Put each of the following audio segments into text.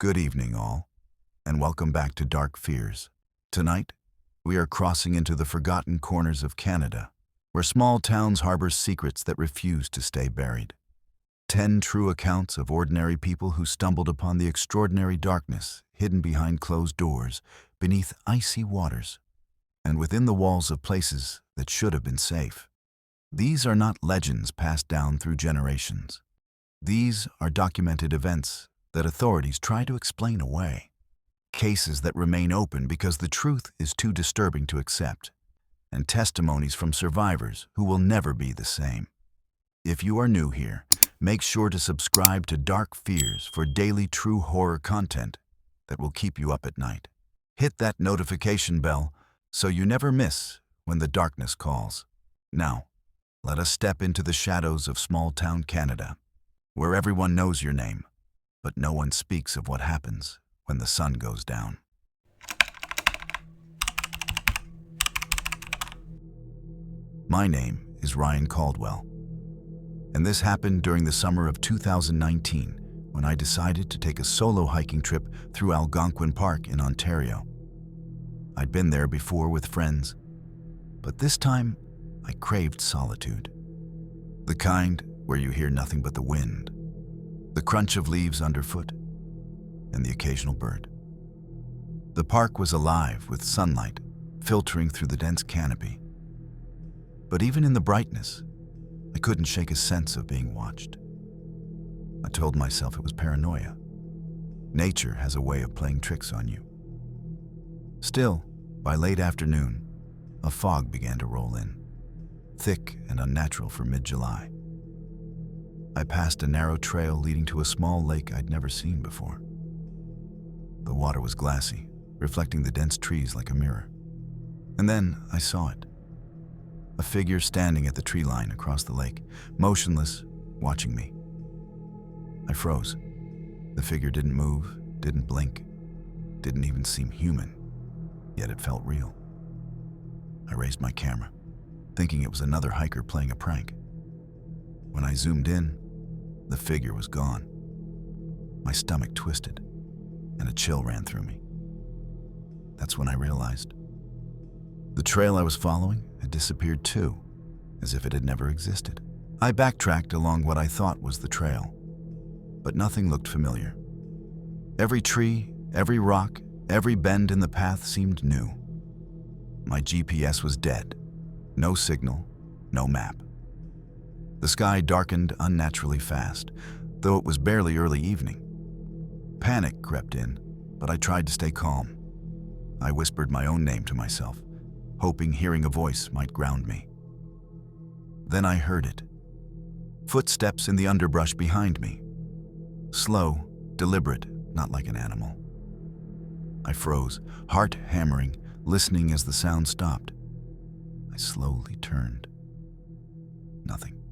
Good evening, all, and welcome back to Dark Fears. Tonight, we are crossing into the forgotten corners of Canada, where small towns harbor secrets that refuse to stay buried. 10 true accounts of ordinary people who stumbled upon the extraordinary darkness hidden behind closed doors, beneath icy waters, and within the walls of places that should have been safe. These are not legends passed down through generations. These are documented events that authorities try to explain away. Cases that remain open because the truth is too disturbing to accept, and testimonies from survivors who will never be the same. If you are new here, make sure to subscribe to Dark Fears for daily true horror content that will keep you up at night. Hit that notification bell so you never miss when the darkness calls. Now, let us step into the shadows of small-town Canada, where everyone knows your name, but no one speaks of what happens when the sun goes down. My name is Ryan Caldwell, and this happened during the summer of 2019 when I decided to take a solo hiking trip through Algonquin Park in Ontario. I'd been there before with friends, but this time I craved solitude. The kind where you hear nothing but the wind, the crunch of leaves underfoot, and the occasional bird. The park was alive with sunlight filtering through the dense canopy. But even in the brightness, I couldn't shake a sense of being watched. I told myself it was paranoia. Nature has a way of playing tricks on you. Still, by late afternoon, a fog began to roll in, thick and unnatural for mid-July. I passed a narrow trail leading to a small lake I'd never seen before. The water was glassy, reflecting the dense trees like a mirror. And then I saw it. A figure standing at the tree line across the lake, motionless, watching me. I froze. The figure didn't move, didn't blink, didn't even seem human, yet it felt real. I raised my camera, thinking it was another hiker playing a prank. When I zoomed in, the figure was gone. My stomach twisted, and a chill ran through me. That's when I realized the trail I was following had disappeared too, as if it had never existed. I backtracked along what I thought was the trail, but nothing looked familiar. Every tree, every rock, every bend in the path seemed new. My GPS was dead. No signal, no map. The sky darkened unnaturally fast, though it was barely early evening. Panic crept in, but I tried to stay calm. I whispered my own name to myself, hoping hearing a voice might ground me. Then I heard it. Footsteps in the underbrush behind me. Slow, deliberate, not like an animal. I froze, heart hammering, listening as the sound stopped. I slowly turned. Nothing.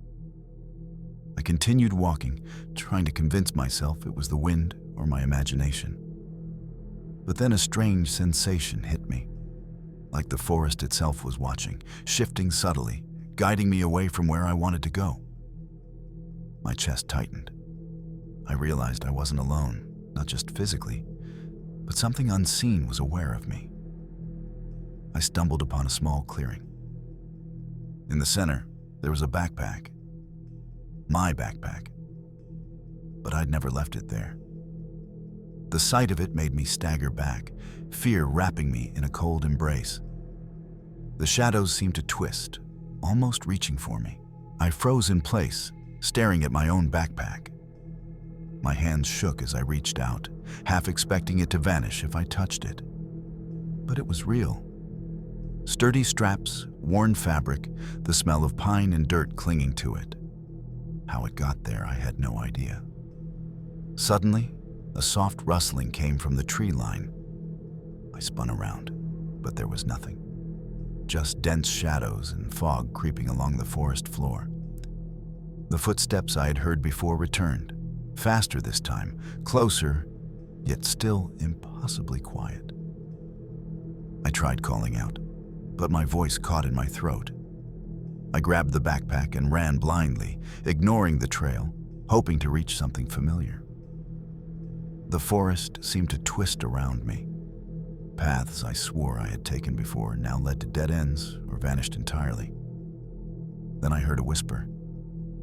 I continued walking, trying to convince myself it was the wind or my imagination. But then a strange sensation hit me, like the forest itself was watching, shifting subtly, guiding me away from where I wanted to go. My chest tightened. I realized I wasn't alone, not just physically, but something unseen was aware of me. I stumbled upon a small clearing. In the center, there was a backpack. My backpack. But I'd never left it there. The sight of it made me stagger back, fear wrapping me in a cold embrace. The shadows seemed to twist, almost reaching for me. I froze in place, staring at my own backpack. My hands shook as I reached out, half expecting it to vanish if I touched it. But it was real. Sturdy straps, worn fabric, the smell of pine and dirt clinging to it. How it got there, I had no idea. Suddenly, a soft rustling came from the tree line. I spun around, but there was nothing. Just dense shadows and fog creeping along the forest floor. The footsteps I had heard before returned, faster this time, closer, yet still impossibly quiet. I tried calling out, but my voice caught in my throat. I grabbed the backpack and ran blindly, ignoring the trail, hoping to reach something familiar. The forest seemed to twist around me. Paths I swore I had taken before now led to dead ends or vanished entirely. Then I heard a whisper,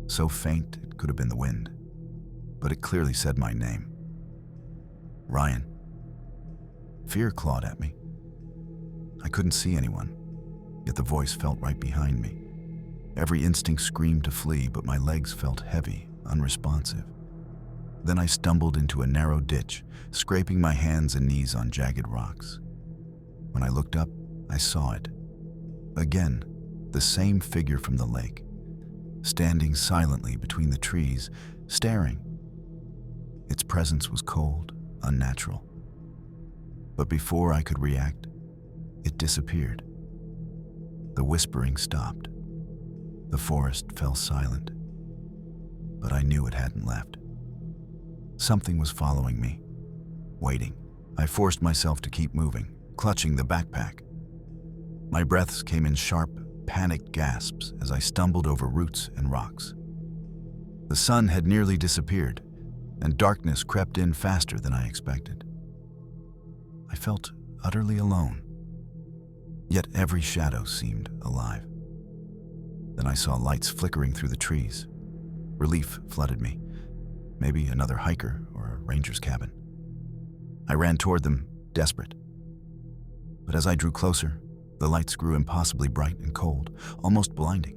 so faint it could have been the wind, but it clearly said my name. Ryan. Fear clawed at me. I couldn't see anyone, yet the voice felt right behind me. Every instinct screamed to flee, but my legs felt heavy, unresponsive. Then I stumbled into a narrow ditch, scraping my hands and knees on jagged rocks. When I looked up, I saw it. Again, the same figure from the lake, standing silently between the trees, staring. Its presence was cold, unnatural. But before I could react, it disappeared. The whispering stopped. The forest fell silent. But I knew it hadn't left. Something was following me, waiting. I forced myself to keep moving, clutching the backpack. My breaths came in sharp, panicked gasps as I stumbled over roots and rocks. The sun had nearly disappeared, and darkness crept in faster than I expected. I felt utterly alone, yet every shadow seemed alive. Then I saw lights flickering through the trees. Relief flooded me. Maybe another hiker or a ranger's cabin. I ran toward them, desperate. But as I drew closer, the lights grew impossibly bright and cold, almost blinding.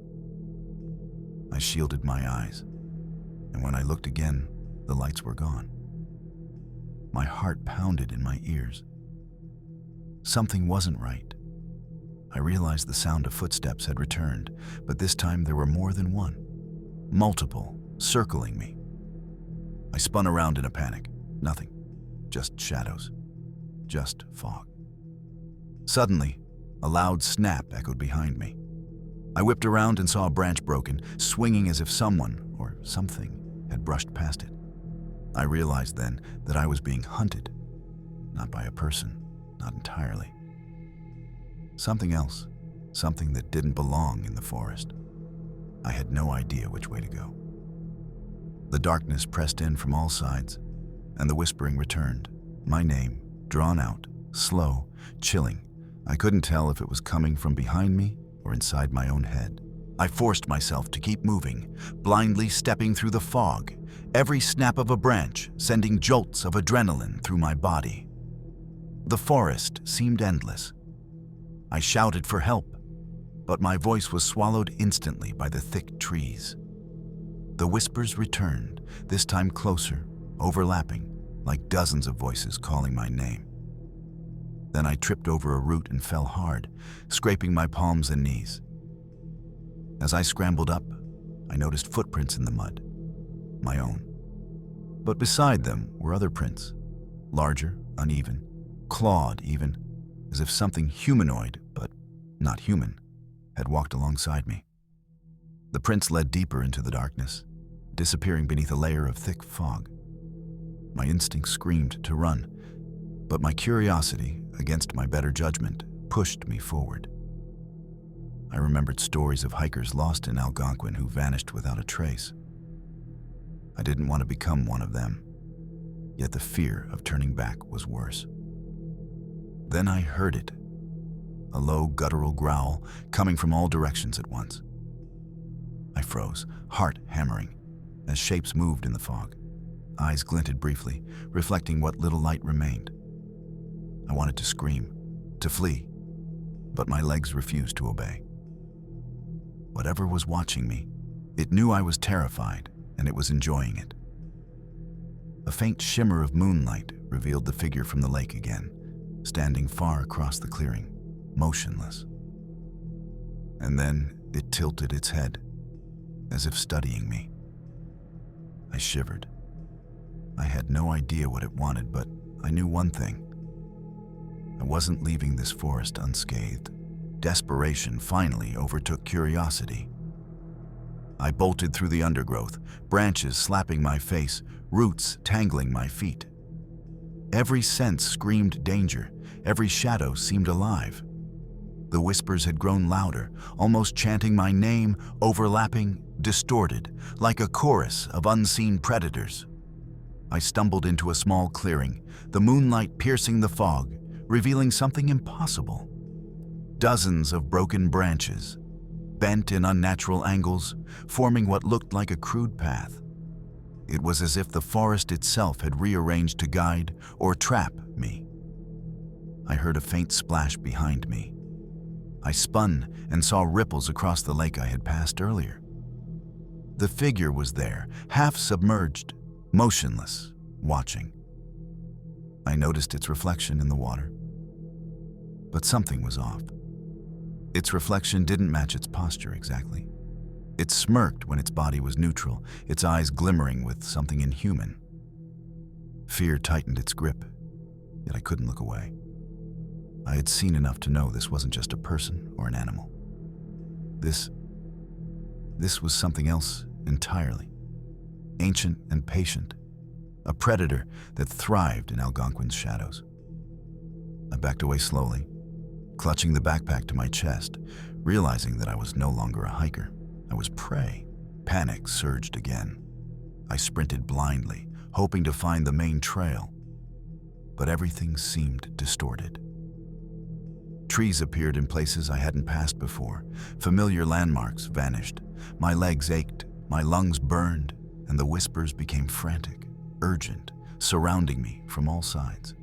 I shielded my eyes, and when I looked again, the lights were gone. My heart pounded in my ears. Something wasn't right. I realized the sound of footsteps had returned, but this time there were more than one. Multiple, circling me. I spun around in a panic. Nothing. Just shadows. Just fog. Suddenly, a loud snap echoed behind me. I whipped around and saw a branch broken, swinging as if someone, or something, had brushed past it. I realized then that I was being hunted. Not by a person, not entirely. Something else, something that didn't belong in the forest. I had no idea which way to go. The darkness pressed in from all sides, and the whispering returned. My name, drawn out, slow, chilling. I couldn't tell if it was coming from behind me or inside my own head. I forced myself to keep moving, blindly stepping through the fog, every snap of a branch sending jolts of adrenaline through my body. The forest seemed endless. I shouted for help, but my voice was swallowed instantly by the thick trees. The whispers returned, this time closer, overlapping, like dozens of voices calling my name. Then I tripped over a root and fell hard, scraping my palms and knees. As I scrambled up, I noticed footprints in the mud, my own. But beside them were other prints, larger, uneven, clawed even, as if something humanoid, but not human, had walked alongside me. The prints led deeper into the darkness, disappearing beneath a layer of thick fog. My instinct screamed to run, but my curiosity, against my better judgment, pushed me forward. I remembered stories of hikers lost in Algonquin who vanished without a trace. I didn't want to become one of them, yet the fear of turning back was worse. Then I heard it, a low guttural growl coming from all directions at once. I froze, heart hammering, as shapes moved in the fog. Eyes glinted briefly, reflecting what little light remained. I wanted to scream, to flee, but my legs refused to obey. Whatever was watching me, it knew I was terrified, and it was enjoying it. A faint shimmer of moonlight revealed the figure from the lake again, standing far across the clearing, motionless. And then it tilted its head, as if studying me. I shivered. I had no idea what it wanted, but I knew one thing. I wasn't leaving this forest unscathed. Desperation finally overtook curiosity. I bolted through the undergrowth, branches slapping my face, roots tangling my feet. Every sense screamed danger, every shadow seemed alive. The whispers had grown louder, almost chanting my name, overlapping, distorted, like a chorus of unseen predators. I stumbled into a small clearing, the moonlight piercing the fog, revealing something impossible. Dozens of broken branches, bent in unnatural angles, forming what looked like a crude path. It was as if the forest itself had rearranged to guide or trap me. I heard a faint splash behind me. I spun and saw ripples across the lake I had passed earlier. The figure was there, half submerged, motionless, watching. I noticed its reflection in the water. But something was off. Its reflection didn't match its posture exactly. It smirked when its body was neutral, its eyes glimmering with something inhuman. Fear tightened its grip, yet I couldn't look away. I had seen enough to know this wasn't just a person or an animal. This was something else entirely. Ancient and patient. A predator that thrived in Algonquin's shadows. I backed away slowly, clutching the backpack to my chest, realizing that I was no longer a hiker. I was prey. Panic surged again. I sprinted blindly, hoping to find the main trail. But everything seemed distorted. Trees appeared in places I hadn't passed before. Familiar landmarks vanished. My legs ached, my lungs burned, and the whispers became frantic, urgent, surrounding me from all sides.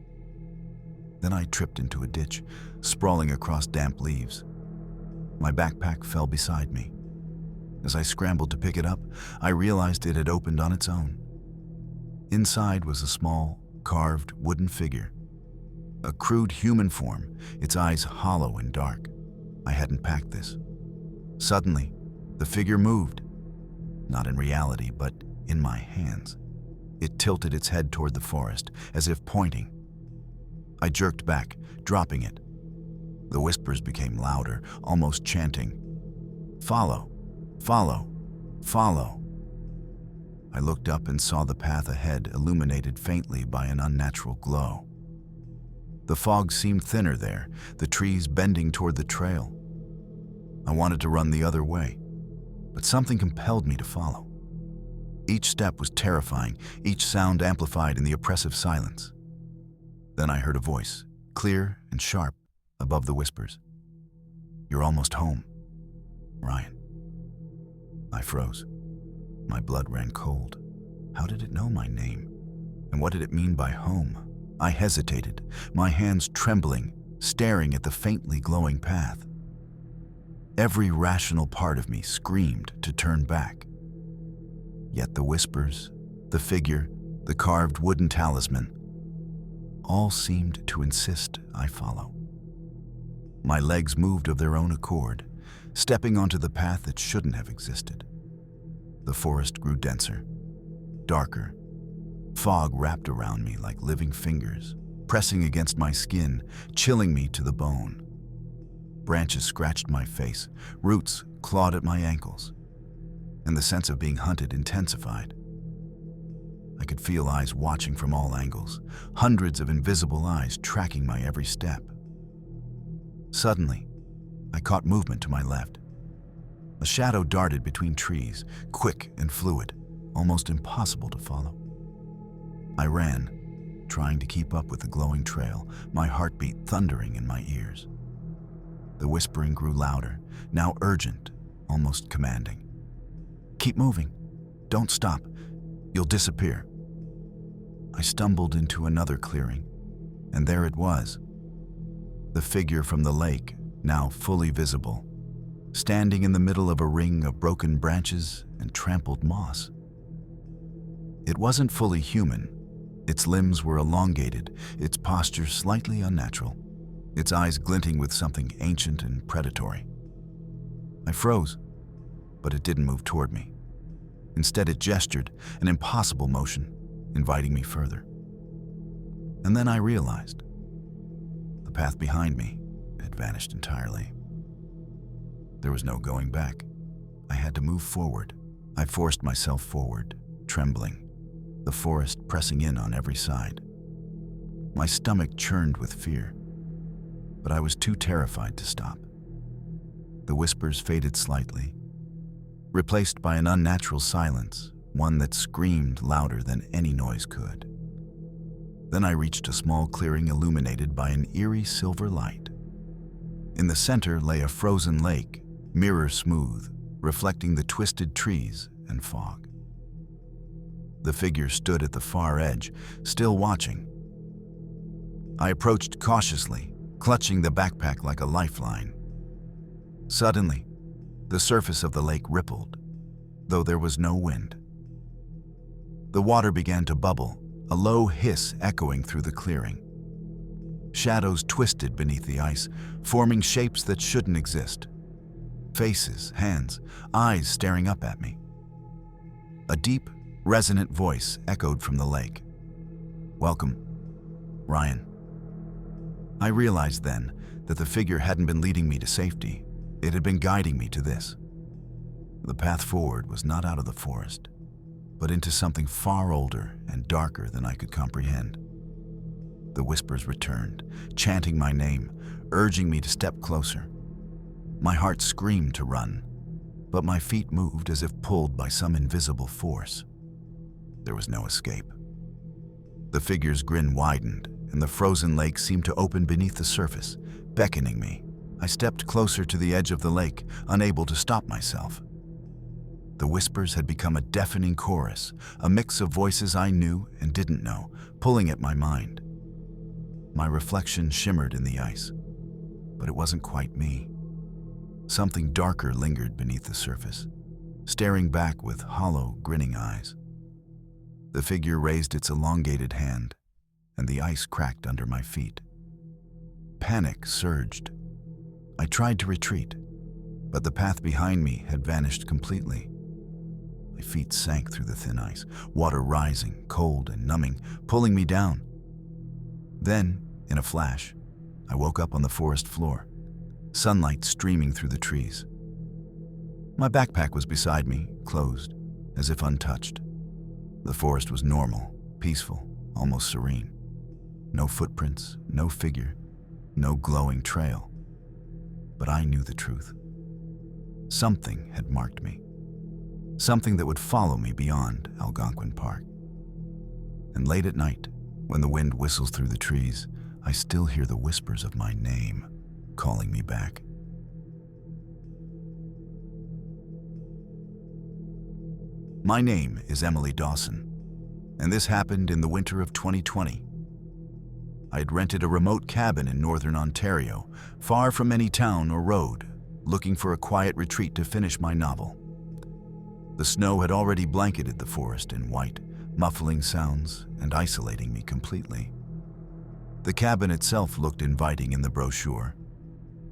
Then I tripped into a ditch, sprawling across damp leaves. My backpack fell beside me. As I scrambled to pick it up, I realized it had opened on its own. Inside was a small, carved wooden figure. A crude human form, its eyes hollow and dark. I hadn't packed this. Suddenly, the figure moved. Not in reality, but in my hands. It tilted its head toward the forest, as if pointing. I jerked back, dropping it. The whispers became louder, almost chanting. "Follow, follow, follow." I looked up and saw the path ahead illuminated faintly by an unnatural glow. The fog seemed thinner there, the trees bending toward the trail. I wanted to run the other way, but something compelled me to follow. Each step was terrifying, each sound amplified in the oppressive silence. Then I heard a voice, clear and sharp, above the whispers. "You're almost home, Ryan." I froze. My blood ran cold. How did it know my name? And what did it mean by home? I hesitated, my hands trembling, staring at the faintly glowing path. Every rational part of me screamed to turn back. Yet the whispers, the figure, the carved wooden talisman, all seemed to insist I follow. My legs moved of their own accord, stepping onto the path that shouldn't have existed. The forest grew denser, darker. Fog wrapped around me like living fingers, pressing against my skin, chilling me to the bone. Branches scratched my face, roots clawed at my ankles, and the sense of being hunted intensified. I could feel eyes watching from all angles, hundreds of invisible eyes tracking my every step. Suddenly, I caught movement to my left. A shadow darted between trees, quick and fluid, almost impossible to follow. I ran, trying to keep up with the glowing trail, my heartbeat thundering in my ears. The whispering grew louder, now urgent, almost commanding. "Keep moving. Don't stop. You'll disappear." I stumbled into another clearing, and there it was. The figure from the lake, now fully visible, standing in the middle of a ring of broken branches and trampled moss. It wasn't fully human. Its limbs were elongated, its posture slightly unnatural, its eyes glinting with something ancient and predatory. I froze, but it didn't move toward me. Instead, it gestured, an impossible motion, inviting me further. And then I realized the path behind me had vanished entirely. There was no going back. I had to move forward. I forced myself forward, trembling, the forest pressing in on every side. My stomach churned with fear, but I was too terrified to stop. The whispers faded slightly, replaced by an unnatural silence one that screamed louder than any noise could. Then I reached a small clearing illuminated by an eerie silver light. In the center lay a frozen lake, mirror smooth, reflecting the twisted trees and fog. The figure stood at the far edge, still watching. I approached cautiously, clutching the backpack like a lifeline. Suddenly, the surface of the lake rippled, though there was no wind. The water began to bubble, a low hiss echoing through the clearing. Shadows twisted beneath the ice, forming shapes that shouldn't exist. Faces, hands, eyes staring up at me. A deep, resonant voice echoed from the lake. "Welcome, Ryan." I realized then that the figure hadn't been leading me to safety. It had been guiding me to this. The path forward was not out of the forest, but into something far older and darker than I could comprehend. The whispers returned, chanting my name, urging me to step closer. My heart screamed to run, but my feet moved as if pulled by some invisible force. There was no escape. The figure's grin widened, and the frozen lake seemed to open beneath the surface, beckoning me. I stepped closer to the edge of the lake, unable to stop myself. The whispers had become a deafening chorus, a mix of voices I knew and didn't know, pulling at my mind. My reflection shimmered in the ice, but it wasn't quite me. Something darker lingered beneath the surface, staring back with hollow, grinning eyes. The figure raised its elongated hand, and the ice cracked under my feet. Panic surged. I tried to retreat, but the path behind me had vanished completely. My feet sank through the thin ice, water rising, cold and numbing, pulling me down. Then, in a flash, I woke up on the forest floor, sunlight streaming through the trees. My backpack was beside me, closed, as if untouched. The forest was normal, peaceful, almost serene. No footprints, no figure, no glowing trail. But I knew the truth. Something had marked me. Something that would follow me beyond Algonquin Park. And late at night, when the wind whistles through the trees, I still hear the whispers of my name calling me back. My name is Emily Dawson, and this happened in the winter of 2020. I had rented a remote cabin in northern Ontario, far from any town or road, looking for a quiet retreat to finish my novel. The snow had already blanketed the forest in white, muffling sounds and isolating me completely. The cabin itself looked inviting in the brochure.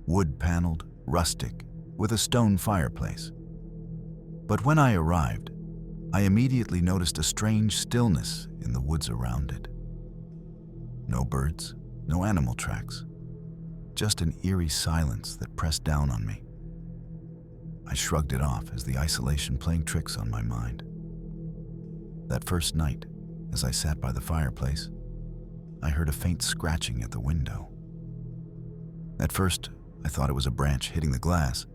Wood-paneled, rustic, with a stone fireplace. But when I arrived, I immediately noticed a strange stillness in the woods around it. No birds, no animal tracks, just an eerie silence that pressed down on me. I shrugged it off as the isolation playing tricks on my mind. That first night, as I sat by the fireplace, I heard a faint scratching at the window. At first, I thought it was a branch hitting the glass,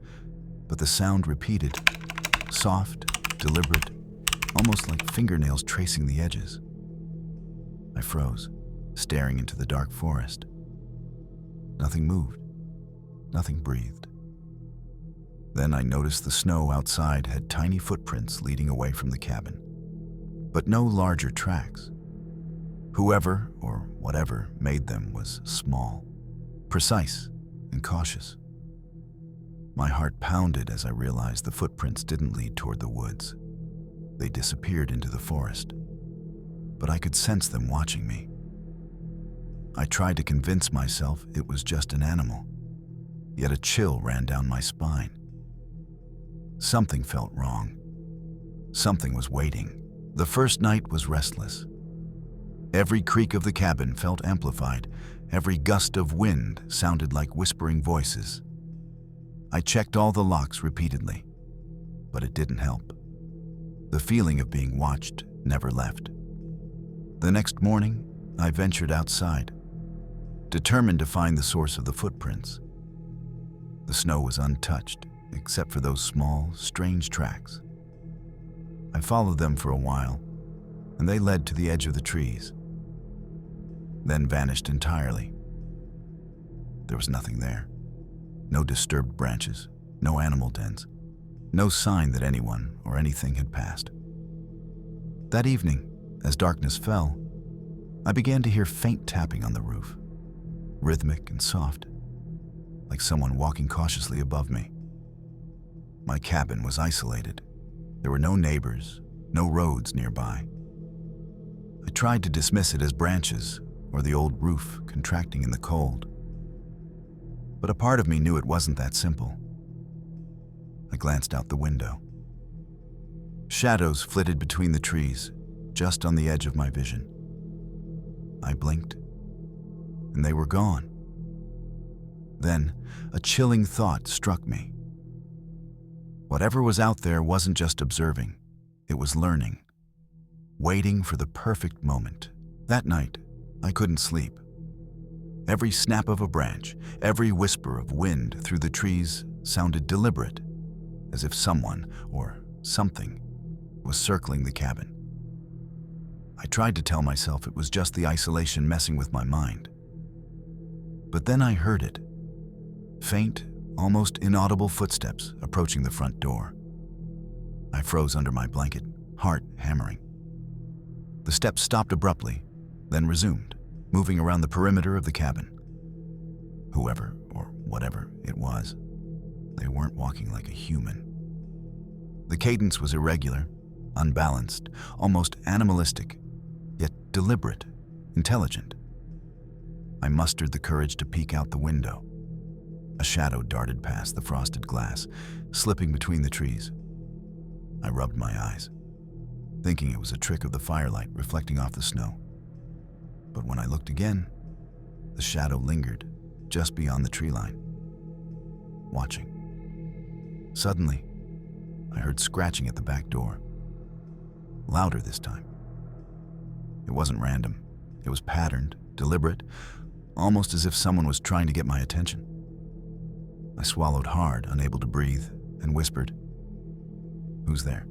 but the sound repeated, soft, deliberate, almost like fingernails tracing the edges. I froze, staring into the dark forest. Nothing moved, nothing breathed. Then I noticed the snow outside had tiny footprints leading away from the cabin, but no larger tracks. Whoever or whatever made them was small, precise, and cautious. My heart pounded as I realized the footprints didn't lead toward the woods. They disappeared into the forest, but I could sense them watching me. I tried to convince myself it was just an animal, yet a chill ran down my spine. Something felt wrong. Something was waiting. The first night was restless. Every creak of the cabin felt amplified. Every gust of wind sounded like whispering voices. I checked all the locks repeatedly, but it didn't help. The feeling of being watched never left. The next morning, I ventured outside, determined to find the source of the footprints. The snow was untouched, except for those small, strange tracks. I followed them for a while, and they led to the edge of the trees, then vanished entirely. There was nothing there. No disturbed branches, no animal dens, no sign that anyone or anything had passed. That evening, as darkness fell, I began to hear faint tapping on the roof, rhythmic and soft, like someone walking cautiously above me. My cabin was isolated. There were no neighbors, no roads nearby. I tried to dismiss it as branches or the old roof contracting in the cold. But a part of me knew it wasn't that simple. I glanced out the window. Shadows flitted between the trees, just on the edge of my vision. I blinked, and they were gone. Then, a chilling thought struck me. Whatever was out there wasn't just observing, it was learning, waiting for the perfect moment. That night, I couldn't sleep. Every snap of a branch, every whisper of wind through the trees sounded deliberate, as if someone or something was circling the cabin. I tried to tell myself it was just the isolation messing with my mind. But then I heard it. Faint, almost inaudible footsteps approaching the front door. I froze under my blanket, heart hammering. The steps stopped abruptly, then resumed, moving around the perimeter of the cabin. Whoever or whatever it was, they weren't walking like a human. The cadence was irregular, unbalanced, almost animalistic, yet deliberate, intelligent. I mustered the courage to peek out the window. A shadow darted past the frosted glass, slipping between the trees. I rubbed my eyes, thinking it was a trick of the firelight reflecting off the snow. But when I looked again, the shadow lingered just beyond the tree line, watching. Suddenly, I heard scratching at the back door. Louder this time. It wasn't random. It was patterned, deliberate, almost as if someone was trying to get my attention. I swallowed hard, unable to breathe, and whispered, "Who's there?"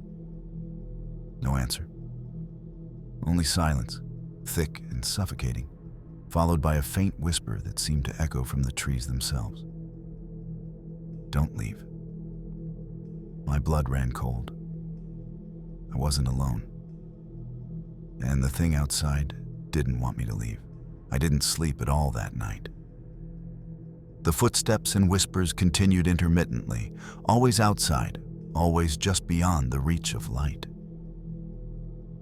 No answer. Only silence, thick and suffocating, followed by a faint whisper that seemed to echo from the trees themselves. "Don't leave." My blood ran cold. I wasn't alone. And the thing outside didn't want me to leave. I didn't sleep at all that night. The footsteps and whispers continued intermittently, always outside, always just beyond the reach of light.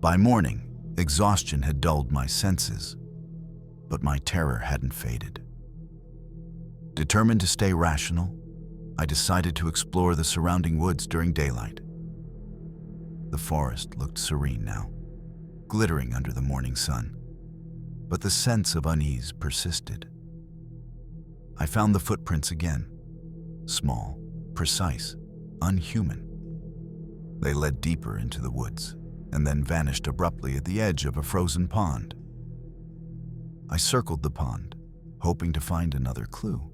By morning, exhaustion had dulled my senses, but my terror hadn't faded. Determined to stay rational, I decided to explore the surrounding woods during daylight. The forest looked serene now, glittering under the morning sun, but the sense of unease persisted. I found the footprints again, small, precise, unhuman. They led deeper into the woods and then vanished abruptly at the edge of a frozen pond. I circled the pond, hoping to find another clue.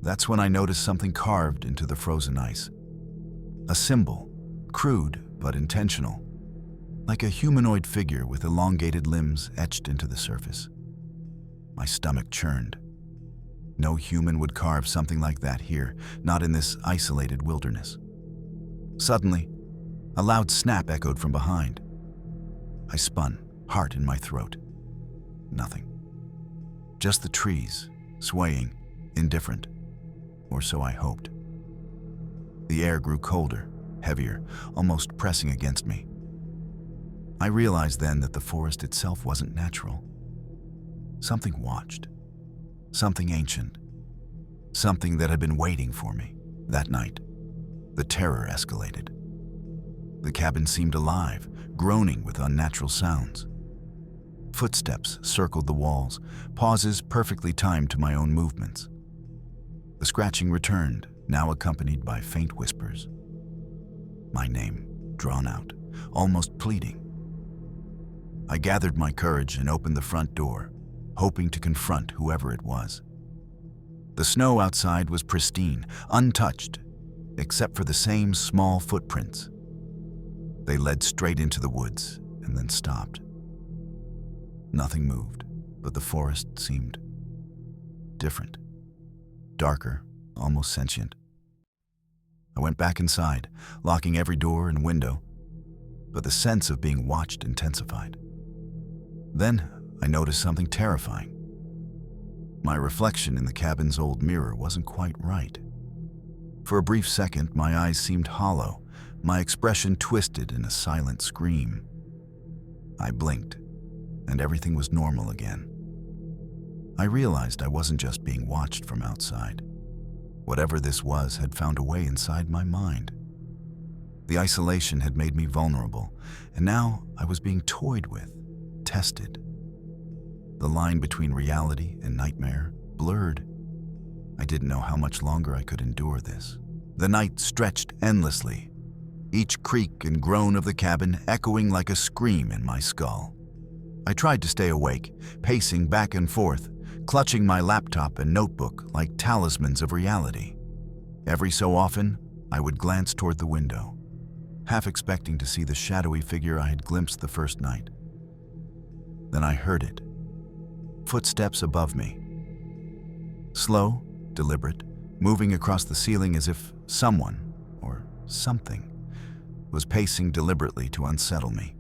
That's when I noticed something carved into the frozen ice. A symbol, crude but intentional, like a humanoid figure with elongated limbs etched into the surface. My stomach churned. No human would carve something like that here, not in this isolated wilderness. Suddenly, a loud snap echoed from behind. I spun, heart in my throat. Nothing. Just the trees, swaying, indifferent, or so I hoped. The air grew colder, heavier, almost pressing against me. I realized then that the forest itself wasn't natural. Something watched. Something ancient. Something that had been waiting for me. That night, the terror escalated. The cabin seemed alive, groaning with unnatural sounds. Footsteps circled the walls, pauses perfectly timed to my own movements. The scratching returned, now accompanied by faint whispers. My name, drawn out, almost pleading. I gathered my courage and opened the front door, hoping to confront whoever it was. The snow outside was pristine, untouched, except for the same small footprints. They led straight into the woods and then stopped. Nothing moved, but the forest seemed different, darker, almost sentient. I went back inside, locking every door and window, but the sense of being watched intensified. Then I noticed something terrifying. My reflection in the cabin's old mirror wasn't quite right. For a brief second, my eyes seemed hollow, my expression twisted in a silent scream. I blinked, and everything was normal again. I realized I wasn't just being watched from outside. Whatever this was had found a way inside my mind. The isolation had made me vulnerable, and now I was being toyed with, tested. The line between reality and nightmare blurred. I didn't know how much longer I could endure this. The night stretched endlessly, each creak and groan of the cabin echoing like a scream in my skull. I tried to stay awake, pacing back and forth, clutching my laptop and notebook like talismans of reality. Every so often, I would glance toward the window, half expecting to see the shadowy figure I had glimpsed the first night. Then I heard it. Footsteps above me. Slow, deliberate, moving across the ceiling as if someone, or something, was pacing deliberately to unsettle me.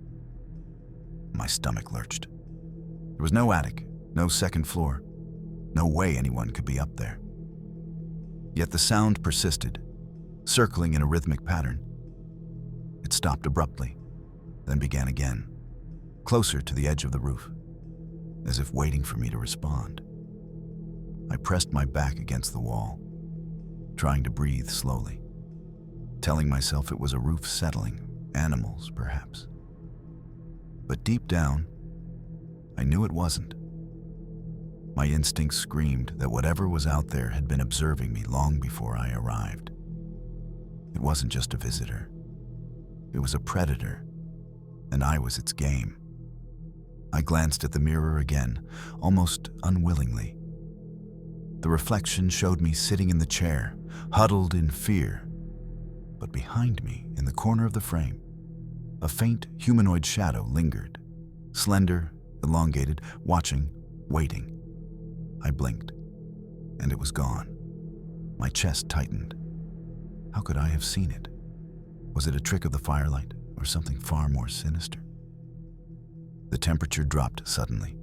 My stomach lurched. There was no attic, no second floor. No way anyone could be up there. Yet the sound persisted, circling in a rhythmic pattern. It stopped abruptly, then began again, closer to the edge of the roof, as if waiting for me to respond. I pressed my back against the wall, trying to breathe slowly, telling myself it was a roof settling, animals perhaps. But deep down, I knew it wasn't. My instincts screamed that whatever was out there had been observing me long before I arrived. It wasn't just a visitor. It was a predator, and I was its game. I glanced at the mirror again, almost unwillingly. The reflection showed me sitting in the chair, huddled in fear. But behind me, in the corner of the frame, a faint humanoid shadow lingered, slender, elongated, watching, waiting. I blinked, and it was gone. My chest tightened. How could I have seen it? Was it a trick of the firelight, or something far more sinister? The temperature dropped suddenly,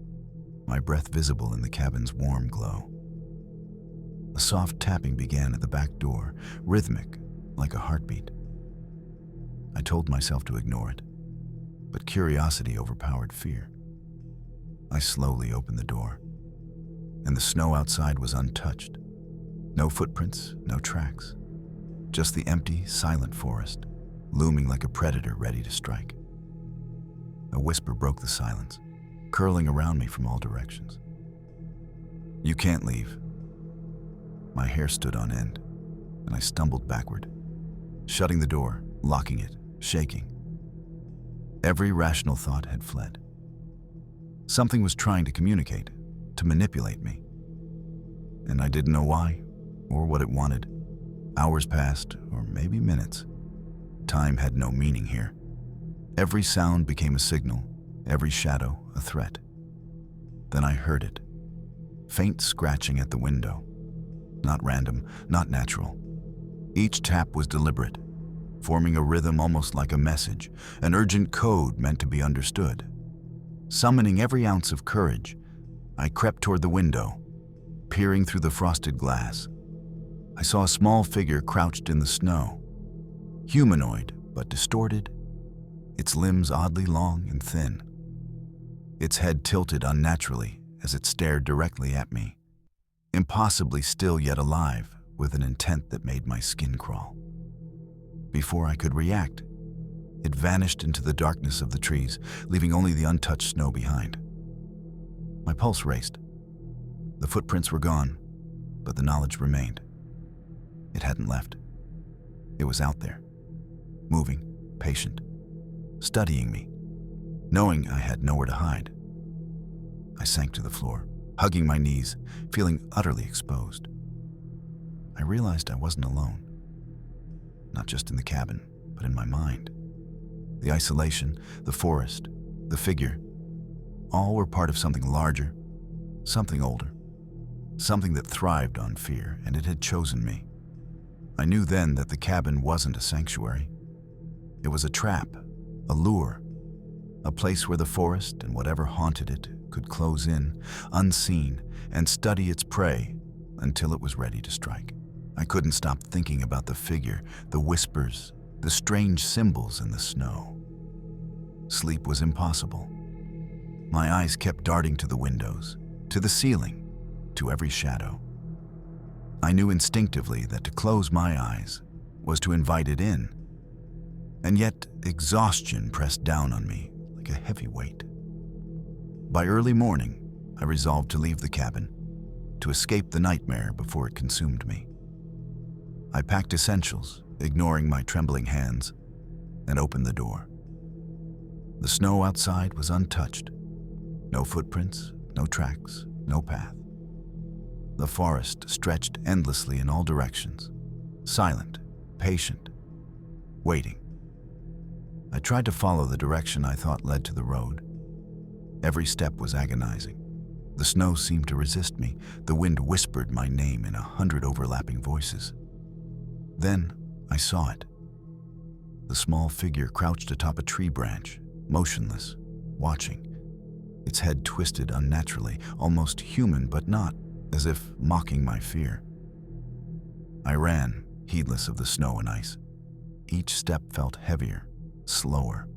my breath visible in the cabin's warm glow. A soft tapping began at the back door, rhythmic, like a heartbeat. I told myself to ignore it, but curiosity overpowered fear. I slowly opened the door, and the snow outside was untouched. No footprints, no tracks. Just the empty, silent forest, looming like a predator ready to strike. A whisper broke the silence, curling around me from all directions. "You can't leave." My hair stood on end, and I stumbled backward, shutting the door, locking it, shaking. Every rational thought had fled. Something was trying to communicate, to manipulate me. And I didn't know why, or what it wanted. Hours passed, or maybe minutes. Time had no meaning here. Every sound became a signal, every shadow a threat. Then I heard it. Faint scratching at the window. Not random, not natural. Each tap was deliberate, forming a rhythm almost like a message, an urgent code meant to be understood. Summoning every ounce of courage, I crept toward the window, peering through the frosted glass. I saw a small figure crouched in the snow. Humanoid, but distorted, its limbs oddly long and thin. Its head tilted unnaturally as it stared directly at me, impossibly still yet alive, with an intent that made my skin crawl. Before I could react, it vanished into the darkness of the trees, leaving only the untouched snow behind. My pulse raced. The footprints were gone, but the knowledge remained. It hadn't left. It was out there, moving, patient, studying me, knowing I had nowhere to hide. I sank to the floor, hugging my knees, feeling utterly exposed. I realized I wasn't alone. Not just in the cabin, but in my mind. the isolation, the forest, the figure, all were part of something larger, something older, something that thrived on fear, and it had chosen me. I knew then that the cabin wasn't a sanctuary. It was a trap, a lure, a place where the forest and whatever haunted it could close in, unseen, and study its prey until it was ready to strike. I couldn't stop thinking about the figure, the whispers, the strange symbols in the snow. Sleep was impossible. My eyes kept darting to the windows, to the ceiling, to every shadow. I knew instinctively that to close my eyes was to invite it in, and yet exhaustion pressed down on me like a heavy weight. By early morning, I resolved to leave the cabin, to escape the nightmare before it consumed me. I packed essentials, ignoring my trembling hands, and opened the door. The snow outside was untouched. No footprints, no tracks, no path. The forest stretched endlessly in all directions, silent, patient, waiting. I tried to follow the direction I thought led to the road. Every step was agonizing. The snow seemed to resist me. The wind whispered my name in 100 overlapping voices. Then I saw it. The small figure crouched atop a tree branch, motionless, watching, its head twisted unnaturally, almost human but not, as if mocking my fear. I ran, heedless of the snow and ice. Each step felt heavier, slower.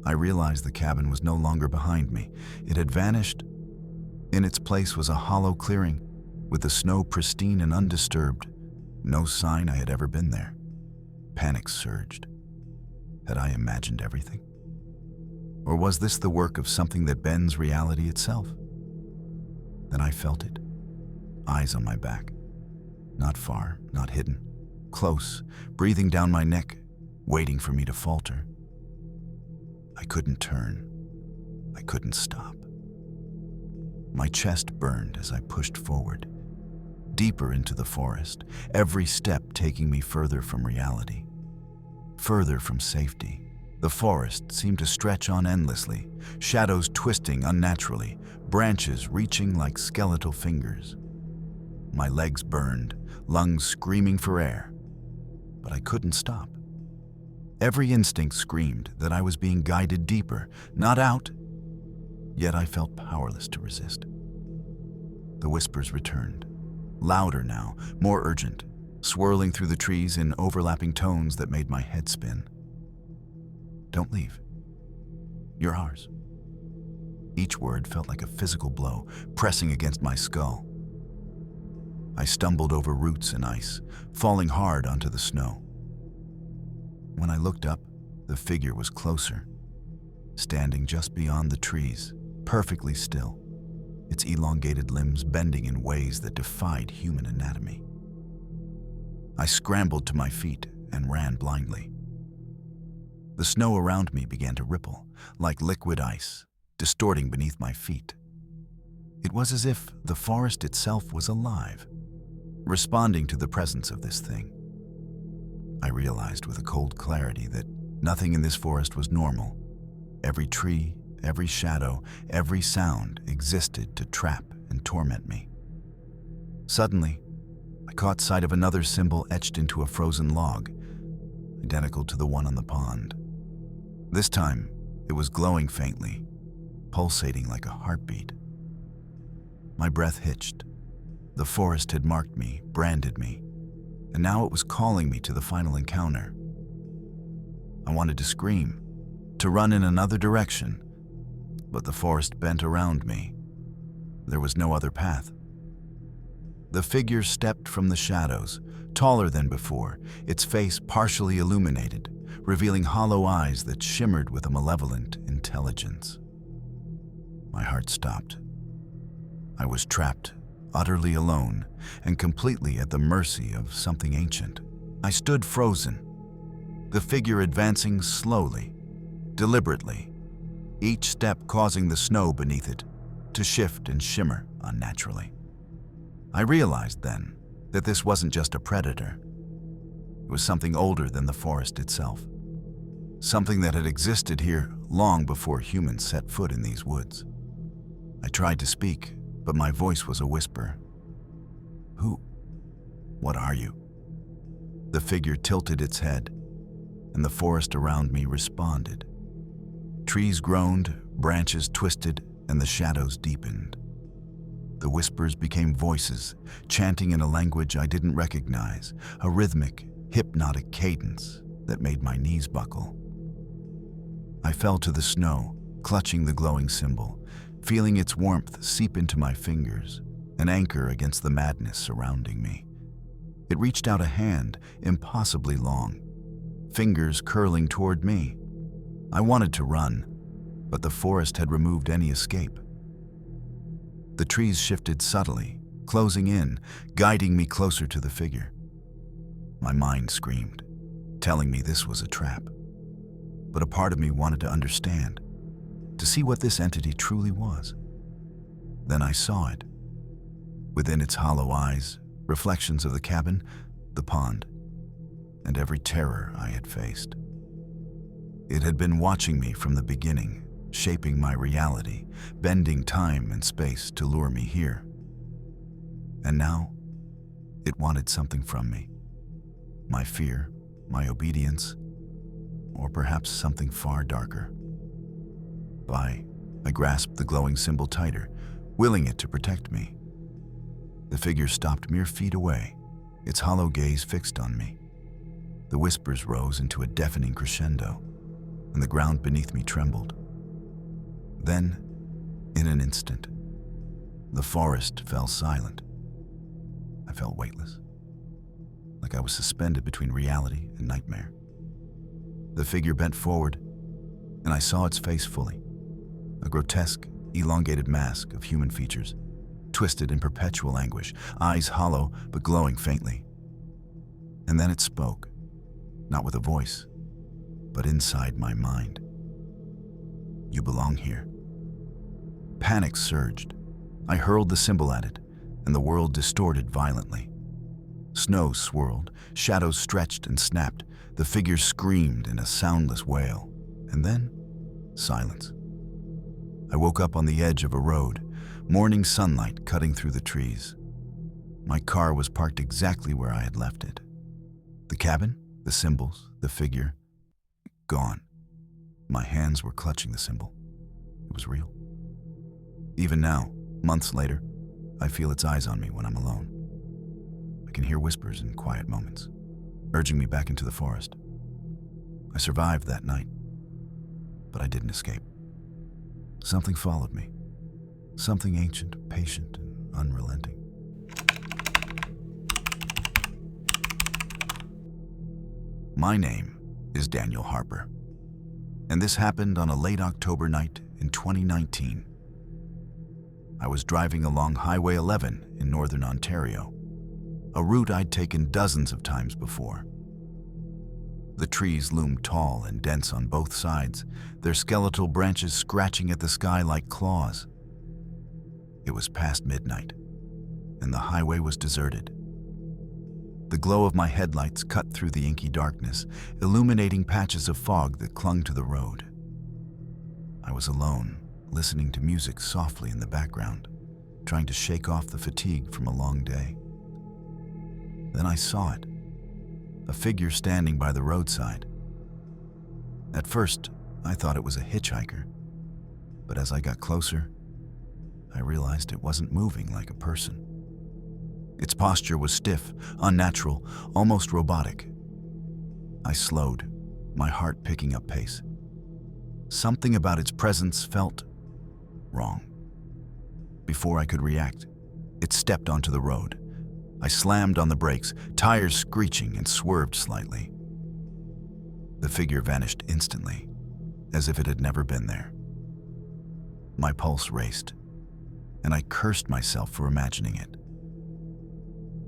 I realized the cabin was no longer behind me. It had vanished. In its place was a hollow clearing, with the snow pristine and undisturbed. No sign I had ever been there. Panic surged. Had I imagined everything? Or was this the work of something that bends reality itself? Then I felt it. Eyes on my back. Not far, not hidden. Close, breathing down my neck, waiting for me to falter. I couldn't turn. I couldn't stop. My chest burned as I pushed forward, deeper into the forest, every step taking me further from reality, further from safety. The forest seemed to stretch on endlessly, shadows twisting unnaturally, branches reaching like skeletal fingers. My legs burned, lungs screaming for air, but I couldn't stop. Every instinct screamed that I was being guided deeper, not out, yet I felt powerless to resist. The whispers returned, louder now, more urgent, swirling through the trees in overlapping tones that made my head spin. Don't leave. You're ours. Each word felt like a physical blow, pressing against my skull. I stumbled over roots and ice, falling hard onto the snow. When I looked up, the figure was closer, standing just beyond the trees, perfectly still, its elongated limbs bending in ways that defied human anatomy. I scrambled to my feet and ran blindly. The snow around me began to ripple, like liquid ice, distorting beneath my feet. It was as if the forest itself was alive, responding to the presence of this thing. I realized with a cold clarity that nothing in this forest was normal. Every tree, every shadow, every sound existed to trap and torment me. Suddenly, I caught sight of another symbol etched into a frozen log, identical to the one on the pond. This time, it was glowing faintly, pulsating like a heartbeat. My breath hitched. The forest had marked me, branded me, and now it was calling me to the final encounter. I wanted to scream, to run in another direction, but the forest bent around me. There was no other path. The figure stepped from the shadows, taller than before, its face partially illuminated, revealing hollow eyes that shimmered with a malevolent intelligence. My heart stopped. I was trapped, utterly alone, and completely at the mercy of something ancient. I stood frozen, the figure advancing slowly, deliberately, each step causing the snow beneath it to shift and shimmer unnaturally. I realized then that this wasn't just a predator. It was something older than the forest itself. something that had existed here long before humans set foot in these woods. I tried to speak, but my voice was a whisper. Who? What are you? The figure tilted its head, and the forest around me responded. Trees groaned, branches twisted, and the shadows deepened. The whispers became voices, chanting in a language I didn't recognize, a rhythmic, hypnotic cadence that made my knees buckle. I fell to the snow, clutching the glowing symbol, feeling its warmth seep into my fingers, an anchor against the madness surrounding me. It reached out a hand, impossibly long, fingers curling toward me. I wanted to run, but the forest had removed any escape. The trees shifted subtly, closing in, guiding me closer to the figure. My mind screamed, telling me this was a trap. But a part of me wanted to understand, to see what this entity truly was. Then I saw it. Within its hollow eyes, reflections of the cabin, the pond, and every terror I had faced. It had been watching me from the beginning, shaping my reality, bending time and space to lure me here. And now, it wanted something from me. My fear, my obedience, or perhaps something far darker. I grasped the glowing symbol tighter, willing it to protect me. The figure stopped mere feet away, its hollow gaze fixed on me. The whispers rose into a deafening crescendo, and the ground beneath me trembled. Then, in an instant, the forest fell silent. I felt weightless, like I was suspended between reality and nightmare. The figure bent forward, and I saw its face fully, a grotesque, elongated mask of human features, twisted in perpetual anguish, eyes hollow but glowing faintly. And then it spoke, not with a voice, but inside my mind. You belong here. Panic surged. I hurled the symbol at it, and the world distorted violently. Snow swirled, shadows stretched and snapped, the figure screamed in a soundless wail, and then silence. I woke up on the edge of a road, morning sunlight cutting through the trees. My car was parked exactly where I had left it. The cabin, the symbols, the figure, gone. My hands were clutching the symbol. It was real. Even now, months later, I feel its eyes on me when I'm alone. I can hear whispers in quiet moments, urging me back into the forest. I survived that night, but I didn't escape. Something followed me, something ancient, patient, and unrelenting. My name is Daniel Harper, and this happened on a late October night in 2019. I was driving along Highway 11 in northern Ontario, a route I'd taken dozens of times before. The trees loomed tall and dense on both sides, their skeletal branches scratching at the sky like claws. It was past midnight, and the highway was deserted. The glow of my headlights cut through the inky darkness, illuminating patches of fog that clung to the road. I was alone, listening to music softly in the background, trying to shake off the fatigue from a long day. Then I saw it, a figure standing by the roadside. At first, I thought it was a hitchhiker, but as I got closer, I realized it wasn't moving like a person. Its posture was stiff, unnatural, almost robotic. I slowed, my heart picking up pace. Something about its presence felt wrong. Before I could react, it stepped onto the road. I slammed on the brakes, tires screeching, and swerved slightly. The figure vanished instantly, as if it had never been there. My pulse raced, and I cursed myself for imagining it.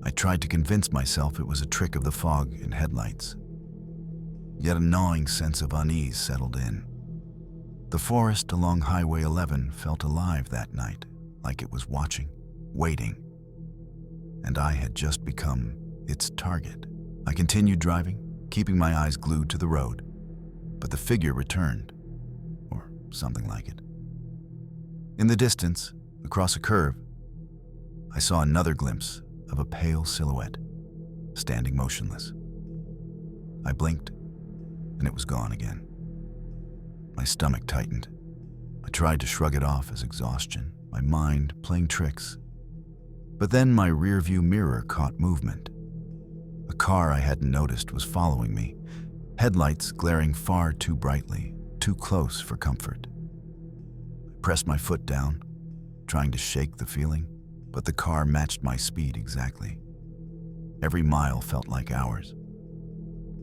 I tried to convince myself it was a trick of the fog and headlights. Yet a gnawing sense of unease settled in. The forest along Highway 11 felt alive that night, like it was watching, waiting. And I had just become its target. I continued driving, keeping my eyes glued to the road. but the figure returned, or something like it. In the distance, across a curve, I saw another glimpse of a pale silhouette, standing motionless. I blinked, and it was gone again. My stomach tightened. I tried to shrug it off as exhaustion, my mind playing tricks. But then my rearview mirror caught movement. A car I hadn't noticed was following me, headlights glaring far too brightly, too close for comfort. I pressed my foot down, trying to shake the feeling, but the car matched my speed exactly. Every mile felt like hours.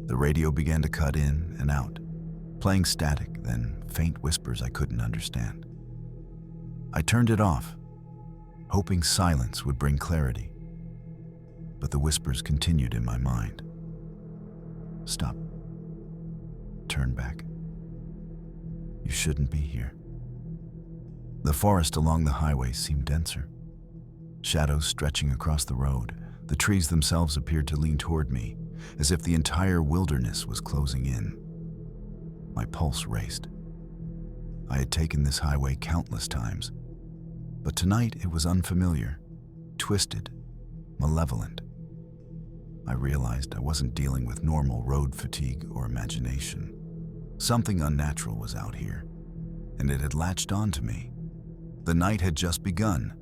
The radio began to cut in and out, playing static, then faint whispers I couldn't understand. I turned it off, hoping silence would bring clarity. But the whispers continued in my mind. Stop. Turn back. You shouldn't be here. The forest along the highway seemed denser. Shadows stretching across the road, the trees themselves appeared to lean toward me, as if the entire wilderness was closing in. My pulse raced. I had taken this highway countless times, but tonight it was unfamiliar, twisted, malevolent. I realized I wasn't dealing with normal road fatigue or imagination. Something unnatural was out here, and it had latched onto me. The night had just begun,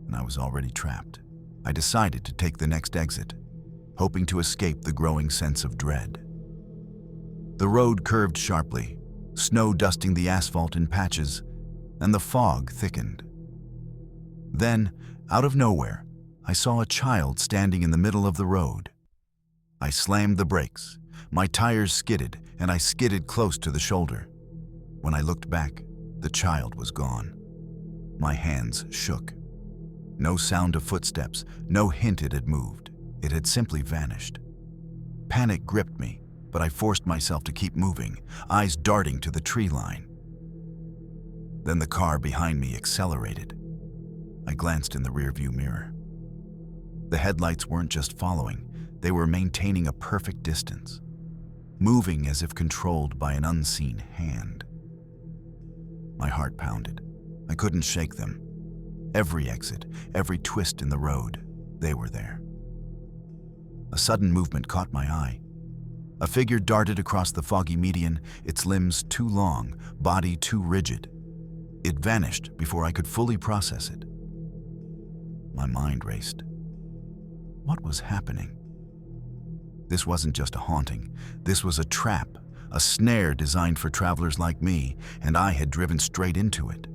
and I was already trapped. I decided to take the next exit, hoping to escape the growing sense of dread. The road curved sharply, snow dusting the asphalt in patches, and the fog thickened. Then, out of nowhere, I saw a child standing in the middle of the road. I slammed the brakes. My tires skidded, and I skidded close to the shoulder. When I looked back, the child was gone. My hands shook. No sound of footsteps, no hint it had moved. It had simply vanished. Panic gripped me, but I forced myself to keep moving, eyes darting to the tree line. Then the car behind me accelerated. I glanced in the rearview mirror. The headlights weren't just following, they were maintaining a perfect distance, moving as if controlled by an unseen hand. My heart pounded. I couldn't shake them. Every exit, every twist in the road, they were there. A sudden movement caught my eye. A figure darted across the foggy median, its limbs too long, body too rigid. It vanished before I could fully process it. My mind raced. What was happening? This wasn't just a haunting. This was a trap, a snare designed for travelers like me, and I had driven straight into it.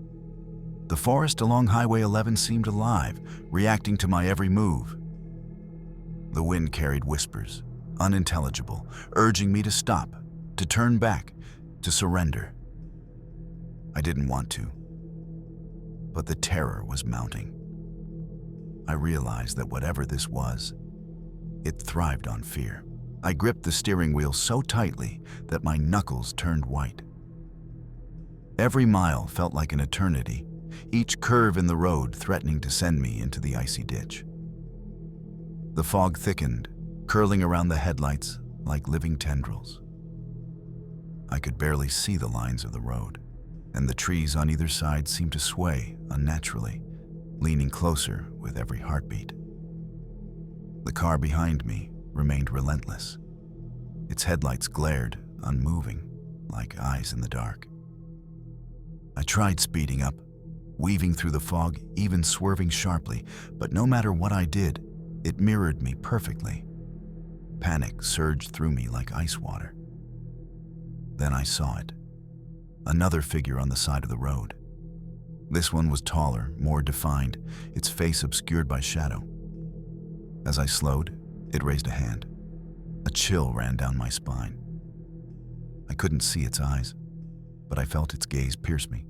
The forest along Highway 11 seemed alive, reacting to my every move. The wind carried whispers, unintelligible, urging me to stop, to turn back, to surrender. I didn't want to, but the terror was mounting. I realized that whatever this was, it thrived on fear. I gripped the steering wheel so tightly that my knuckles turned white. Every mile felt like an eternity, each curve in the road threatening to send me into the icy ditch. The fog thickened, curling around the headlights like living tendrils. I could barely see the lines of the road, and the trees on either side seemed to sway unnaturally, leaning closer with every heartbeat. The car behind me remained relentless. Its headlights glared, unmoving, like eyes in the dark. I tried speeding up, weaving through the fog, even swerving sharply, but no matter what I did, it mirrored me perfectly. Panic surged through me like ice water. Then I saw it. Another figure on the side of the road. This one was taller, more defined, its face obscured by shadow. As I slowed, it raised a hand. A chill ran down my spine. I couldn't see its eyes, but I felt its gaze pierce me,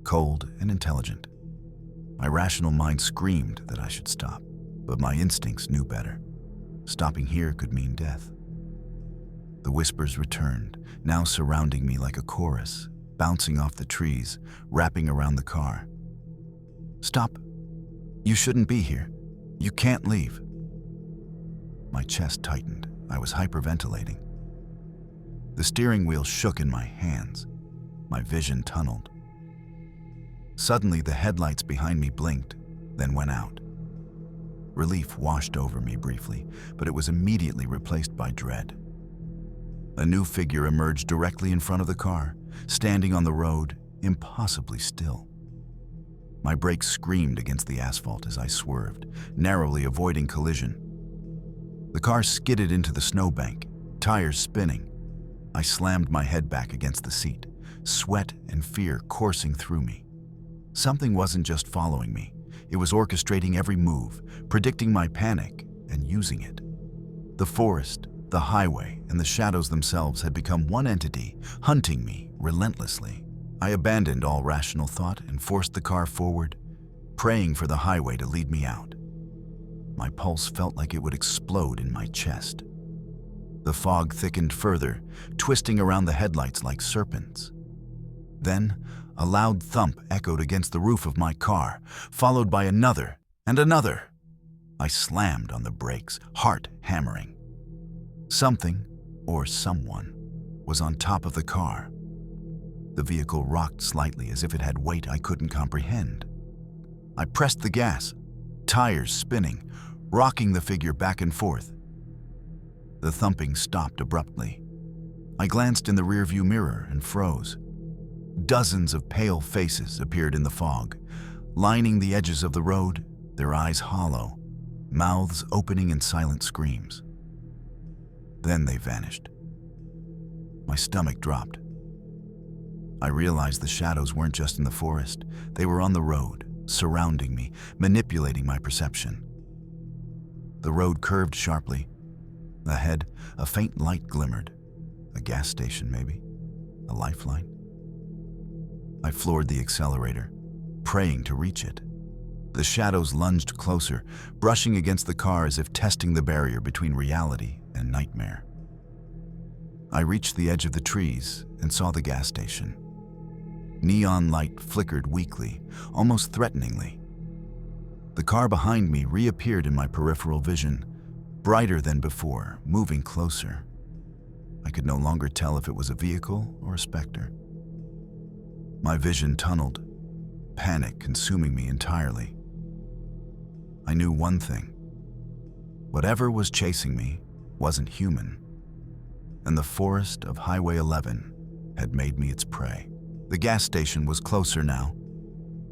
cold and intelligent. My rational mind screamed that I should stop, but my instincts knew better. Stopping here could mean death. The whispers returned, now surrounding me like a chorus, bouncing off the trees, wrapping around the car. Stop. You shouldn't be here. You can't leave. My chest tightened. I was hyperventilating. The steering wheel shook in my hands. My vision tunneled. Suddenly, the headlights behind me blinked, then went out. Relief washed over me briefly, but it was immediately replaced by dread. A new figure emerged directly in front of the car, standing on the road, impossibly still. My brakes screamed against the asphalt as I swerved, narrowly avoiding collision. The car skidded into the snowbank, tires spinning. I slammed my head back against the seat, sweat and fear coursing through me. Something wasn't just following me. It was orchestrating every move, predicting my panic and using it. The forest, the highway, and the shadows themselves had become one entity, hunting me relentlessly. I abandoned all rational thought and forced the car forward, praying for the highway to lead me out. My pulse felt like it would explode in my chest. The fog thickened further, twisting around the headlights like serpents. Then, a loud thump echoed against the roof of my car, followed by another and another. I slammed on the brakes, heart hammering. Something, or someone, was on top of the car. The vehicle rocked slightly as if it had weight I couldn't comprehend. I pressed the gas, tires spinning, rocking the figure back and forth. The thumping stopped abruptly. I glanced in the rearview mirror and froze. Dozens of pale faces appeared in the fog, lining the edges of the road, their eyes hollow, mouths opening in silent screams. Then they vanished. My stomach dropped. I realized the shadows weren't just in the forest. They were on the road, surrounding me, manipulating my perception. The road curved sharply. Ahead, a faint light glimmered. A gas station, maybe? A lifeline? I floored the accelerator, praying to reach it. The shadows lunged closer, brushing against the car as if testing the barrier between reality and nightmare. I reached the edge of the trees and saw the gas station. Neon light flickered weakly, almost threateningly. The car behind me reappeared in my peripheral vision, brighter than before, moving closer. I could no longer tell if it was a vehicle or a specter. My vision tunneled, panic consuming me entirely. I knew one thing. Whatever was chasing me wasn't human, and the forest of Highway 11 had made me its prey. The gas station was closer now,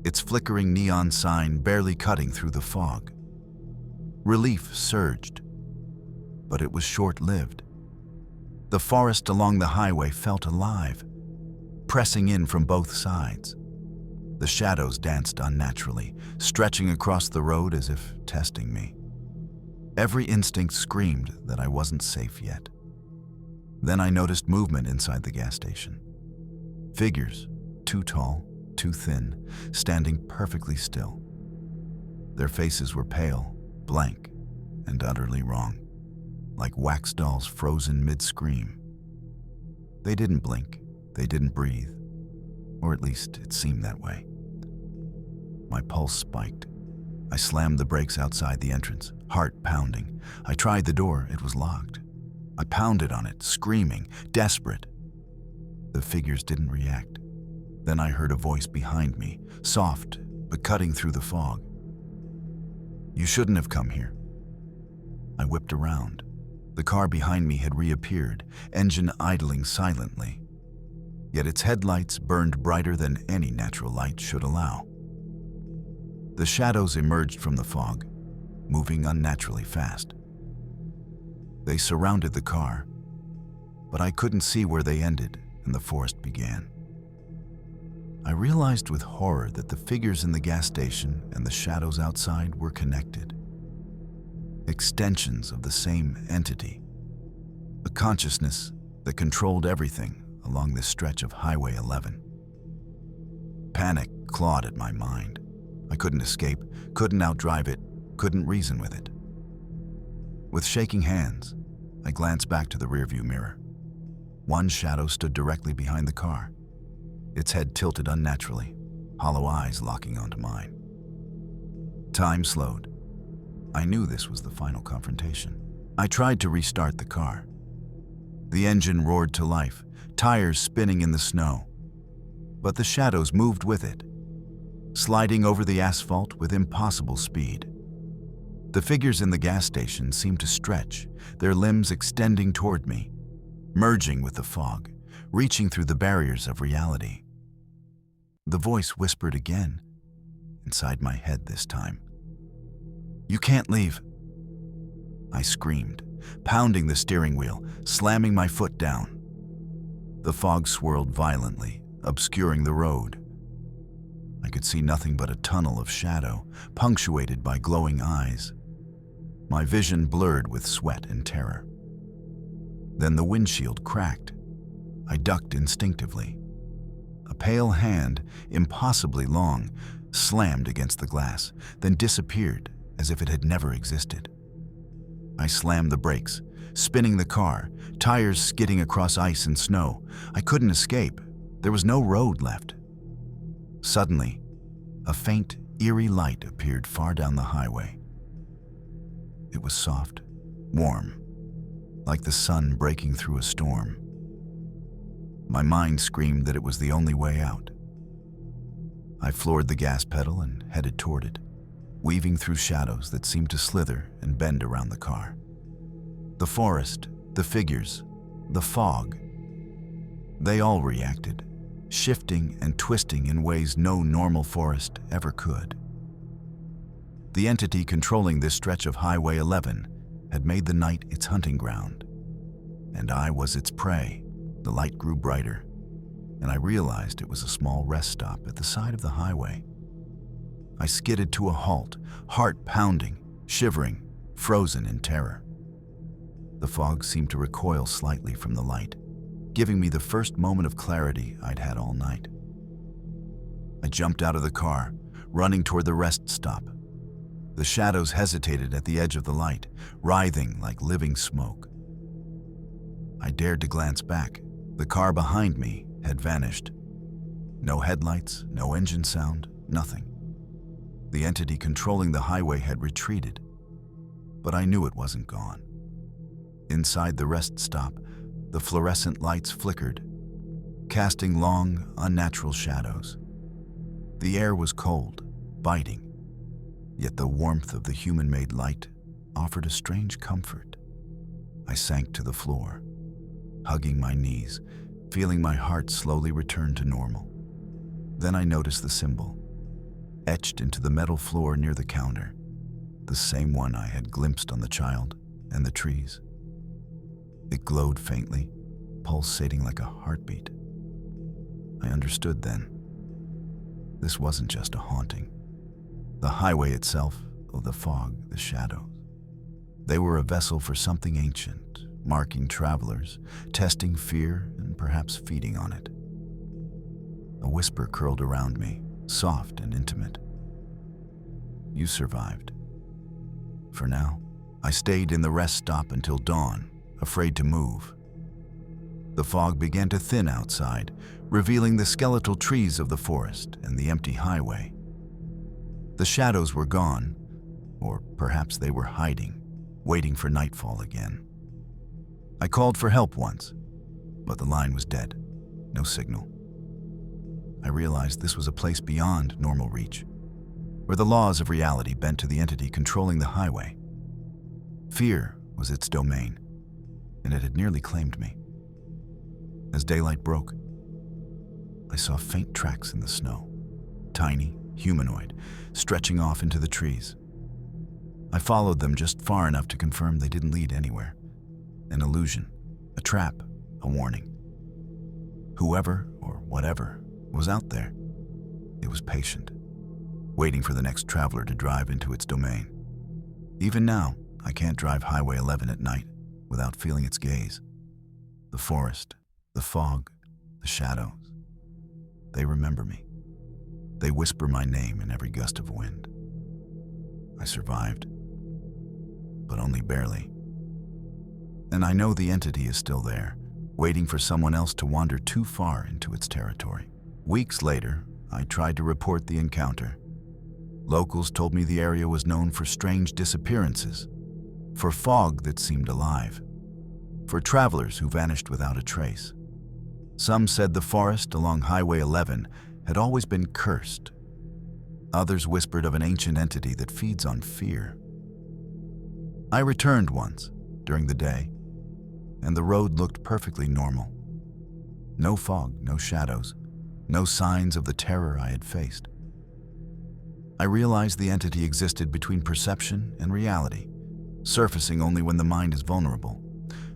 its flickering neon sign barely cutting through the fog. Relief surged, but it was short-lived. The forest along the highway felt alive, pressing in from both sides. The shadows danced unnaturally, stretching across the road as if testing me. Every instinct screamed that I wasn't safe yet. Then I noticed movement inside the gas station. Figures, too tall, too thin, standing perfectly still. Their faces were pale, blank, and utterly wrong, like wax dolls frozen mid-scream. They didn't blink, they didn't breathe, or at least it seemed that way. My pulse spiked. I slammed the brakes outside the entrance, heart pounding. I tried the door, it was locked. I pounded on it, screaming, desperate. The figures didn't react. Then I heard a voice behind me, soft, but cutting through the fog. "You shouldn't have come here." I whipped around. The car behind me had reappeared, engine idling silently. Yet its headlights burned brighter than any natural light should allow. The shadows emerged from the fog, moving unnaturally fast. They surrounded the car, but I couldn't see where they ended and the forest began. I realized with horror that the figures in the gas station and the shadows outside were connected. Extensions of the same entity. A consciousness that controlled everything along this stretch of Highway 11. Panic clawed at my mind. I couldn't escape, couldn't outdrive it, couldn't reason with it. With shaking hands, I glanced back to the rearview mirror. One shadow stood directly behind the car, its head tilted unnaturally, hollow eyes locking onto mine. Time slowed. I knew this was the final confrontation. I tried to restart the car. The engine roared to life, tires spinning in the snow. But the shadows moved with it, sliding over the asphalt with impossible speed. The figures in the gas station seemed to stretch, their limbs extending toward me, merging with the fog, reaching through the barriers of reality. The voice whispered again, inside my head this time. "You can't leave." I screamed, pounding the steering wheel, slamming my foot down. The fog swirled violently, obscuring the road. I could see nothing but a tunnel of shadow, punctuated by glowing eyes. My vision blurred with sweat and terror. Then the windshield cracked. I ducked instinctively. A pale hand, impossibly long, slammed against the glass, then disappeared as if it had never existed. I slammed the brakes, spinning the car, tires skidding across ice and snow. I couldn't escape. There was no road left. Suddenly, a faint, eerie light appeared far down the highway. It was soft, warm, like the sun breaking through a storm. My mind screamed that it was the only way out. I floored the gas pedal and headed toward it, weaving through shadows that seemed to slither and bend around the car. The forest, the figures, the fog, they all reacted, shifting and twisting in ways no normal forest ever could. The entity controlling this stretch of Highway 11 had made the night its hunting ground, and I was its prey. The light grew brighter, and I realized it was a small rest stop at the side of the highway. I skidded to a halt, heart pounding, shivering, frozen in terror. The fog seemed to recoil slightly from the light, giving me the first moment of clarity I'd had all night. I jumped out of the car, running toward the rest stop. The shadows hesitated at the edge of the light, writhing like living smoke. I dared to glance back. The car behind me had vanished. No headlights, no engine sound, nothing. The entity controlling the highway had retreated, but I knew it wasn't gone. Inside the rest stop, the fluorescent lights flickered, casting long, unnatural shadows. The air was cold, biting, yet the warmth of the human-made light offered a strange comfort. I sank to the floor, hugging my knees, feeling my heart slowly return to normal. Then I noticed the symbol, etched into the metal floor near the counter, the same one I had glimpsed on the child and the trees. It glowed faintly, pulsating like a heartbeat. I understood then. This wasn't just a haunting. The highway itself, the fog, the shadows, they were a vessel for something ancient, marking travelers, testing fear, and perhaps feeding on it. A whisper curled around me, soft and intimate. You survived. For now, I stayed in the rest stop until dawn, afraid to move. The fog began to thin outside, revealing the skeletal trees of the forest and the empty highway. The shadows were gone, or perhaps they were hiding, waiting for nightfall again. I called for help once, but the line was dead, no signal. I realized this was a place beyond normal reach, where the laws of reality bent to the entity controlling the highway. Fear was its domain, and it had nearly claimed me. As daylight broke, I saw faint tracks in the snow, tiny, humanoid, stretching off into the trees. I followed them just far enough to confirm they didn't lead anywhere. An illusion, a trap, a warning. Whoever or whatever was out there, it was patient, waiting for the next traveler to drive into its domain. Even now, I can't drive Highway 11 at night without feeling its gaze. The forest, the fog, the shadows, they remember me. They whisper my name in every gust of wind. I survived, but only barely. And I know the entity is still there, waiting for someone else to wander too far into its territory. Weeks later, I tried to report the encounter. Locals told me the area was known for strange disappearances, for fog that seemed alive. for travelers who vanished without a trace. Some said the forest along Highway 11 had always been cursed. Others whispered of an ancient entity that feeds on fear. I returned once, during the day, and the road looked perfectly normal. No fog, no shadows, no signs of the terror I had faced. I realized the entity existed between perception and reality, surfacing only when the mind is vulnerable,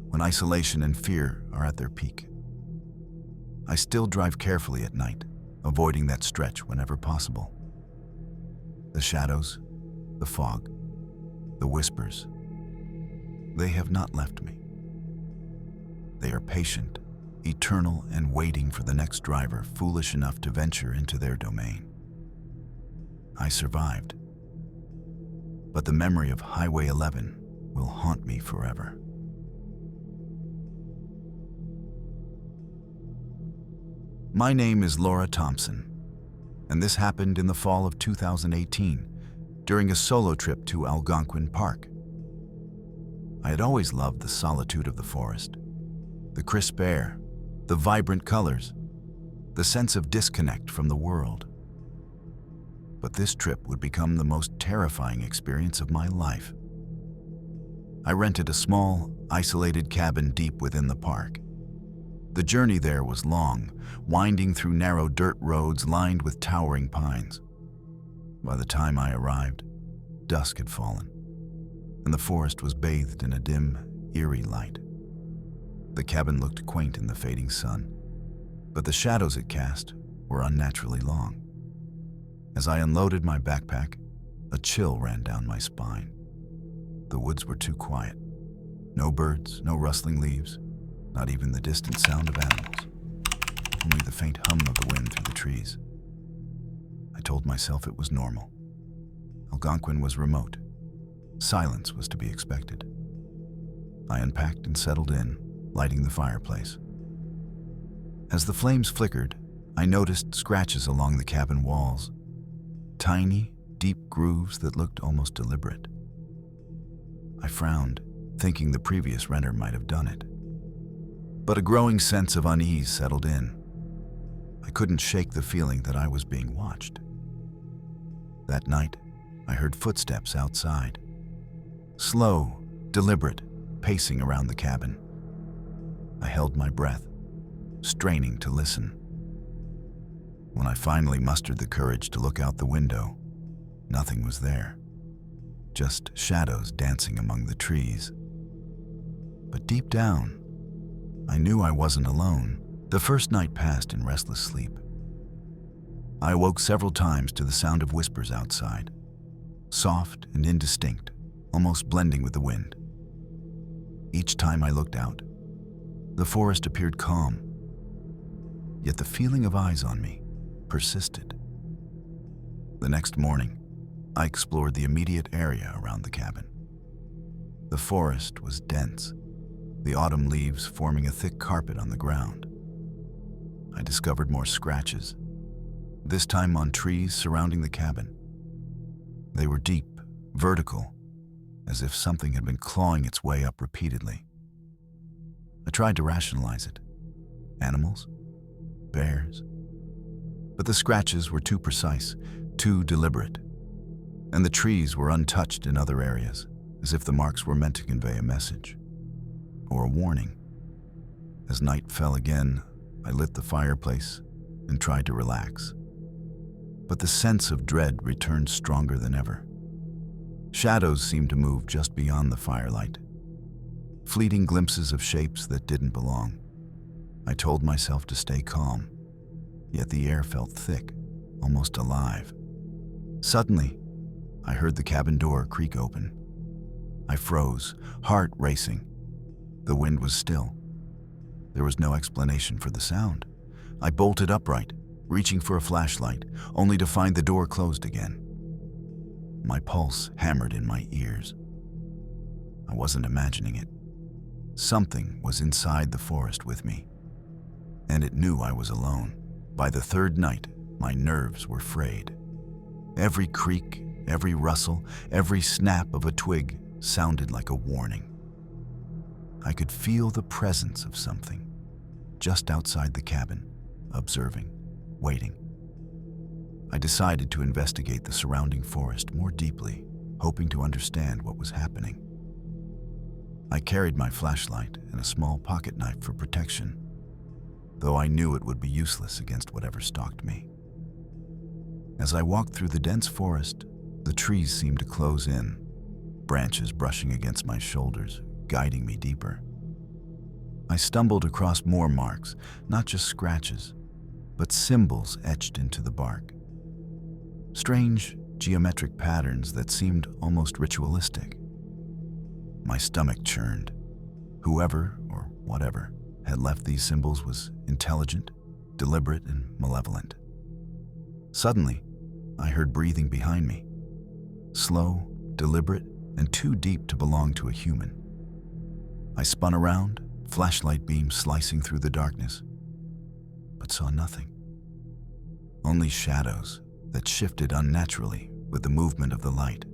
when isolation and fear are at their peak. I still drive carefully at night, avoiding that stretch whenever possible. The shadows, the fog, the whispers, they have not left me. They are patient, eternal, and waiting for the next driver foolish enough to venture into their domain. I survived, but the memory of Highway 11 will haunt me forever. My name is Laura Thompson, and this happened in the fall of 2018 during a solo trip to Algonquin Park. I had always loved the solitude of the forest, the crisp air, the vibrant colors, the sense of disconnect from the world. But this trip would become the most terrifying experience of my life. I rented a small, isolated cabin deep within the park. The journey there was long, winding through narrow dirt roads lined with towering pines. By the time I arrived, dusk had fallen, and the forest was bathed in a dim, eerie light. The cabin looked quaint in the fading sun, but the shadows it cast were unnaturally long. As I unloaded my backpack, a chill ran down my spine. The woods were too quiet. No birds, no rustling leaves, not even the distant sound of animals. Only the faint hum of the wind through the trees. I told myself it was normal. Algonquin was remote. Silence was to be expected. I unpacked and settled in, lighting the fireplace. As the flames flickered, I noticed scratches along the cabin walls. Tiny, deep grooves that looked almost deliberate. I frowned, thinking the previous renter might have done it. But a growing sense of unease settled in. I couldn't shake the feeling that I was being watched. That night, I heard footsteps outside. Slow, deliberate, pacing around the cabin. I held my breath, straining to listen. When I finally mustered the courage to look out the window, nothing was there. Just shadows dancing among the trees. But deep down, I knew I wasn't alone. The first night passed in restless sleep. I awoke several times to the sound of whispers outside, soft and indistinct, almost blending with the wind. Each time I looked out, the forest appeared calm, yet the feeling of eyes on me persisted. The next morning, I explored the immediate area around the cabin. The forest was dense, the autumn leaves forming a thick carpet on the ground. I discovered more scratches, this time on trees surrounding the cabin. They were deep, vertical, as if something had been clawing its way up repeatedly. I tried to rationalize it. Animals? Bears? But the scratches were too precise, too deliberate, and the trees were untouched in other areas, as if the marks were meant to convey a message or a warning. As night fell again, I lit the fireplace and tried to relax. But the sense of dread returned stronger than ever. Shadows seemed to move just beyond the firelight, fleeting glimpses of shapes that didn't belong. I told myself to stay calm, yet the air felt thick, almost alive. Suddenly, I heard the cabin door creak open. I froze, heart racing. The wind was still. There was no explanation for the sound. I bolted upright, reaching for a flashlight, only to find the door closed again. My pulse hammered in my ears. I wasn't imagining it. Something was inside the forest with me, and it knew I was alone. By the third night, my nerves were frayed. Every creak, every rustle, every snap of a twig sounded like a warning. I could feel the presence of something just outside the cabin, observing, waiting. I decided to investigate the surrounding forest more deeply, hoping to understand what was happening. I carried my flashlight and a small pocket knife for protection, though I knew it would be useless against whatever stalked me. As I walked through the dense forest, the trees seemed to close in, branches brushing against my shoulders, guiding me deeper. I stumbled across more marks, not just scratches, but symbols etched into the bark. Strange geometric patterns that seemed almost ritualistic. My stomach churned. Whoever or whatever had left these symbols was intelligent, deliberate, and malevolent. Suddenly, I heard breathing behind me. Slow, deliberate, and too deep to belong to a human. I spun around, flashlight beam slicing through the darkness, but saw nothing. Only shadows that shifted unnaturally with the movement of the light.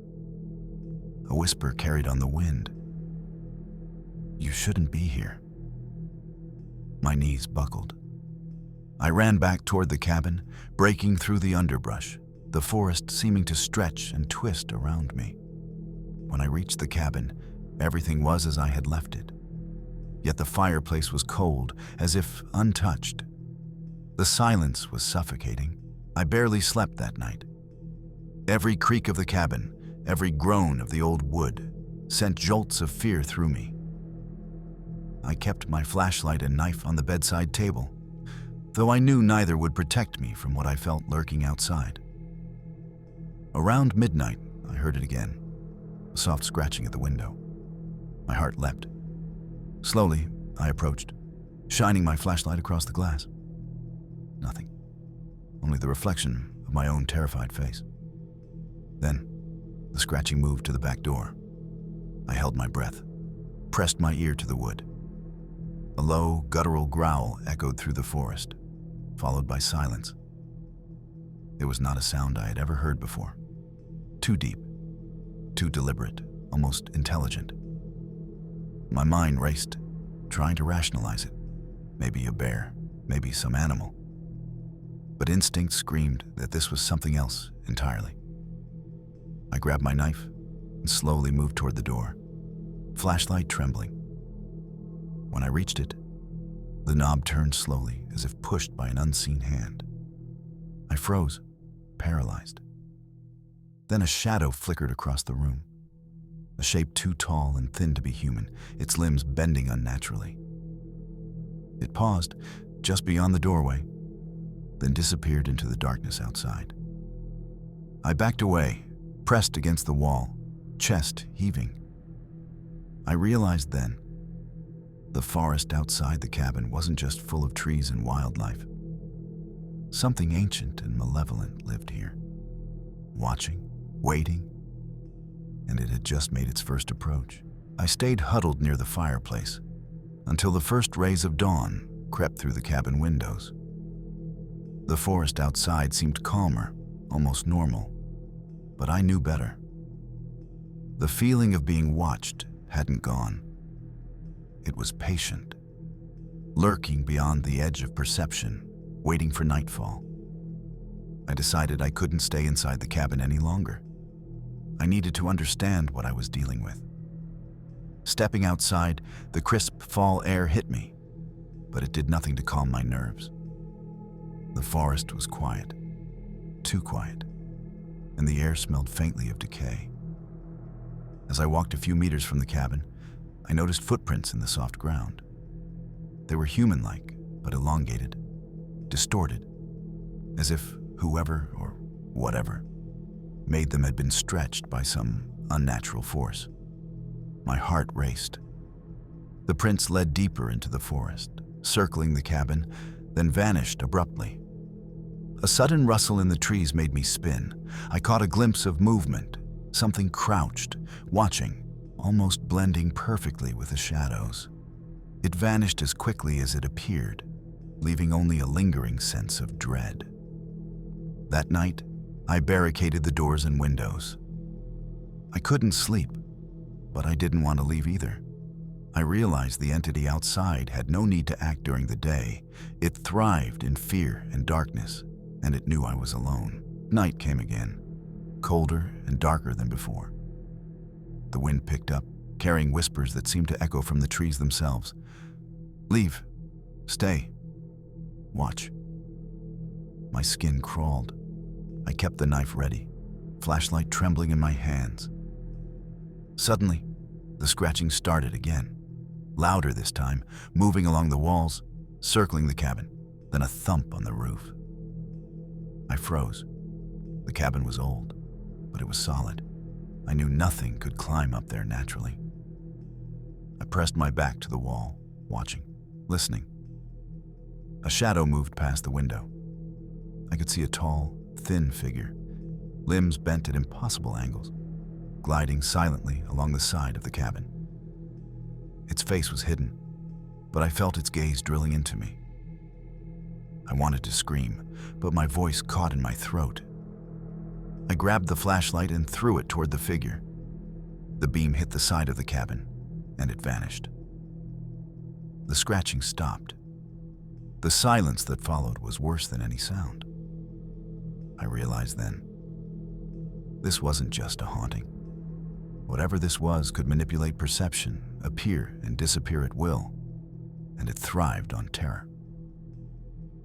A whisper carried on the wind. "You shouldn't be here." My knees buckled. I ran back toward the cabin, breaking through the underbrush, the forest seeming to stretch and twist around me. When I reached the cabin, everything was as I had left it. Yet the fireplace was cold, as if untouched. The silence was suffocating. I barely slept that night. Every creak of the cabin, every groan of the old wood, sent jolts of fear through me. I kept my flashlight and knife on the bedside table, though I knew neither would protect me from what I felt lurking outside. Around midnight, I heard it again, a soft scratching at the window. My heart leapt. Slowly, I approached, shining my flashlight across the glass. Nothing. Only the reflection of my own terrified face. Then, the scratching moved to the back door. I held my breath, pressed my ear to the wood. A low, guttural growl echoed through the forest, followed by silence. It was not a sound I had ever heard before. Too deep, too deliberate, almost intelligent. My mind raced, trying to rationalize it. Maybe a bear, maybe some animal. But instinct screamed that this was something else entirely. I grabbed my knife and slowly moved toward the door, flashlight trembling. When I reached it, the knob turned slowly as if pushed by an unseen hand. I froze, paralyzed. Then a shadow flickered across the room, a shape too tall and thin to be human, its limbs bending unnaturally. It paused just beyond the doorway, then disappeared into the darkness outside. I backed away, pressed against the wall, chest heaving. I realized then, the forest outside the cabin wasn't just full of trees and wildlife. Something ancient and malevolent lived here, watching, waiting, and it had just made its first approach. I stayed huddled near the fireplace until the first rays of dawn crept through the cabin windows. The forest outside seemed calmer, almost normal, but I knew better. The feeling of being watched hadn't gone. It was patient, lurking beyond the edge of perception, waiting for nightfall. I decided I couldn't stay inside the cabin any longer. I needed to understand what I was dealing with. Stepping outside, the crisp fall air hit me, but it did nothing to calm my nerves. The forest was quiet, too quiet, and the air smelled faintly of decay. As I walked a few meters from the cabin, I noticed footprints in the soft ground. They were human-like, but elongated, distorted, as if whoever or whatever made them had been stretched by some unnatural force. My heart raced. The prints led deeper into the forest, circling the cabin, then vanished abruptly. A sudden rustle in the trees made me spin. I caught a glimpse of movement, something crouched, watching, almost blending perfectly with the shadows. It vanished as quickly as it appeared, leaving only a lingering sense of dread. That night, I barricaded the doors and windows. I couldn't sleep, but I didn't want to leave either. I realized the entity outside had no need to act during the day. It thrived in fear and darkness, and it knew I was alone. Night came again, colder and darker than before. The wind picked up, carrying whispers that seemed to echo from the trees themselves. Leave. Stay. Watch. My skin crawled. I kept the knife ready, flashlight trembling in my hands. Suddenly, the scratching started again, louder this time, moving along the walls, circling the cabin, then a thump on the roof. I froze. The cabin was old, but it was solid. I knew nothing could climb up there naturally. I pressed my back to the wall, watching, listening. A shadow moved past the window. I could see a tall, thin figure, limbs bent at impossible angles, gliding silently along the side of the cabin. Its face was hidden, but I felt its gaze drilling into me. I wanted to scream, but my voice caught in my throat. I grabbed the flashlight and threw it toward the figure. The beam hit the side of the cabin, and it vanished. The scratching stopped. The silence that followed was worse than any sound. I realized then, this wasn't just a haunting. Whatever this was could manipulate perception, appear and disappear at will, and it thrived on terror.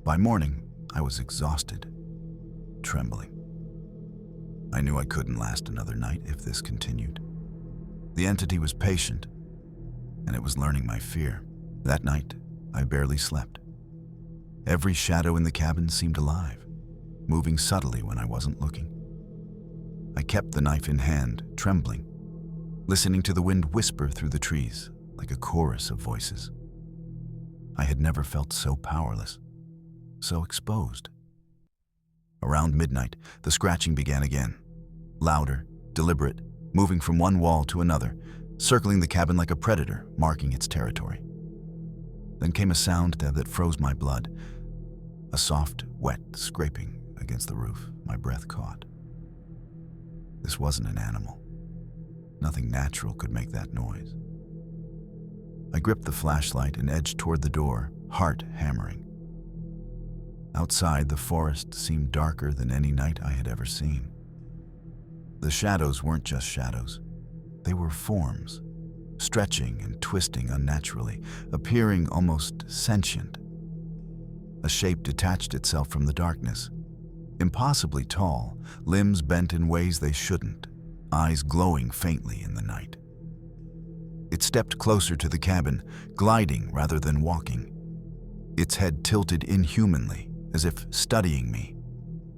By morning, I was exhausted, trembling. I knew I couldn't last another night if this continued. The entity was patient, and it was learning my fear. That night, I barely slept. Every shadow in the cabin seemed alive, moving subtly when I wasn't looking. I kept the knife in hand, trembling, listening to the wind whisper through the trees like a chorus of voices. I had never felt so powerless, so exposed. Around midnight, the scratching began again, louder, deliberate, moving from one wall to another, circling the cabin like a predator, marking its territory. Then came a sound that froze my blood, a soft, wet scraping against the roof my breath caught. This wasn't an animal. Nothing natural could make that noise. I gripped the flashlight and edged toward the door, heart hammering. Outside, the forest seemed darker than any night I had ever seen. The shadows weren't just shadows. They were forms, stretching and twisting unnaturally, appearing almost sentient. A shape detached itself from the darkness, impossibly tall, limbs bent in ways they shouldn't, eyes glowing faintly in the night. It stepped closer to the cabin, gliding rather than walking. Its head tilted inhumanly, as if studying me,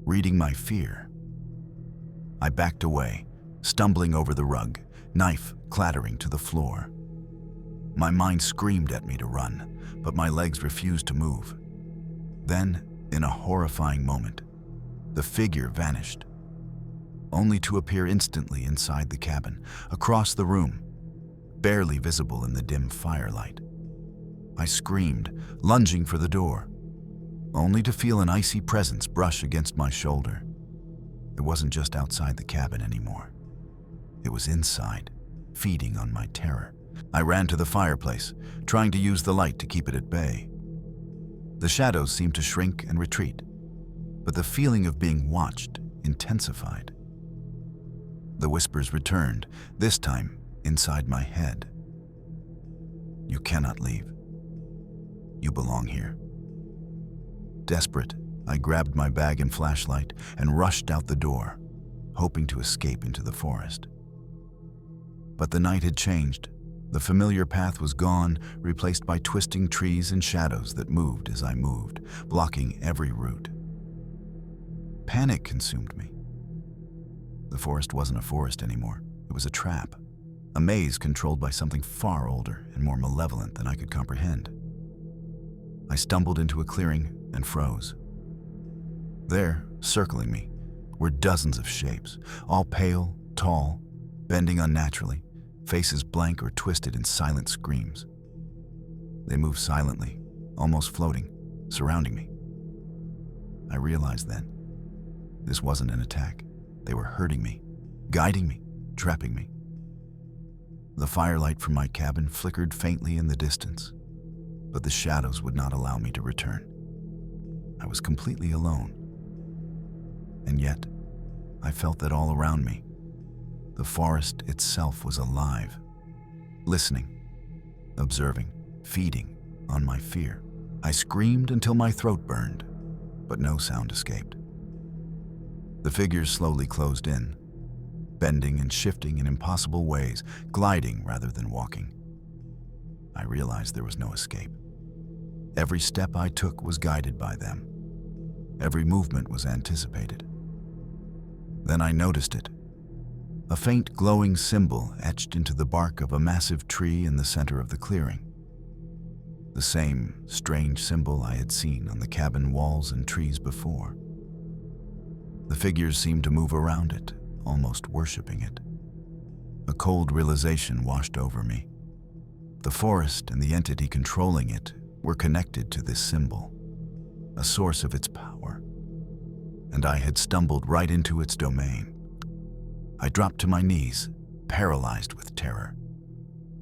reading my fear. I backed away, stumbling over the rug, knife clattering to the floor. My mind screamed at me to run, but my legs refused to move. Then, in a horrifying moment, the figure vanished, only to appear instantly inside the cabin, across the room, barely visible in the dim firelight. I screamed, lunging for the door, only to feel an icy presence brush against my shoulder. It wasn't just outside the cabin anymore. It was inside, feeding on my terror. I ran to the fireplace, trying to use the light to keep it at bay. The shadows seemed to shrink and retreat, but the feeling of being watched intensified. The whispers returned, this time inside my head. You cannot leave. You belong here. Desperate, I grabbed my bag and flashlight and rushed out the door, hoping to escape into the forest. But the night had changed. The familiar path was gone, replaced by twisting trees and shadows that moved as I moved, blocking every route. Panic consumed me. The forest wasn't a forest anymore. It was a trap, a maze controlled by something far older and more malevolent than I could comprehend. I stumbled into a clearing and froze. There, circling me, were dozens of shapes, all pale, tall, bending unnaturally, faces blank or twisted in silent screams. They moved silently, almost floating, surrounding me. I realized then, this wasn't an attack. They were hurting me, guiding me, trapping me. The firelight from my cabin flickered faintly in the distance, but the shadows would not allow me to return. I was completely alone. And yet, I felt that all around me, the forest itself was alive, listening, observing, feeding on my fear. I screamed until my throat burned, but no sound escaped. The figures slowly closed in, bending and shifting in impossible ways, gliding rather than walking. I realized there was no escape. Every step I took was guided by them. Every movement was anticipated. Then I noticed it. A faint glowing symbol etched into the bark of a massive tree in the center of the clearing. The same strange symbol I had seen on the cabin walls and trees before. The figures seemed to move around it, almost worshiping it. A cold realization washed over me. The forest and the entity controlling it were connected to this symbol, a source of its power, and I had stumbled right into its domain. I dropped to my knees, paralyzed with terror,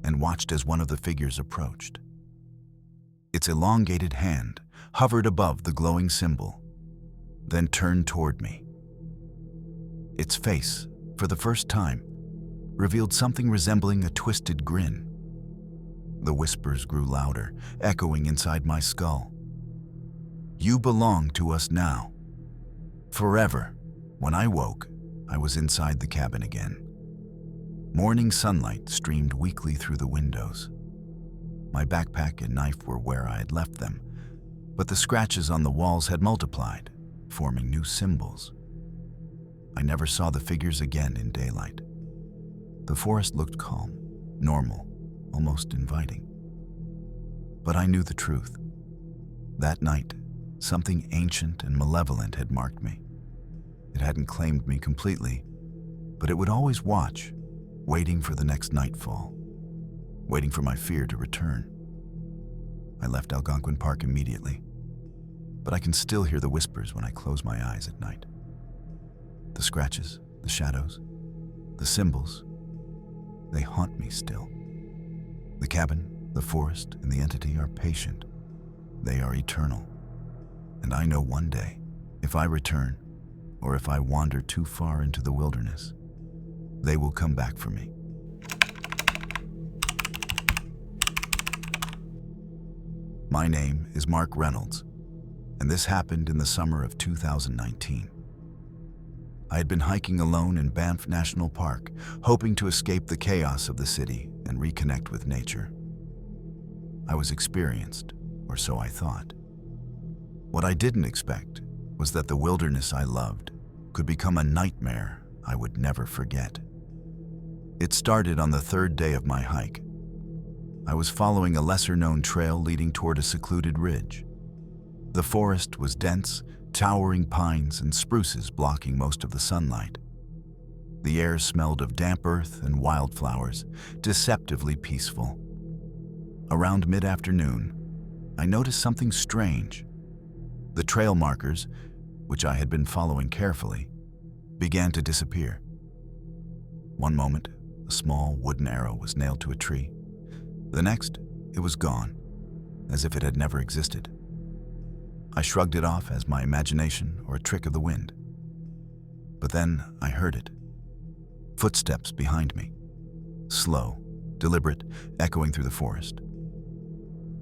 and watched as one of the figures approached. Its elongated hand hovered above the glowing symbol, then turned toward me. Its face, for the first time, revealed something resembling a twisted grin. The whispers grew louder, echoing inside my skull. "You belong to us now. Forever." When I woke, I was inside the cabin again. Morning sunlight streamed weakly through the windows. My backpack and knife were where I had left them, but the scratches on the walls had multiplied, forming new symbols. I never saw the figures again in daylight. The forest looked calm, normal, almost inviting. But I knew the truth. That night, something ancient and malevolent had marked me. It hadn't claimed me completely, but it would always watch, waiting for the next nightfall, waiting for my fear to return. I left Algonquin Park immediately, but I can still hear the whispers when I close my eyes at night. The scratches, the shadows, the symbols, they haunt me still. The cabin, the forest, and the entity are patient. They are eternal. And I know one day, if I return, or if I wander too far into the wilderness, they will come back for me. My name is Mark Reynolds, and this happened in the summer of 2019. I had been hiking alone in Banff National Park, hoping to escape the chaos of the city and reconnect with nature. I was experienced, or so I thought. What I didn't expect was that the wilderness I loved could become a nightmare I would never forget. It started on the third day of my hike. I was following a lesser-known trail leading toward a secluded ridge. The forest was dense, towering pines and spruces blocking most of the sunlight. The air smelled of damp earth and wildflowers, deceptively peaceful. Around mid-afternoon, I noticed something strange. The trail markers, which I had been following carefully, began to disappear. One moment, a small wooden arrow was nailed to a tree. The next, it was gone, as if it had never existed. I shrugged it off as my imagination or a trick of the wind. But then I heard it. Footsteps behind me. Slow, deliberate, echoing through the forest.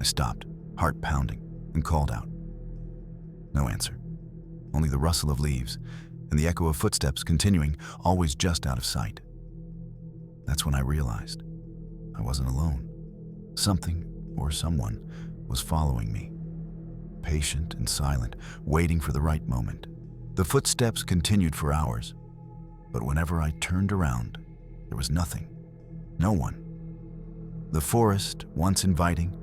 I stopped, heart pounding, and called out. No answer. Only the rustle of leaves and the echo of footsteps continuing, always just out of sight. That's when I realized I wasn't alone. Something or someone was following me. Patient and silent, waiting for the right moment. The footsteps continued for hours, but whenever I turned around, there was nothing, no one. The forest, once inviting,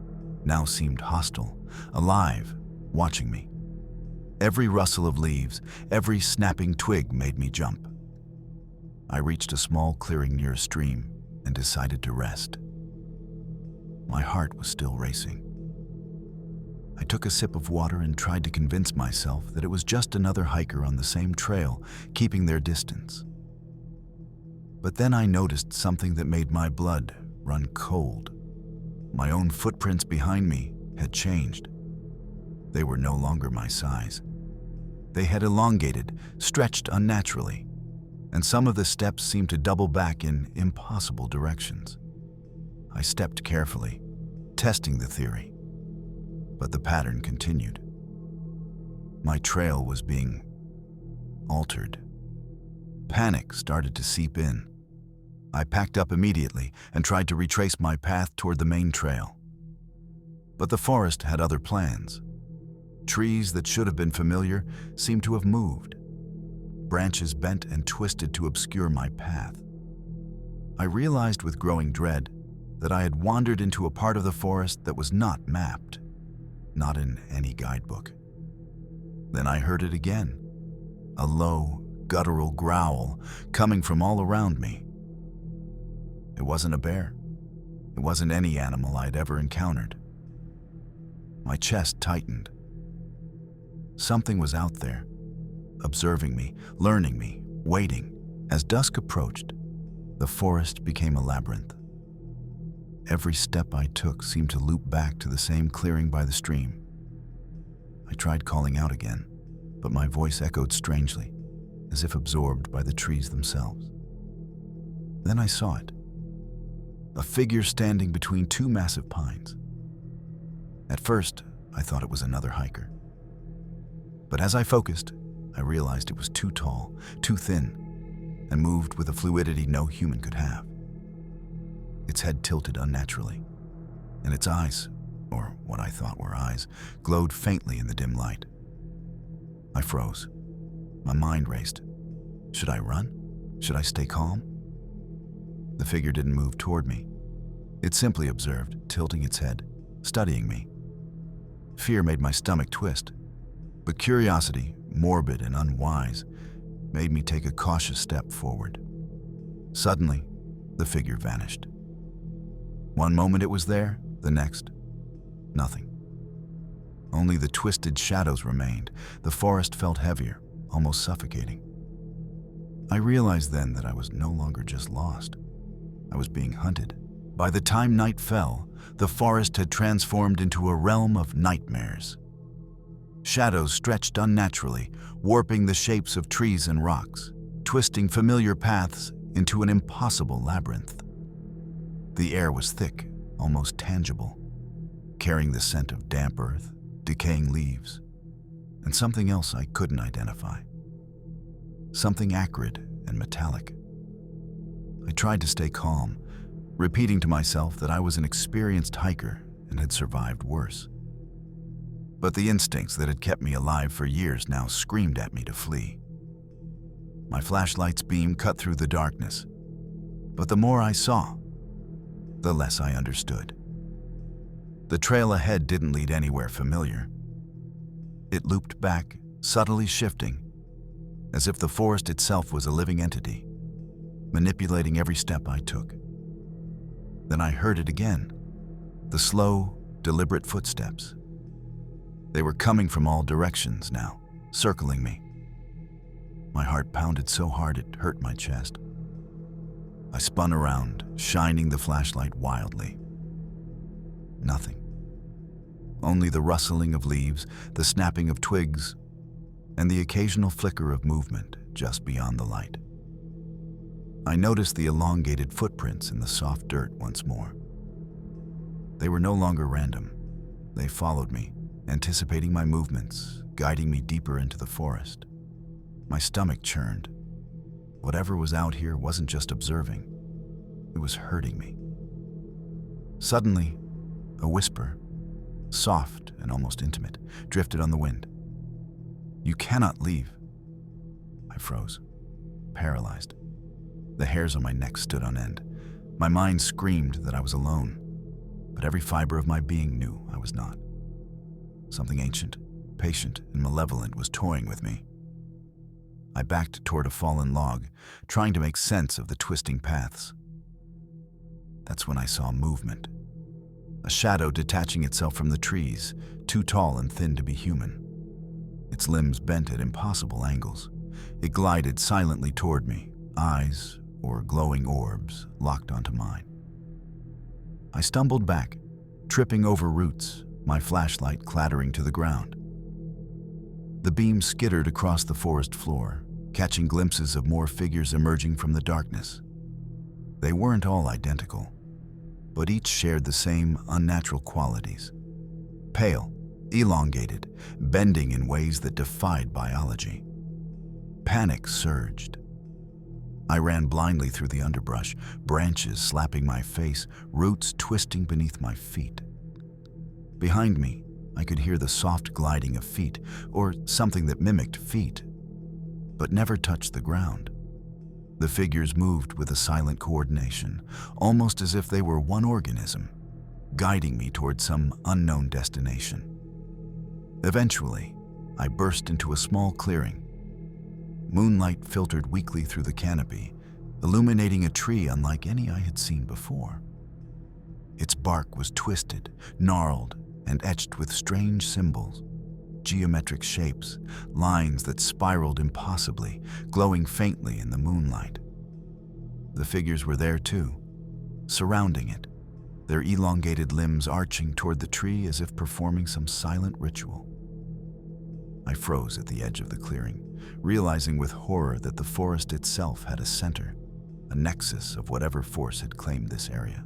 now seemed hostile, alive, watching me. Every rustle of leaves, every snapping twig made me jump. I reached a small clearing near a stream and decided to rest. My heart was still racing. I took a sip of water and tried to convince myself that it was just another hiker on the same trail, keeping their distance. But then I noticed something that made my blood run cold. My own footprints behind me had changed. They were no longer my size. They had elongated, stretched unnaturally, and some of the steps seemed to double back in impossible directions. I stepped carefully, testing the theory, but the pattern continued. My trail was being altered. Panic started to seep in. I packed up immediately and tried to retrace my path toward the main trail. But the forest had other plans. Trees that should have been familiar seemed to have moved. Branches bent and twisted to obscure my path. I realized with growing dread that I had wandered into a part of the forest that was not mapped, not in any guidebook. Then I heard it again, a low, guttural growl coming from all around me. It wasn't a bear. It wasn't any animal I'd ever encountered. My chest tightened. Something was out there, observing me, learning me, waiting. As dusk approached, the forest became a labyrinth. Every step I took seemed to loop back to the same clearing by the stream. I tried calling out again, but my voice echoed strangely, as if absorbed by the trees themselves. Then I saw it. A figure standing between two massive pines. At first, I thought it was another hiker. But as I focused, I realized it was too tall, too thin, and moved with a fluidity no human could have. Its head tilted unnaturally, and its eyes, or what I thought were eyes, glowed faintly in the dim light. I froze. My mind raced. Should I run? Should I stay calm? The figure didn't move toward me. It simply observed, tilting its head, studying me. Fear made my stomach twist, but curiosity, morbid and unwise, made me take a cautious step forward. Suddenly, the figure vanished. One moment it was there, the next, nothing. Only the twisted shadows remained. The forest felt heavier, almost suffocating. I realized then that I was no longer just lost. I was being hunted. By the time night fell, the forest had transformed into a realm of nightmares. Shadows stretched unnaturally, warping the shapes of trees and rocks, twisting familiar paths into an impossible labyrinth. The air was thick, almost tangible, carrying the scent of damp earth, decaying leaves, and something else I couldn't identify. Something acrid and metallic. I tried to stay calm, repeating to myself that I was an experienced hiker and had survived worse. But the instincts that had kept me alive for years now screamed at me to flee. My flashlight's beam cut through the darkness, but the more I saw, the less I understood. The trail ahead didn't lead anywhere familiar. It looped back, subtly shifting, as if the forest itself was a living entity, manipulating every step I took. Then I heard it again, the slow, deliberate footsteps. They were coming from all directions now, circling me. My heart pounded so hard it hurt my chest. I spun around, shining the flashlight wildly. Nothing. Only the rustling of leaves, the snapping of twigs, and the occasional flicker of movement just beyond the light. I noticed the elongated footprints in the soft dirt once more. They were no longer random. They followed me, anticipating my movements, guiding me deeper into the forest. My stomach churned. Whatever was out here wasn't just observing. It was hurting me. Suddenly, a whisper, soft and almost intimate, drifted on the wind. "You cannot leave." I froze, paralyzed. The hairs on my neck stood on end. My mind screamed that I was alone, but every fiber of my being knew I was not. Something ancient, patient, and malevolent was toying with me. I backed toward a fallen log, trying to make sense of the twisting paths. That's when I saw movement. A shadow detaching itself from the trees, too tall and thin to be human. Its limbs bent at impossible angles. It glided silently toward me, eyes, or glowing orbs, locked onto mine. I stumbled back, tripping over roots, my flashlight clattering to the ground. The beam skittered across the forest floor, catching glimpses of more figures emerging from the darkness. They weren't all identical, but each shared the same unnatural qualities. Pale, elongated, bending in ways that defied biology. Panic surged. I ran blindly through the underbrush, branches slapping my face, roots twisting beneath my feet. Behind me, I could hear the soft gliding of feet, or something that mimicked feet, but never touched the ground. The figures moved with a silent coordination, almost as if they were one organism, guiding me toward some unknown destination. Eventually, I burst into a small clearing. Moonlight filtered weakly through the canopy, illuminating a tree unlike any I had seen before. Its bark was twisted, gnarled, and etched with strange symbols, geometric shapes, lines that spiraled impossibly, glowing faintly in the moonlight. The figures were there too, surrounding it, their elongated limbs arching toward the tree as if performing some silent ritual. I froze at the edge of the clearing, realizing with horror that the forest itself had a center, a nexus of whatever force had claimed this area.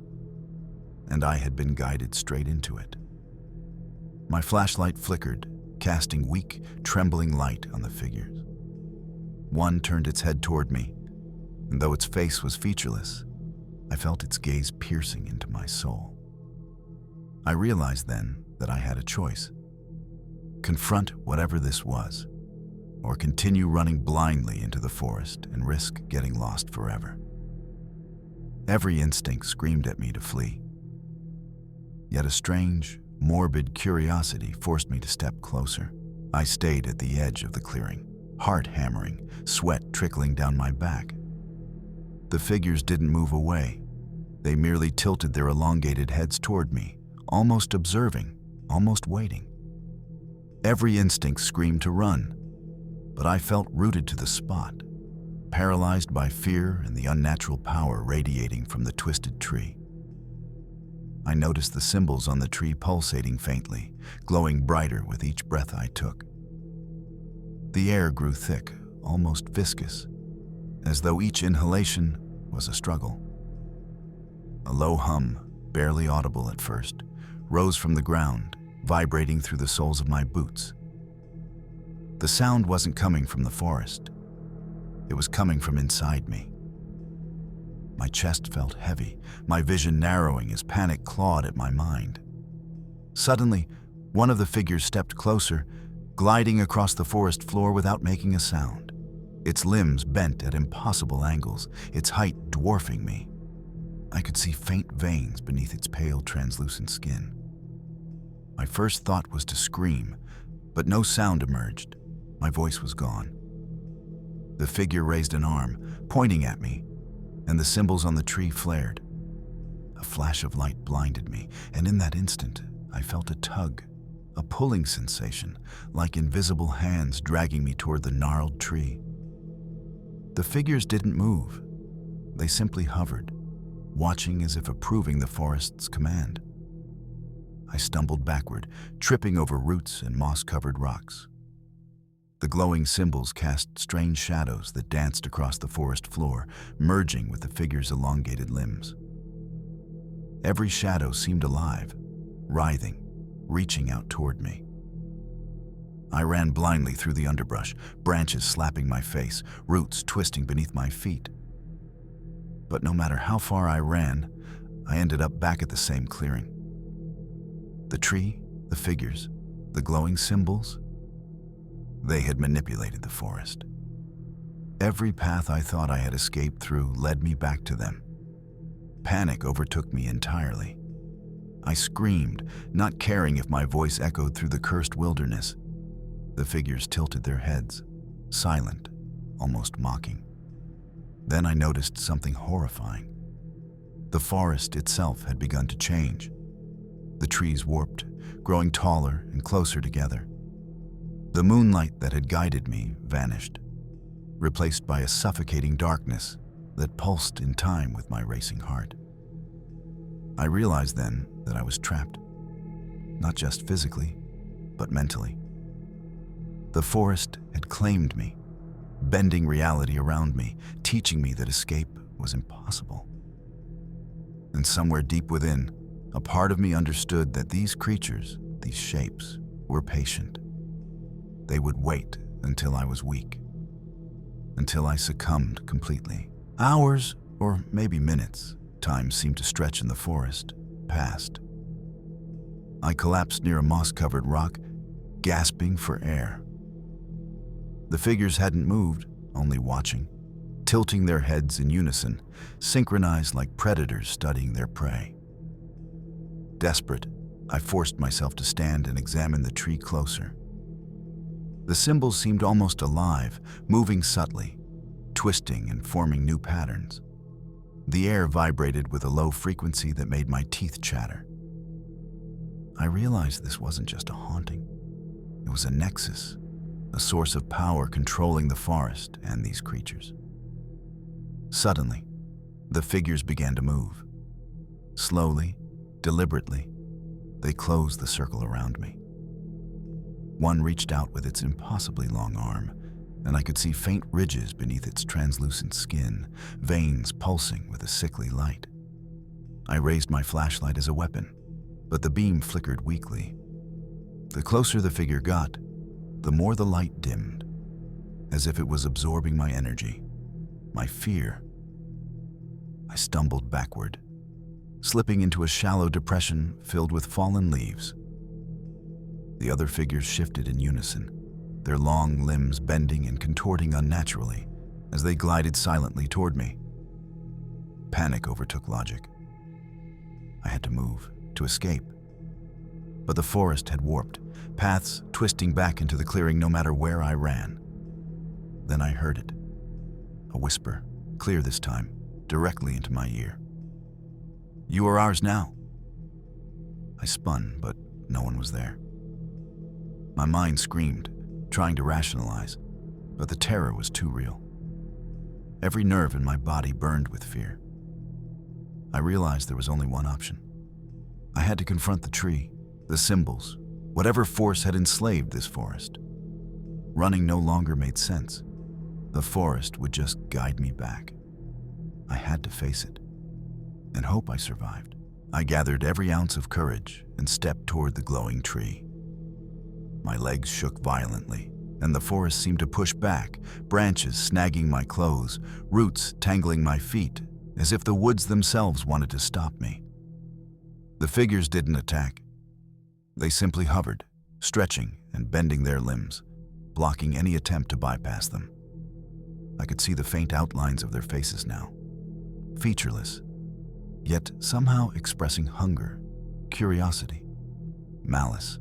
And I had been guided straight into it. My flashlight flickered, casting weak, trembling light on the figures. One turned its head toward me, and though its face was featureless, I felt its gaze piercing into my soul. I realized then that I had a choice. Confront whatever this was, or continue running blindly into the forest and risk getting lost forever. Every instinct screamed at me to flee. Yet a strange, morbid curiosity forced me to step closer. I stayed at the edge of the clearing, heart hammering, sweat trickling down my back. The figures didn't move away. They merely tilted their elongated heads toward me, almost observing, almost waiting. Every instinct screamed to run, but I felt rooted to the spot, paralyzed by fear and the unnatural power radiating from the twisted tree. I noticed the symbols on the tree pulsating faintly, glowing brighter with each breath I took. The air grew thick, almost viscous, as though each inhalation was a struggle. A low hum, barely audible at first, rose from the ground, vibrating through the soles of my boots. The sound wasn't coming from the forest. It was coming from inside me. My chest felt heavy, my vision narrowing as panic clawed at my mind. Suddenly, one of the figures stepped closer, gliding across the forest floor without making a sound. Its limbs bent at impossible angles, its height dwarfing me. I could see faint veins beneath its pale, translucent skin. My first thought was to scream, but no sound emerged. My voice was gone. The figure raised an arm, pointing at me, and the symbols on the tree flared. A flash of light blinded me, and in that instant, I felt a tug, a pulling sensation, like invisible hands dragging me toward the gnarled tree. The figures didn't move. They simply hovered, watching as if approving the forest's command. I stumbled backward, tripping over roots and moss-covered rocks. The glowing symbols cast strange shadows that danced across the forest floor, merging with the figure's elongated limbs. Every shadow seemed alive, writhing, reaching out toward me. I ran blindly through the underbrush, branches slapping my face, roots twisting beneath my feet. But no matter how far I ran, I ended up back at the same clearing. The tree, the figures, the glowing symbols, they had manipulated the forest. Every path I thought I had escaped through led me back to them. Panic overtook me entirely. I screamed, not caring if my voice echoed through the cursed wilderness. The figures tilted their heads, silent, almost mocking. Then I noticed something horrifying. The forest itself had begun to change. The trees warped, growing taller and closer together. The moonlight that had guided me vanished, replaced by a suffocating darkness that pulsed in time with my racing heart. I realized then that I was trapped, not just physically, but mentally. The forest had claimed me, bending reality around me, teaching me that escape was impossible. And somewhere deep within, a part of me understood that these creatures, these shapes, were patient. They would wait until I was weak, until I succumbed completely. Hours, or maybe minutes, time seemed to stretch in the forest, passed. I collapsed near a moss-covered rock, gasping for air. The figures hadn't moved, only watching, tilting their heads in unison, synchronized like predators studying their prey. Desperate, I forced myself to stand and examine the tree closer. The symbols seemed almost alive, moving subtly, twisting and forming new patterns. The air vibrated with a low frequency that made my teeth chatter. I realized this wasn't just a haunting. It was a nexus, a source of power controlling the forest and these creatures. Suddenly, the figures began to move. Slowly, deliberately, they closed the circle around me. One reached out with its impossibly long arm, and I could see faint ridges beneath its translucent skin, veins pulsing with a sickly light. I raised my flashlight as a weapon, but the beam flickered weakly. The closer the figure got, the more the light dimmed, as if it was absorbing my energy, my fear. I stumbled backward, slipping into a shallow depression filled with fallen leaves. The other figures shifted in unison, their long limbs bending and contorting unnaturally as they glided silently toward me. Panic overtook logic. I had to move, to escape. But the forest had warped, paths twisting back into the clearing no matter where I ran. Then I heard it. A whisper, clear this time, directly into my ear. "You are ours now." I spun, but no one was there. My mind screamed, trying to rationalize, but the terror was too real. Every nerve in my body burned with fear. I realized there was only one option. I had to confront the tree, the symbols, whatever force had enslaved this forest. Running no longer made sense. The forest would just guide me back. I had to face it, and hope I survived. I gathered every ounce of courage and stepped toward the glowing tree. My legs shook violently, and the forest seemed to push back, branches snagging my clothes, roots tangling my feet, as if the woods themselves wanted to stop me. The figures didn't attack. They simply hovered, stretching and bending their limbs, blocking any attempt to bypass them. I could see the faint outlines of their faces now, featureless, yet somehow expressing hunger, curiosity, malice.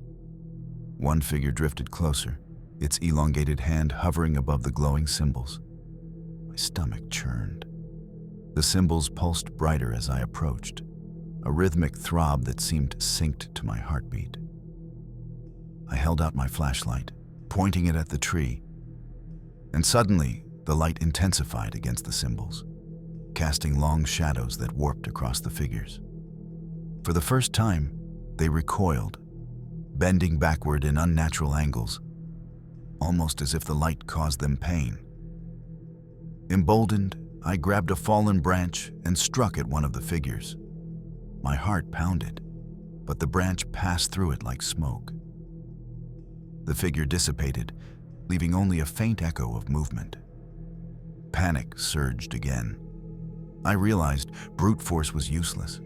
One figure drifted closer, its elongated hand hovering above the glowing symbols. My stomach churned. The symbols pulsed brighter as I approached, a rhythmic throb that seemed synced to my heartbeat. I held out my flashlight, pointing it at the tree, and suddenly the light intensified against the symbols, casting long shadows that warped across the figures. For the first time, they recoiled, bending backward in unnatural angles, almost as if the light caused them pain. Emboldened, I grabbed a fallen branch and struck at one of the figures. My heart pounded, but the branch passed through it like smoke. The figure dissipated, leaving only a faint echo of movement. Panic surged again. I realized brute force was useless.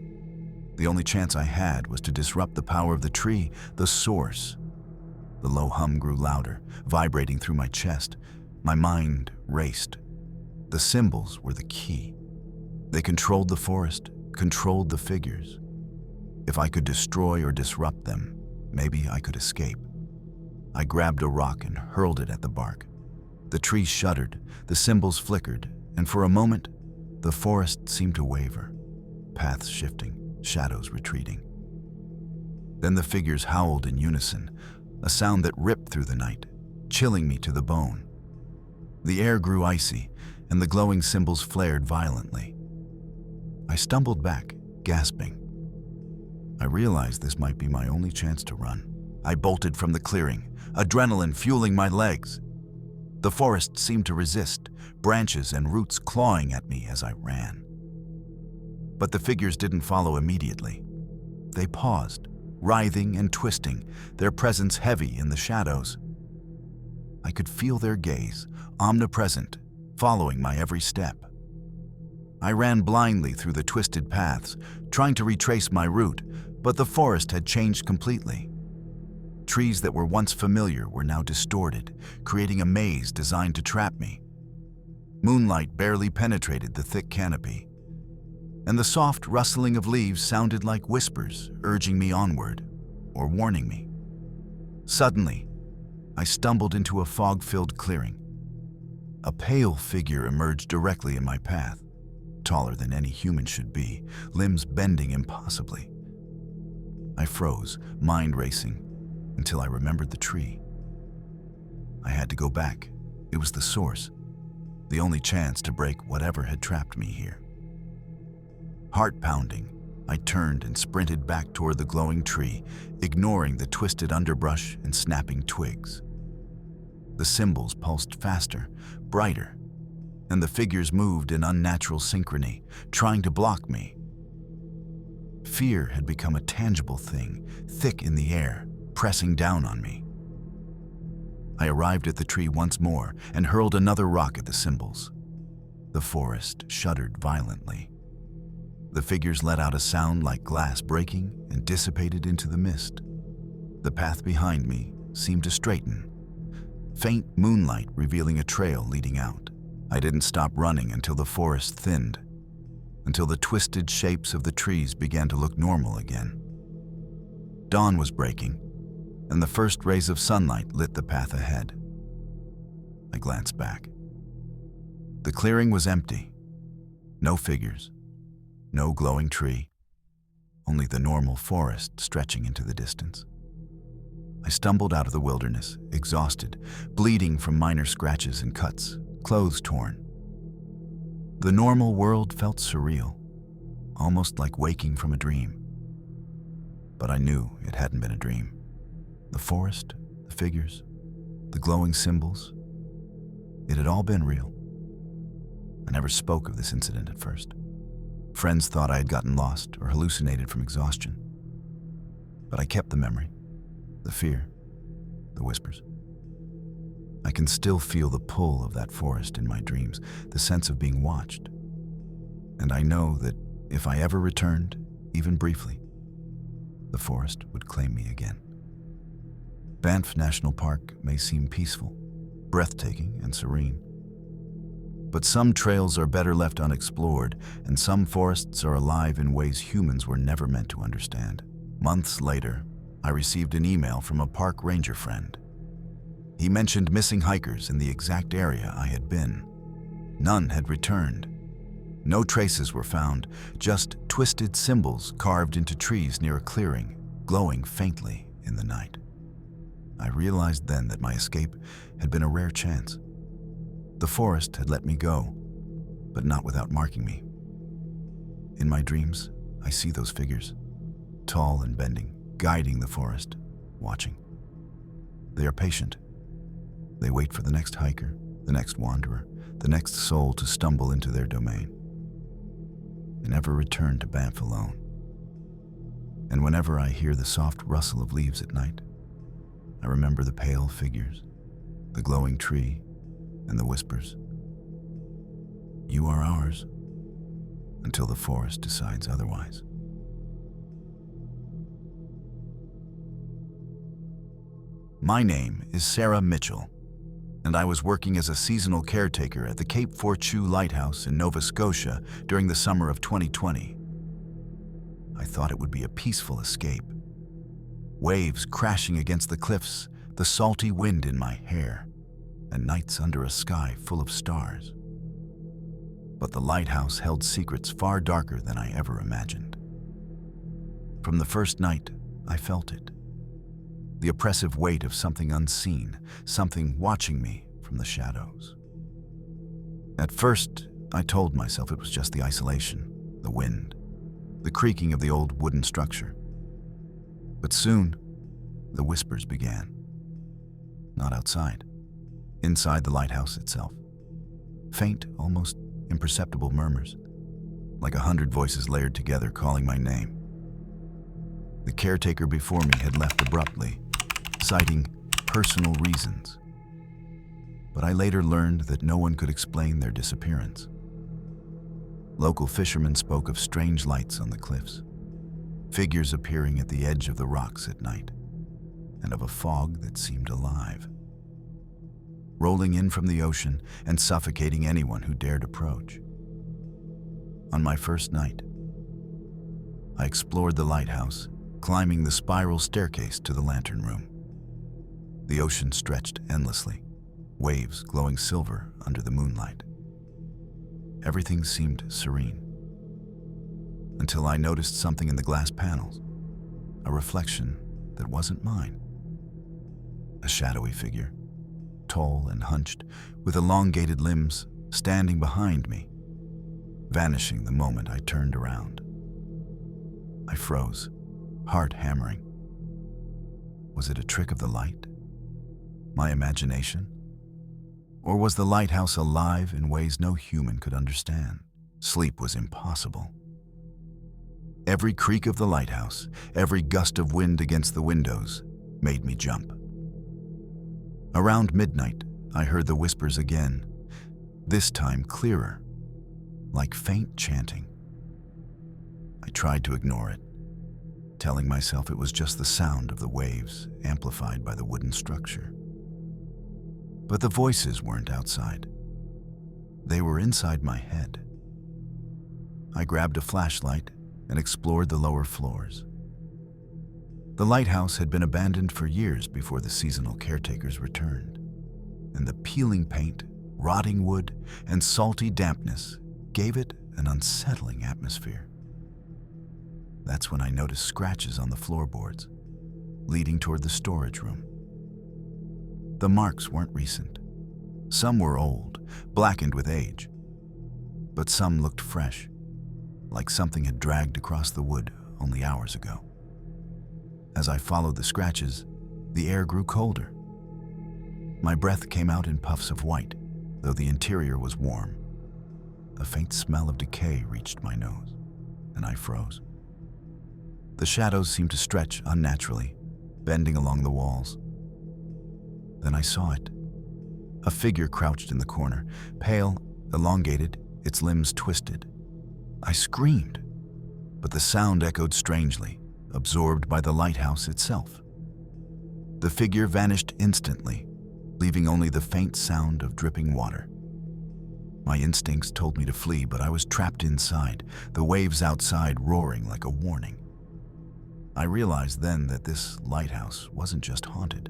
The only chance I had was to disrupt the power of the tree, the source. The low hum grew louder, vibrating through my chest. My mind raced. The symbols were the key. They controlled the forest, controlled the figures. If I could destroy or disrupt them, maybe I could escape. I grabbed a rock and hurled it at the bark. The tree shuddered, the symbols flickered, and for a moment, the forest seemed to waver, paths shifting, shadows retreating. Then the figures howled in unison, a sound that ripped through the night, chilling me to the bone. The air grew icy, and the glowing symbols flared violently. I stumbled back, gasping. I realized this might be my only chance to run. I bolted from the clearing, adrenaline fueling my legs. The forest seemed to resist, branches and roots clawing at me as I ran. But the figures didn't follow immediately. They paused, writhing and twisting, their presence heavy in the shadows. I could feel their gaze, omnipresent, following my every step. I ran blindly through the twisted paths, trying to retrace my route, but the forest had changed completely. Trees that were once familiar were now distorted, creating a maze designed to trap me. Moonlight barely penetrated the thick canopy, and the soft rustling of leaves sounded like whispers, urging me onward or warning me. Suddenly, I stumbled into a fog-filled clearing. A pale figure emerged directly in my path, taller than any human should be, limbs bending impossibly. I froze, mind racing, until I remembered the tree. I had to go back. It was the source, the only chance to break whatever had trapped me here. Heart pounding, I turned and sprinted back toward the glowing tree, ignoring the twisted underbrush and snapping twigs. The symbols pulsed faster, brighter, and the figures moved in unnatural synchrony, trying to block me. Fear had become a tangible thing, thick in the air, pressing down on me. I arrived at the tree once more and hurled another rock at the symbols. The forest shuddered violently. The figures let out a sound like glass breaking and dissipated into the mist. The path behind me seemed to straighten, faint moonlight revealing a trail leading out. I didn't stop running until the forest thinned, until the twisted shapes of the trees began to look normal again. Dawn was breaking, and the first rays of sunlight lit the path ahead. I glanced back. The clearing was empty. No figures, no glowing tree, only the normal forest stretching into the distance. I stumbled out of the wilderness, exhausted, bleeding from minor scratches and cuts, clothes torn. The normal world felt surreal, almost like waking from a dream. But I knew it hadn't been a dream. The forest, the figures, the glowing symbols, it had all been real. I never spoke of this incident at first. Friends thought I had gotten lost or hallucinated from exhaustion. But I kept the memory, the fear, the whispers. I can still feel the pull of that forest in my dreams, the sense of being watched. And I know that if I ever returned, even briefly, the forest would claim me again. Banff National Park may seem peaceful, breathtaking, and serene. But some trails are better left unexplored, and some forests are alive in ways humans were never meant to understand. Months later, I received an email from a park ranger friend. He mentioned missing hikers in the exact area I had been. None had returned. No traces were found, just twisted symbols carved into trees near a clearing, glowing faintly in the night. I realized then that my escape had been a rare chance. The forest had let me go, but not without marking me. In my dreams, I see those figures, tall and bending, guiding the forest, watching. They are patient. They wait for the next hiker, the next wanderer, the next soul to stumble into their domain. They never return to Banff alone. And whenever I hear the soft rustle of leaves at night, I remember the pale figures, the glowing tree, and the whispers. You are ours, until the forest decides otherwise. My name is Sarah Mitchell, and I was working as a seasonal caretaker at the Cape Fortune Lighthouse in Nova Scotia during the summer of 2020. I thought it would be a peaceful escape. Waves crashing against the cliffs, the salty wind in my hair, and nights under a sky full of stars. But the lighthouse held secrets far darker than I ever imagined. From the first night, I felt it. The oppressive weight of something unseen, something watching me from the shadows. At first, I told myself it was just the isolation, the wind, the creaking of the old wooden structure. But soon, the whispers began. Not outside, inside the lighthouse itself. Faint, almost imperceptible murmurs, like 100 voices layered together calling my name. The caretaker before me had left abruptly, citing personal reasons. But I later learned that no one could explain their disappearance. Local fishermen spoke of strange lights on the cliffs, figures appearing at the edge of the rocks at night, and of a fog that seemed alive, rolling in from the ocean and suffocating anyone who dared approach. On my first night, I explored the lighthouse, climbing the spiral staircase to the lantern room. The ocean stretched endlessly, waves glowing silver under the moonlight. Everything seemed serene, until I noticed something in the glass panels, a reflection that wasn't mine. A shadowy figure, tall and hunched, with elongated limbs, standing behind me, vanishing the moment I turned around. I froze, heart hammering. Was it a trick of the light? My imagination? Or was the lighthouse alive in ways no human could understand? Sleep was impossible. Every creak of the lighthouse, every gust of wind against the windows, made me jump. Around midnight, I heard the whispers again, this time clearer, like faint chanting. I tried to ignore it, telling myself it was just the sound of the waves amplified by the wooden structure. But the voices weren't outside. They were inside my head. I grabbed a flashlight and explored the lower floors. The lighthouse had been abandoned for years before the seasonal caretakers returned, and the peeling paint, rotting wood, and salty dampness gave it an unsettling atmosphere. That's when I noticed scratches on the floorboards, leading toward the storage room. The marks weren't recent. Some were old, blackened with age, but some looked fresh, like something had dragged across the wood only hours ago. As I followed the scratches, the air grew colder. My breath came out in puffs of white, though the interior was warm. A faint smell of decay reached my nose, and I froze. The shadows seemed to stretch unnaturally, bending along the walls. Then I saw it. A figure crouched in the corner, pale, elongated, its limbs twisted. I screamed, but the sound echoed strangely, absorbed by the lighthouse itself. The figure vanished instantly, leaving only the faint sound of dripping water. My instincts told me to flee, but I was trapped inside, the waves outside roaring like a warning. I realized then that this lighthouse wasn't just haunted.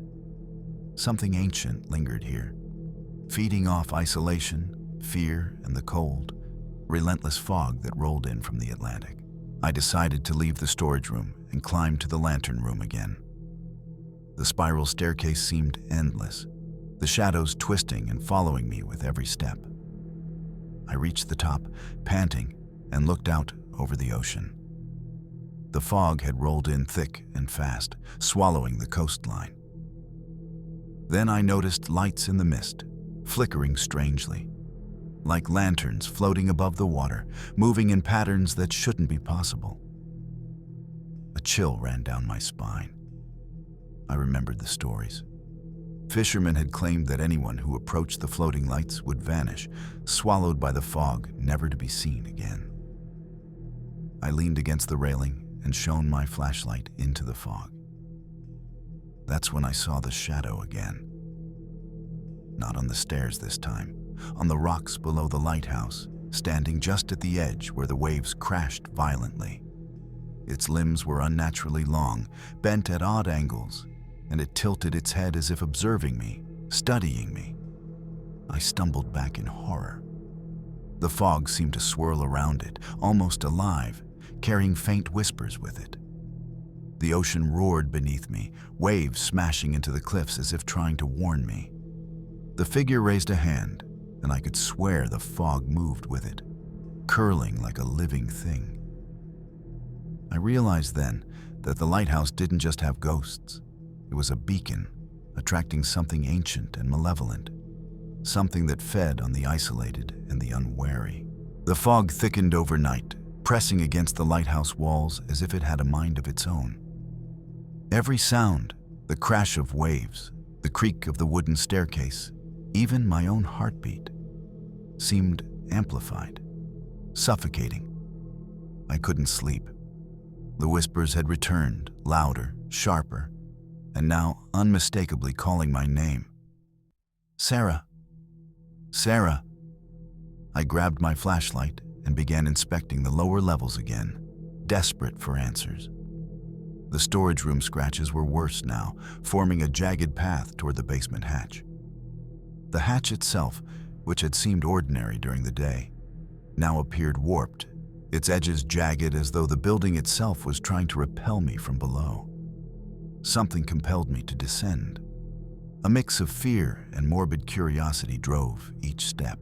Something ancient lingered here, feeding off isolation, fear, and the cold, relentless fog that rolled in from the Atlantic. I decided to leave the storage room and climb to the lantern room again. The spiral staircase seemed endless, the shadows twisting and following me with every step. I reached the top, panting, and looked out over the ocean. The fog had rolled in thick and fast, swallowing the coastline. Then I noticed lights in the mist, flickering strangely, like lanterns floating above the water, moving in patterns that shouldn't be possible. A chill ran down my spine. I remembered the stories. Fishermen had claimed that anyone who approached the floating lights would vanish, swallowed by the fog, never to be seen again. I leaned against the railing and shone my flashlight into the fog. That's when I saw the shadow again. Not on the stairs this time, on the rocks below the lighthouse, standing just at the edge where the waves crashed violently. Its limbs were unnaturally long, bent at odd angles, and it tilted its head as if observing me, studying me. I stumbled back in horror. The fog seemed to swirl around it, almost alive, carrying faint whispers with it. The ocean roared beneath me, waves smashing into the cliffs as if trying to warn me. The figure raised a hand, and I could swear the fog moved with it, curling like a living thing. I realized then that the lighthouse didn't just have ghosts. It was a beacon, attracting something ancient and malevolent, something that fed on the isolated and the unwary. The fog thickened overnight, pressing against the lighthouse walls as if it had a mind of its own. Every sound, the crash of waves, the creak of the wooden staircase, even my own heartbeat, seemed amplified, suffocating. I couldn't sleep. The whispers had returned, louder, sharper, and now unmistakably calling my name. Sarah. Sarah. I grabbed my flashlight and began inspecting the lower levels again, desperate for answers. The storage room scratches were worse now, forming a jagged path toward the basement hatch. The hatch itself, which had seemed ordinary during the day, now appeared warped, its edges jagged as though the building itself was trying to repel me from below. Something compelled me to descend. A mix of fear and morbid curiosity drove each step.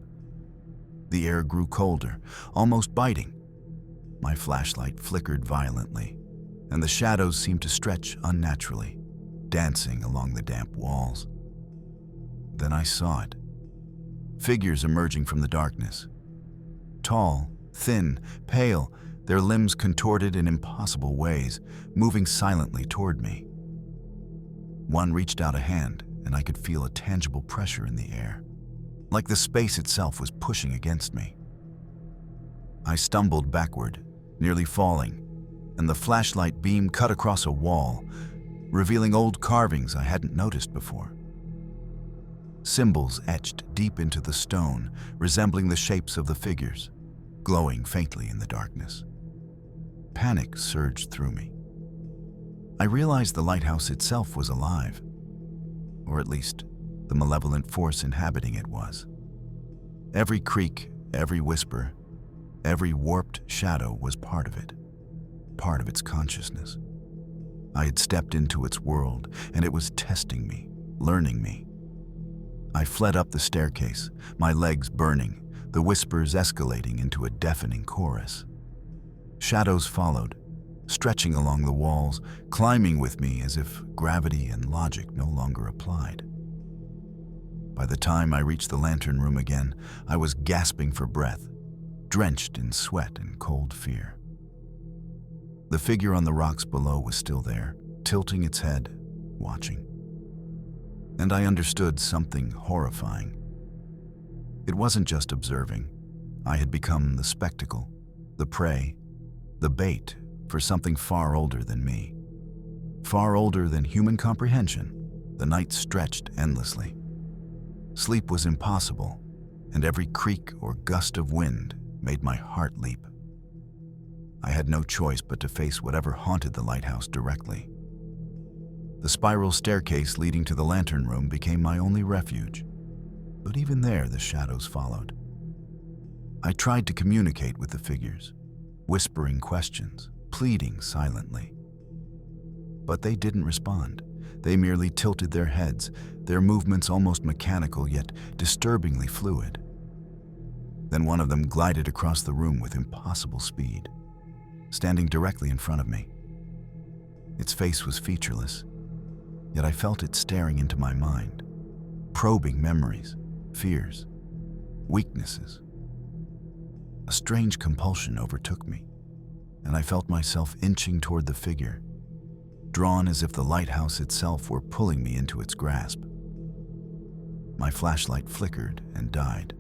The air grew colder, almost biting. My flashlight flickered violently, and the shadows seemed to stretch unnaturally, dancing along the damp walls. Then I saw it. Figures emerging from the darkness. Tall, thin, pale, their limbs contorted in impossible ways, moving silently toward me. One reached out a hand, and I could feel a tangible pressure in the air, like the space itself was pushing against me. I stumbled backward, nearly falling, and the flashlight beam cut across a wall, revealing old carvings I hadn't noticed before. Symbols etched deep into the stone, resembling the shapes of the figures, glowing faintly in the darkness. Panic surged through me. I realized the lighthouse itself was alive, or at least the malevolent force inhabiting it was. Every creak, every whisper, every warped shadow was part of it, part of its consciousness. I had stepped into its world, and it was testing me, learning me. I fled up the staircase, my legs burning, the whispers escalating into a deafening chorus. Shadows followed, stretching along the walls, climbing with me as if gravity and logic no longer applied. By the time I reached the lantern room again, I was gasping for breath, drenched in sweat and cold fear. The figure on the rocks below was still there, tilting its head, watching. And I understood something horrifying. It wasn't just observing. I had become the spectacle, the prey, the bait for something far older than me. Far older than human comprehension. The night stretched endlessly. Sleep was impossible, and every creak or gust of wind made my heart leap. I had no choice but to face whatever haunted the lighthouse directly. The spiral staircase leading to the lantern room became my only refuge, but even there the shadows followed. I tried to communicate with the figures, whispering questions, pleading silently. But they didn't respond. They merely tilted their heads, their movements almost mechanical yet disturbingly fluid. Then one of them glided across the room with impossible speed, standing directly in front of me. Its face was featureless, yet I felt it staring into my mind, probing memories, fears, weaknesses. A strange compulsion overtook me, and I felt myself inching toward the figure, drawn as if the lighthouse itself were pulling me into its grasp. My flashlight flickered and died.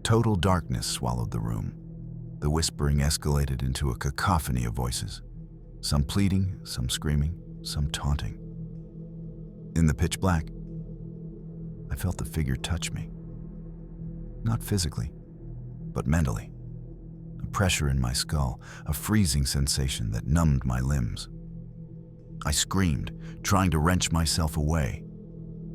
Total darkness swallowed the room. The whispering escalated into a cacophony of voices, some pleading, some screaming, some taunting. In the pitch black, I felt the figure touch me. Not physically, but mentally. A pressure in my skull, a freezing sensation that numbed my limbs. I screamed, trying to wrench myself away,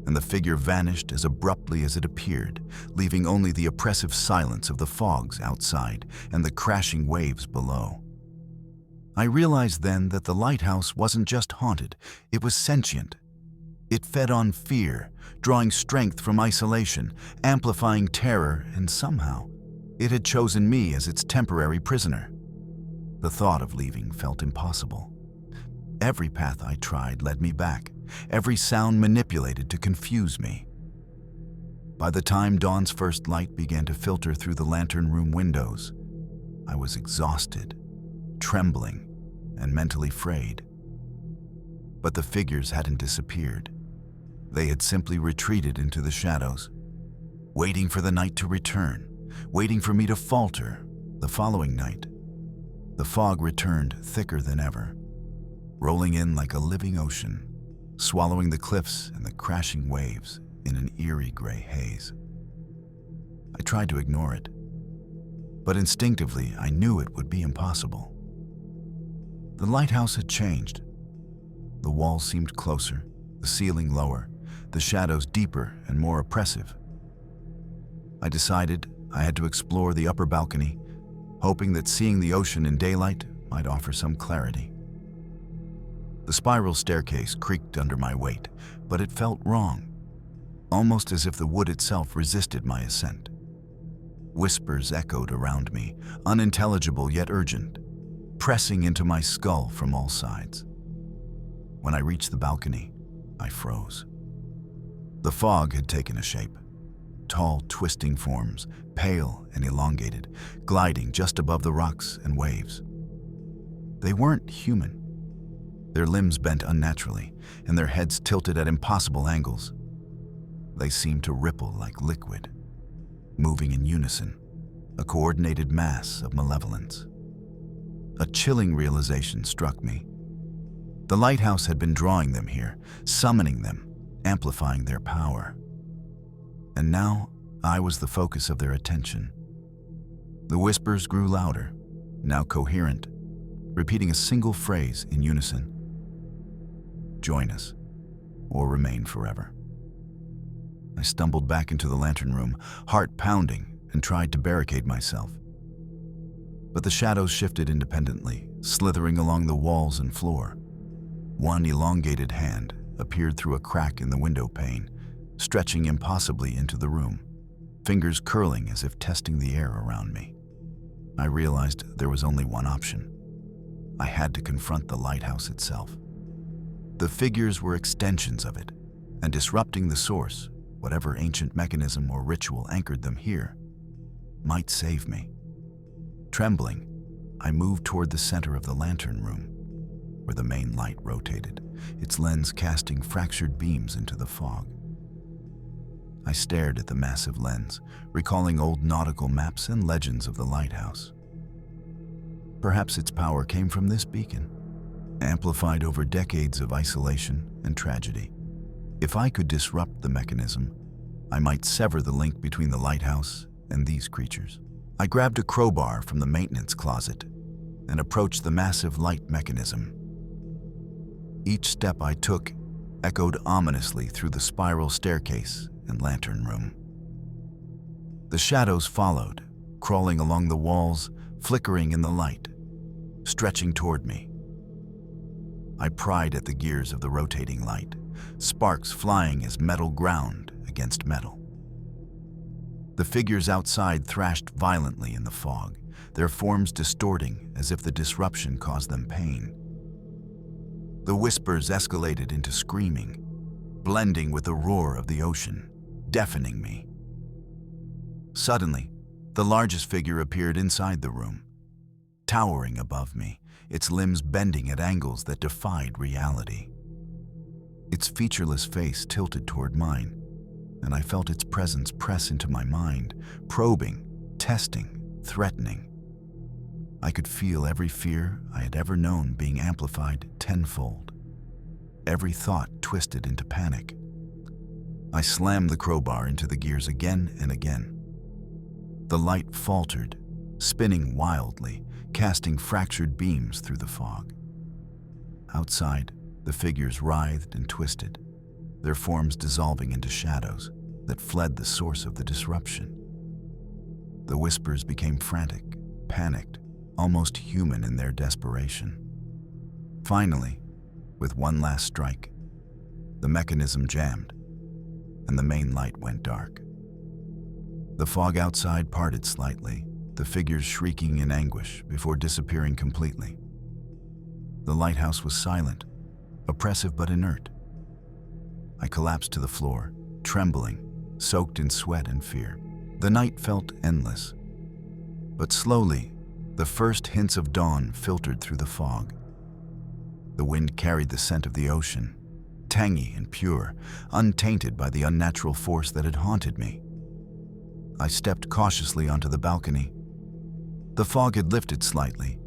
and the figure vanished as abruptly as it appeared, leaving only the oppressive silence of the fogs outside and the crashing waves below. I realized then that the lighthouse wasn't just haunted, it was sentient. It fed on fear, drawing strength from isolation, amplifying terror, and somehow, it had chosen me as its temporary prisoner. The thought of leaving felt impossible. Every path I tried led me back, every sound manipulated to confuse me. By the time dawn's first light began to filter through the lantern room windows, I was exhausted, trembling, and mentally frayed. But the figures hadn't disappeared. They had simply retreated into the shadows, waiting for the night to return, waiting for me to falter. The following night, the fog returned thicker than ever, rolling in like a living ocean, swallowing the cliffs and the crashing waves in an eerie gray haze. I tried to ignore it, but instinctively I knew it would be impossible. The lighthouse had changed. The walls seemed closer, the ceiling lower, the shadows deeper and more oppressive. I decided I had to explore the upper balcony, hoping that seeing the ocean in daylight might offer some clarity. The spiral staircase creaked under my weight, but it felt wrong, almost as if the wood itself resisted my ascent. Whispers echoed around me, unintelligible yet urgent, pressing into my skull from all sides. When I reached the balcony, I froze. The fog had taken a shape. Tall, twisting forms, pale and elongated, gliding just above the rocks and waves. They weren't human. Their limbs bent unnaturally, and their heads tilted at impossible angles. They seemed to ripple like liquid, moving in unison, a coordinated mass of malevolence. A chilling realization struck me. The lighthouse had been drawing them here, summoning them, amplifying their power. And now I was the focus of their attention. The whispers grew louder, now coherent, repeating a single phrase in unison. Join us, or remain forever. I stumbled back into the lantern room, heart pounding, and tried to barricade myself. But the shadows shifted independently, slithering along the walls and floor. One elongated hand appeared through a crack in the window pane, stretching impossibly into the room, fingers curling as if testing the air around me. I realized there was only one option. I had to confront the lighthouse itself. The figures were extensions of it, and disrupting the source, whatever ancient mechanism or ritual anchored them here, might save me. Trembling, I moved toward the center of the lantern room, where the main light rotated, its lens casting fractured beams into the fog. I stared at the massive lens, recalling old nautical maps and legends of the lighthouse. Perhaps its power came from this beacon, amplified over decades of isolation and tragedy. If I could disrupt the mechanism, I might sever the link between the lighthouse and these creatures. I grabbed a crowbar from the maintenance closet and approached the massive light mechanism. Each step I took echoed ominously through the spiral staircase and lantern room. The shadows followed, crawling along the walls, flickering in the light, stretching toward me. I pried at the gears of the rotating light, sparks flying as metal ground against metal. The figures outside thrashed violently in the fog, their forms distorting as if the disruption caused them pain. The whispers escalated into screaming, blending with the roar of the ocean, deafening me. Suddenly, the largest figure appeared inside the room, towering above me, its limbs bending at angles that defied reality. Its featureless face tilted toward mine, and I felt its presence press into my mind, probing, testing, threatening. I could feel every fear I had ever known being amplified tenfold, every thought twisted into panic. I slammed the crowbar into the gears again and again. The light faltered, spinning wildly, casting fractured beams through the fog. Outside, the figures writhed and twisted, their forms dissolving into shadows that fled the source of the disruption. The whispers became frantic, panicked, almost human in their desperation. Finally, with one last strike, the mechanism jammed, and the main light went dark. The fog outside parted slightly, the figures shrieking in anguish before disappearing completely. The lighthouse was silent, oppressive but inert. I collapsed to the floor, trembling, soaked in sweat and fear. The night felt endless, but slowly, the first hints of dawn filtered through the fog. The wind carried the scent of the ocean, tangy and pure, untainted by the unnatural force that had haunted me. I stepped cautiously onto the balcony. The fog had lifted slightly,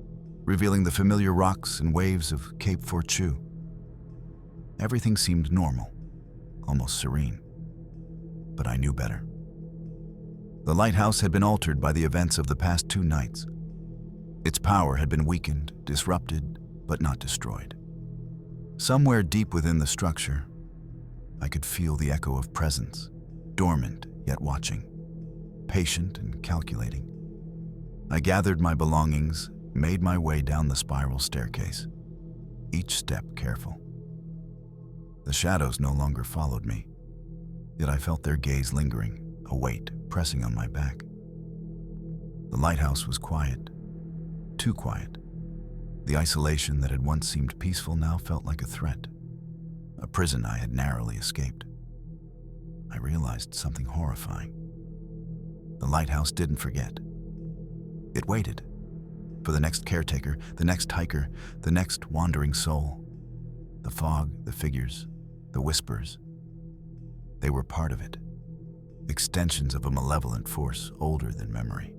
revealing the familiar rocks and waves of Cape Fortune. Everything seemed normal, almost serene. But I knew better. The lighthouse had been altered by the events of the past 2 nights. Its power had been weakened, disrupted, but not destroyed. Somewhere deep within the structure, I could feel the echo of presence, dormant yet watching, patient and calculating. I gathered my belongings, made my way down the spiral staircase, each step careful. The shadows no longer followed me, yet I felt their gaze lingering, a weight pressing on my back. The lighthouse was quiet, too quiet. The isolation that had once seemed peaceful now felt like a threat, a prison I had narrowly escaped. I realized something horrifying. The lighthouse didn't forget. It waited for the next caretaker, the next hiker, the next wandering soul. The fog, the figures, the whispers, they were part of it, extensions of a malevolent force older than memory.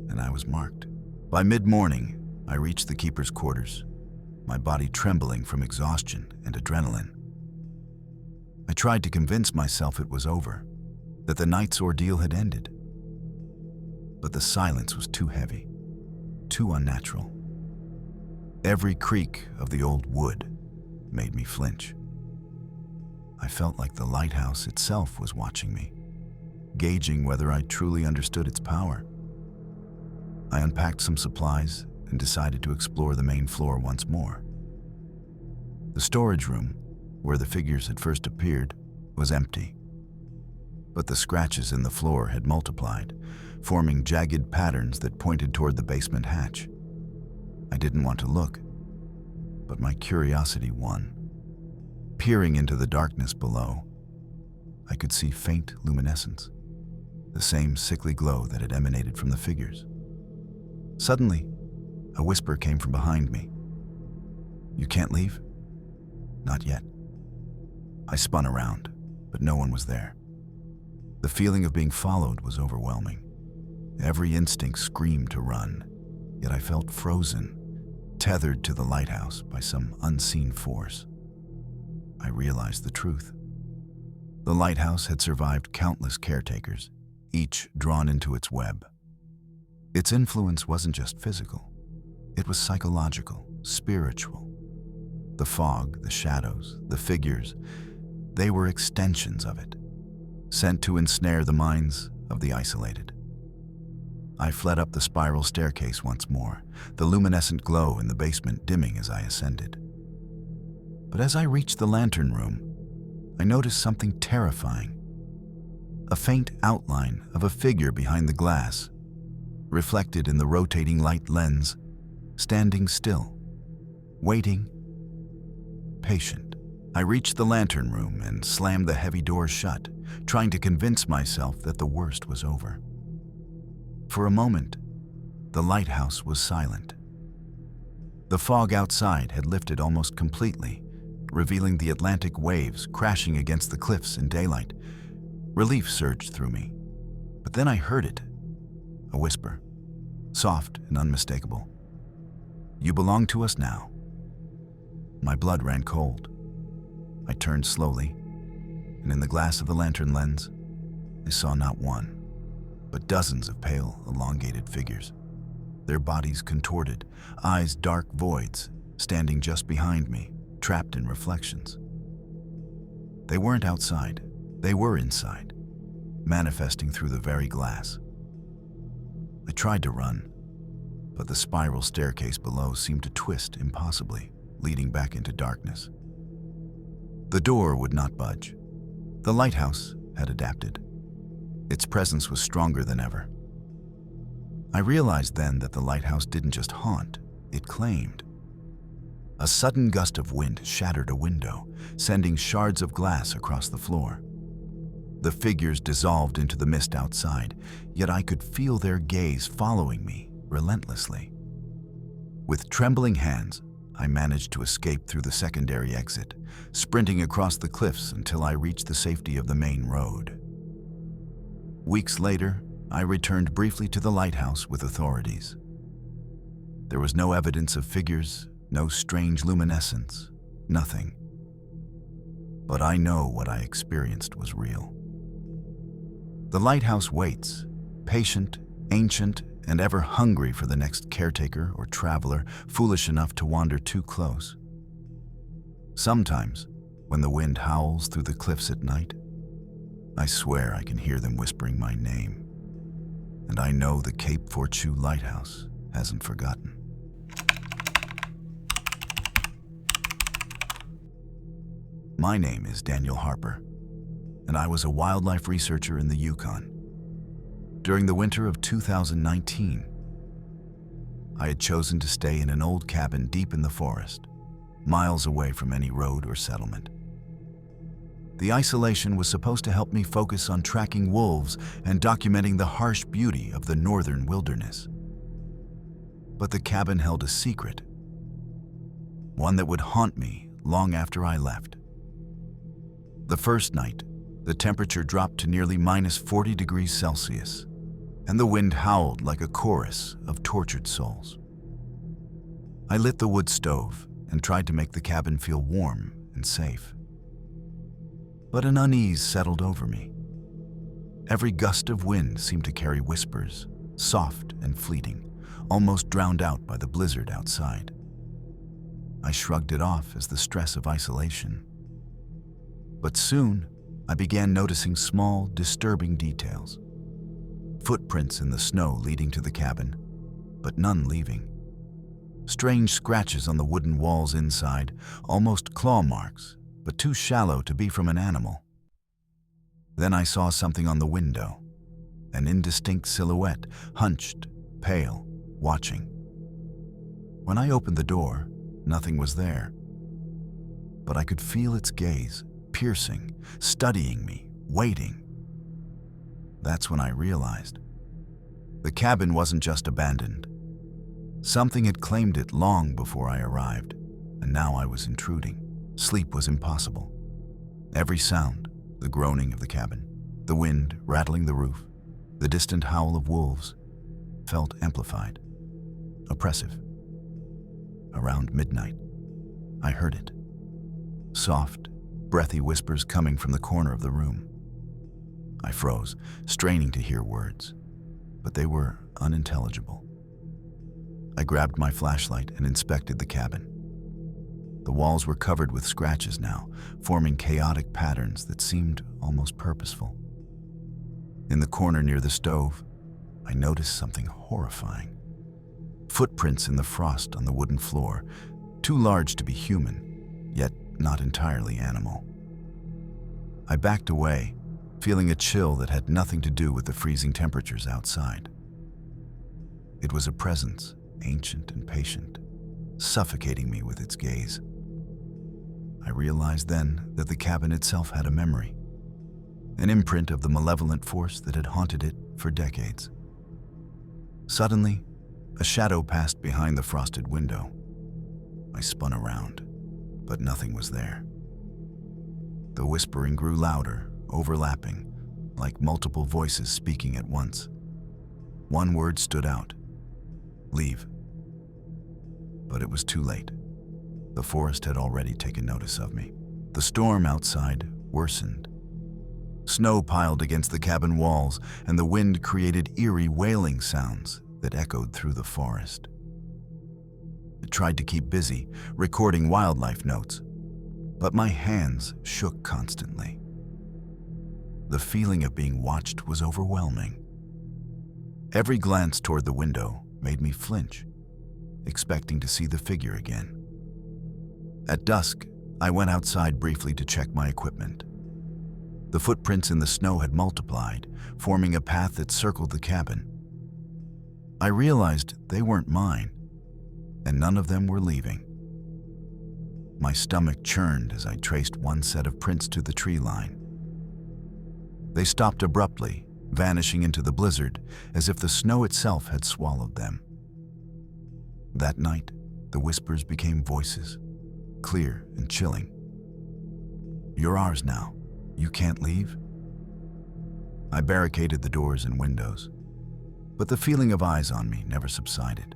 And I was marked. By mid-morning, I reached the keeper's quarters, my body trembling from exhaustion and adrenaline. I tried to convince myself it was over, that the night's ordeal had ended. But the silence was too heavy, too unnatural. Every creak of the old wood made me flinch. I felt like the lighthouse itself was watching me, gauging whether I truly understood its power. I unpacked some supplies and decided to explore the main floor once more. The storage room, where the figures had first appeared, was empty. But the scratches in the floor had multiplied, forming jagged patterns that pointed toward the basement hatch. I didn't want to look, but my curiosity won. Peering into the darkness below, I could see faint luminescence, the same sickly glow that had emanated from the figures. Suddenly, a whisper came from behind me. "You can't leave?" "Not yet." I spun around, but no one was there. The feeling of being followed was overwhelming. Every instinct screamed to run, yet I felt frozen, tethered to the lighthouse by some unseen force. I realized the truth. The lighthouse had survived countless caretakers, each drawn into its web. Its influence wasn't just physical. It was psychological, spiritual. The fog, the shadows, the figures, they were extensions of it, sent to ensnare the minds of the isolated. I fled up the spiral staircase once more, the luminescent glow in the basement dimming as I ascended. But as I reached the lantern room, I noticed something terrifying. A faint outline of a figure behind the glass, reflected in the rotating light lens, standing still, waiting, patient. I reached the lantern room and slammed the heavy door shut, trying to convince myself that the worst was over. For a moment, the lighthouse was silent. The fog outside had lifted almost completely, revealing the Atlantic waves crashing against the cliffs in daylight. Relief surged through me, but then I heard it, a whisper, soft and unmistakable. "You belong to us now." My blood ran cold. I turned slowly, and in the glass of the lantern lens, I saw not one, but dozens of pale, elongated figures, their bodies contorted, eyes dark voids, standing just behind me, trapped in reflections. They weren't outside, they were inside, manifesting through the very glass. I tried to run, but the spiral staircase below seemed to twist impossibly, leading back into darkness. The door would not budge. The lighthouse had adapted. Its presence was stronger than ever. I realized then that the lighthouse didn't just haunt, it claimed. A sudden gust of wind shattered a window, sending shards of glass across the floor. The figures dissolved into the mist outside, yet I could feel their gaze following me relentlessly. With trembling hands, I managed to escape through the secondary exit, sprinting across the cliffs until I reached the safety of the main road. Weeks later, I returned briefly to the lighthouse with authorities. There was no evidence of figures, no strange luminescence, nothing. But I know what I experienced was real. The lighthouse waits, patient, ancient, and ever hungry for the next caretaker or traveler foolish enough to wander too close. Sometimes, when the wind howls through the cliffs at night, I swear I can hear them whispering my name. And I know the Cape Fortune Lighthouse hasn't forgotten. My name is Daniel Harper, and I was a wildlife researcher in the Yukon. During the winter of 2019, I had chosen to stay in an old cabin deep in the forest, miles away from any road or settlement. The isolation was supposed to help me focus on tracking wolves and documenting the harsh beauty of the northern wilderness. But the cabin held a secret, one that would haunt me long after I left. The first night, the temperature dropped to nearly -40 degrees Celsius, and the wind howled like a chorus of tortured souls. I lit the wood stove and tried to make the cabin feel warm and safe. But an unease settled over me. Every gust of wind seemed to carry whispers, soft and fleeting, almost drowned out by the blizzard outside. I shrugged it off as the stress of isolation. But soon, I began noticing small, disturbing details. Footprints in the snow leading to the cabin, but none leaving. Strange scratches on the wooden walls inside, almost claw marks, but too shallow to be from an animal. Then I saw something on the window, an indistinct silhouette, hunched, pale, watching. When I opened the door, nothing was there. But I could feel its gaze, piercing, studying me, waiting. That's when I realized. The cabin wasn't just abandoned. Something had claimed it long before I arrived, and now I was intruding. Sleep was impossible. Every sound, the groaning of the cabin, the wind rattling the roof, the distant howl of wolves, felt amplified, oppressive. Around midnight, I heard it. Soft, breathy whispers coming from the corner of the room. I froze, straining to hear words, but they were unintelligible. I grabbed my flashlight and inspected the cabin. The walls were covered with scratches now, forming chaotic patterns that seemed almost purposeful. In the corner near the stove, I noticed something horrifying. Footprints in the frost on the wooden floor, too large to be human, yet not entirely animal. I backed away, feeling a chill that had nothing to do with the freezing temperatures outside. It was a presence, ancient and patient, suffocating me with its gaze. I realized then that the cabin itself had a memory, an imprint of the malevolent force that had haunted it for decades. Suddenly, a shadow passed behind the frosted window. I spun around, but nothing was there. The whispering grew louder, overlapping, like multiple voices speaking at once. One word stood out: leave. But it was too late. The forest had already taken notice of me. The storm outside worsened. Snow piled against the cabin walls, and the wind created eerie wailing sounds that echoed through the forest. I tried to keep busy, recording wildlife notes, but my hands shook constantly. The feeling of being watched was overwhelming. Every glance toward the window made me flinch, expecting to see the figure again. At dusk, I went outside briefly to check my equipment. The footprints in the snow had multiplied, forming a path that circled the cabin. I realized they weren't mine, and none of them were leaving. My stomach churned as I traced one set of prints to the tree line. They stopped abruptly, vanishing into the blizzard as if the snow itself had swallowed them. That night, the whispers became voices, clear and chilling. "You're ours now. You can't leave." I barricaded the doors and windows, but the feeling of eyes on me never subsided.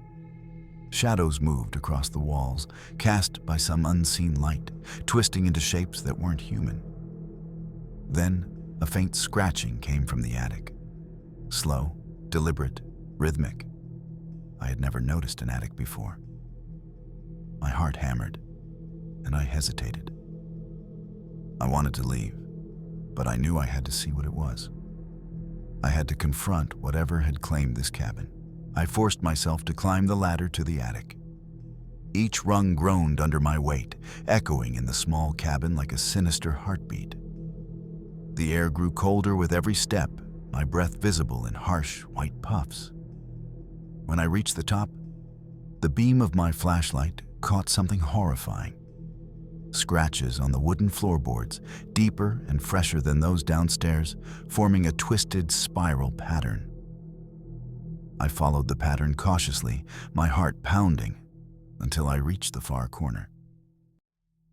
Shadows moved across the walls, cast by some unseen light, twisting into shapes that weren't human. Then, a faint scratching came from the attic. Slow, deliberate, rhythmic. I had never noticed an attic before. My heart hammered, and I hesitated. I wanted to leave, but I knew I had to see what it was. I had to confront whatever had claimed this cabin. I forced myself to climb the ladder to the attic. Each rung groaned under my weight, echoing in the small cabin like a sinister heartbeat. The air grew colder with every step, my breath visible in harsh, white puffs. When I reached the top, the beam of my flashlight caught something horrifying. Scratches on the wooden floorboards, deeper and fresher than those downstairs, forming a twisted spiral pattern. I followed the pattern cautiously, my heart pounding, until I reached the far corner.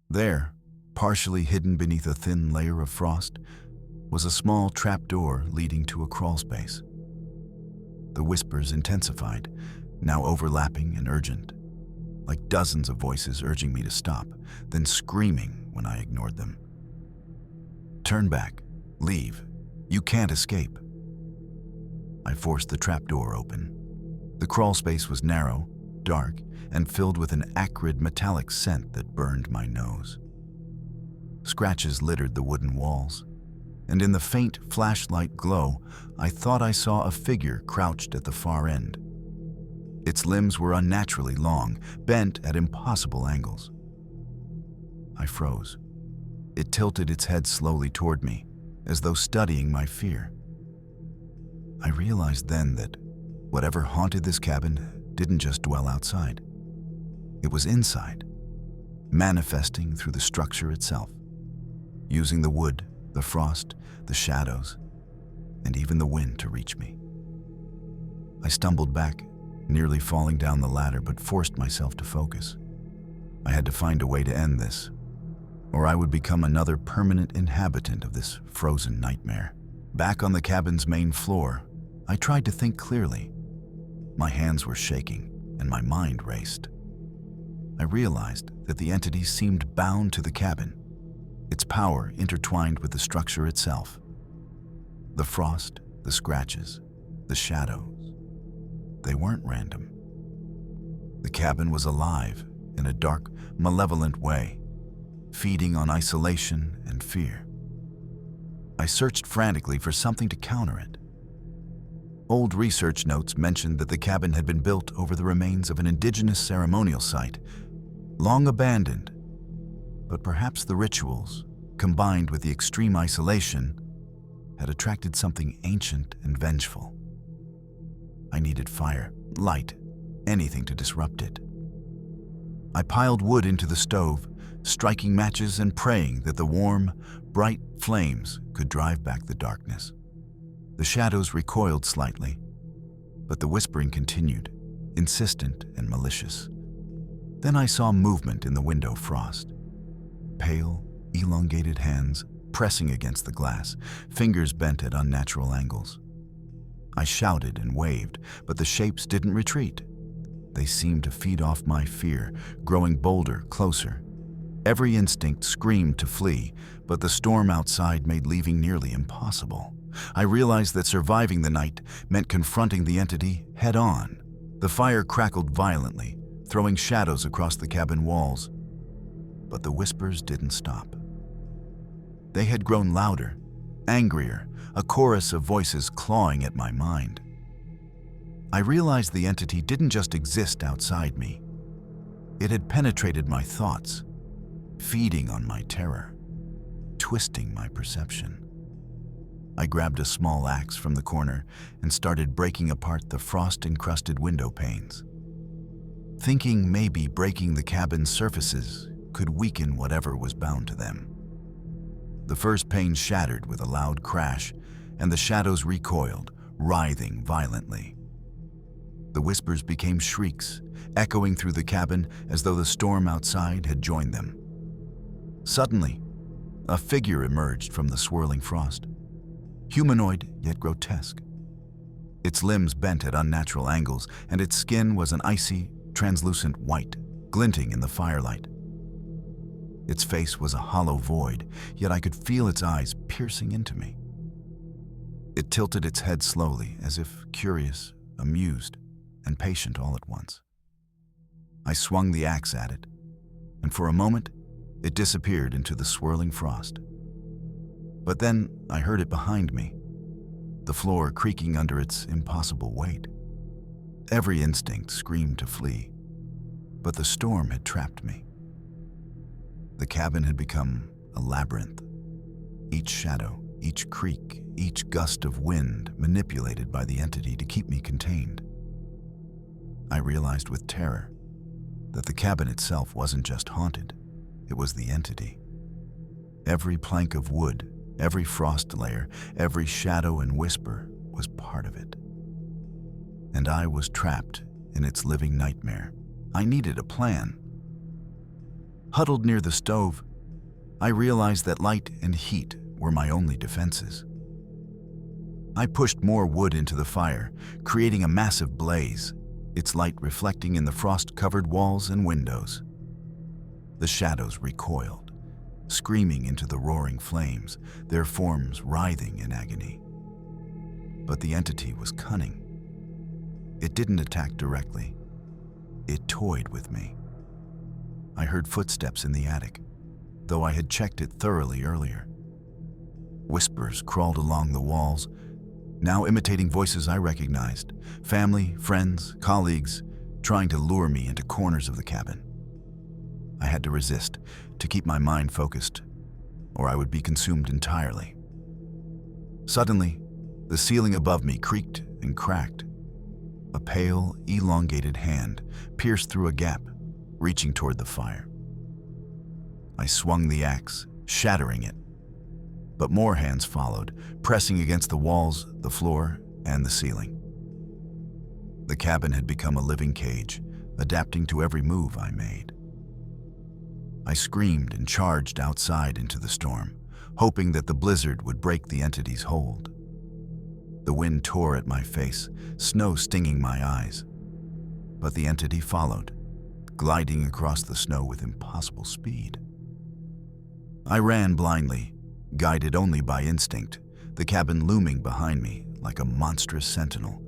There, partially hidden beneath a thin layer of frost, was a small trapdoor leading to a crawlspace. The whispers intensified, now overlapping and urgent, like dozens of voices urging me to stop, then screaming when I ignored them. "Turn back. Leave. You can't escape." I forced the trapdoor open. The crawlspace was narrow, dark, and filled with an acrid metallic scent that burned my nose. Scratches littered the wooden walls, and in the faint flashlight glow, I thought I saw a figure crouched at the far end. Its limbs were unnaturally long, bent at impossible angles. I froze. It tilted its head slowly toward me, as though studying my fear. I realized then that whatever haunted this cabin didn't just dwell outside. It was inside, manifesting through the structure itself, using the wood, the frost, the shadows, and even the wind to reach me. I stumbled back, nearly falling down the ladder, but forced myself to focus. I had to find a way to end this, or I would become another permanent inhabitant of this frozen nightmare. Back on the cabin's main floor, I tried to think clearly. My hands were shaking, and my mind raced. I realized that the entity seemed bound to the cabin, its power intertwined with the structure itself. The frost, the scratches, the shadows, they weren't random. The cabin was alive in a dark, malevolent way, feeding on isolation and fear. I searched frantically for something to counter it. Old research notes mentioned that the cabin had been built over the remains of an indigenous ceremonial site, long abandoned. But perhaps the rituals, combined with the extreme isolation, had attracted something ancient and vengeful. I needed fire, light, anything to disrupt it. I piled wood into the stove, striking matches and praying that the warm, bright flames could drive back the darkness. The shadows recoiled slightly, but the whispering continued, insistent and malicious. Then I saw movement in the window frost. Pale, elongated hands pressing against the glass, fingers bent at unnatural angles. I shouted and waved, but the shapes didn't retreat. They seemed to feed off my fear, growing bolder, closer. Every instinct screamed to flee, but the storm outside made leaving nearly impossible. I realized that surviving the night meant confronting the entity head-on. The fire crackled violently, throwing shadows across the cabin walls. But the whispers didn't stop. They had grown louder, angrier, a chorus of voices clawing at my mind. I realized the entity didn't just exist outside me. It had penetrated my thoughts, feeding on my terror, twisting my perception. I grabbed a small axe from the corner and started breaking apart the frost-encrusted window panes, thinking maybe breaking the cabin's surfaces could weaken whatever was bound to them. The first pane shattered with a loud crash, and the shadows recoiled, writhing violently. The whispers became shrieks, echoing through the cabin as though the storm outside had joined them. Suddenly, a figure emerged from the swirling frost, humanoid yet grotesque. Its limbs bent at unnatural angles, and its skin was an icy, translucent white, glinting in the firelight. Its face was a hollow void, yet I could feel its eyes piercing into me. It tilted its head slowly, as if curious, amused, and patient all at once. I swung the axe at it, and for a moment, it disappeared into the swirling frost. But then I heard it behind me, the floor creaking under its impossible weight. Every instinct screamed to flee, but the storm had trapped me. The cabin had become a labyrinth. Each shadow, each creak, each gust of wind manipulated by the entity to keep me contained. I realized with terror that the cabin itself wasn't just haunted, it was the entity. Every plank of wood, every frost layer, every shadow and whisper was part of it. And I was trapped in its living nightmare. I needed a plan. Huddled near the stove, I realized that light and heat were my only defenses. I pushed more wood into the fire, creating a massive blaze, its light reflecting in the frost-covered walls and windows. The shadows recoiled, screaming into the roaring flames, their forms writhing in agony. But the entity was cunning. It didn't attack directly. It toyed with me. I heard footsteps in the attic, though I had checked it thoroughly earlier. Whispers crawled along the walls, now imitating voices I recognized, family, friends, colleagues, trying to lure me into corners of the cabin. I had to resist, to keep my mind focused, or I would be consumed entirely. Suddenly, the ceiling above me creaked and cracked. A pale, elongated hand pierced through a gap, reaching toward the fire. I swung the axe, shattering it. But more hands followed, pressing against the walls, the floor, and the ceiling. The cabin had become a living cage, adapting to every move I made. I screamed and charged outside into the storm, hoping that the blizzard would break the entity's hold. The wind tore at my face, snow stinging my eyes. But the entity followed, gliding across the snow with impossible speed. I ran blindly, guided only by instinct, the cabin looming behind me like a monstrous sentinel,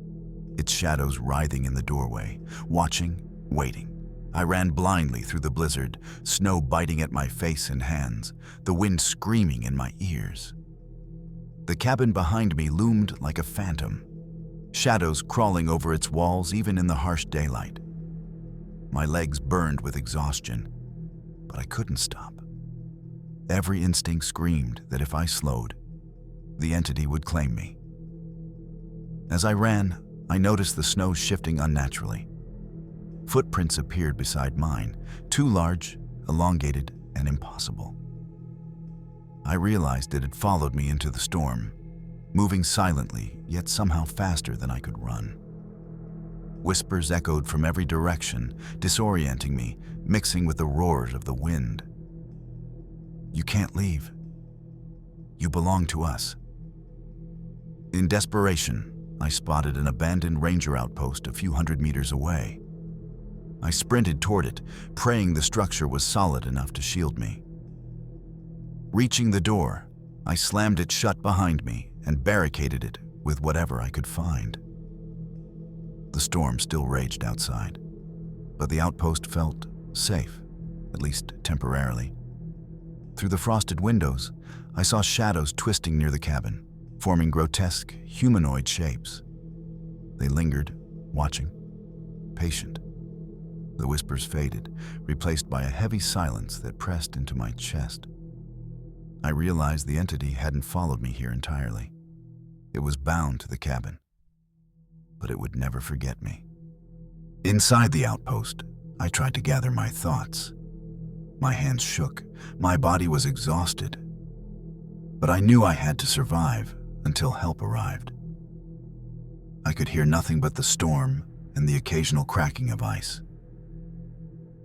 its shadows writhing in the doorway, watching, waiting. I ran blindly through the blizzard, snow biting at my face and hands, the wind screaming in my ears. The cabin behind me loomed like a phantom, shadows crawling over its walls even in the harsh daylight. My legs burned with exhaustion, but I couldn't stop. Every instinct screamed that if I slowed, the entity would claim me. As I ran, I noticed the snow shifting unnaturally. Footprints appeared beside mine, too large, elongated, and impossible. I realized it had followed me into the storm, moving silently, yet somehow faster than I could run. Whispers echoed from every direction, disorienting me, mixing with the roars of the wind. "You can't leave. You belong to us." In desperation, I spotted an abandoned ranger outpost a few hundred meters away. I sprinted toward it, praying the structure was solid enough to shield me. Reaching the door, I slammed it shut behind me and barricaded it with whatever I could find. The storm still raged outside, but the outpost felt safe, at least temporarily. Through the frosted windows, I saw shadows twisting near the cabin, forming grotesque, humanoid shapes. They lingered, watching, patient. The whispers faded, replaced by a heavy silence that pressed into my chest. I realized the entity hadn't followed me here entirely. It was bound to the cabin, but it would never forget me. Inside the outpost, I tried to gather my thoughts. My hands shook, my body was exhausted, but I knew I had to survive until help arrived. I could hear nothing but the storm and the occasional cracking of ice.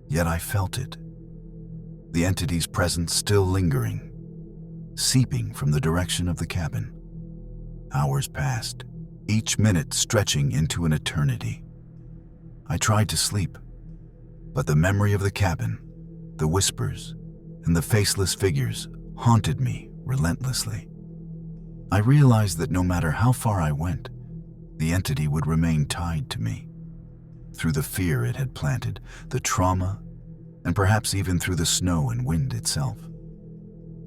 Yet I felt it, the entity's presence still lingering, seeping from the direction of the cabin. Hours passed, each minute stretching into an eternity. I tried to sleep, but the memory of the cabin, the whispers, and the faceless figures haunted me relentlessly. I realized that no matter how far I went, the entity would remain tied to me. Through the fear it had planted, the trauma, and perhaps even through the snow and wind itself.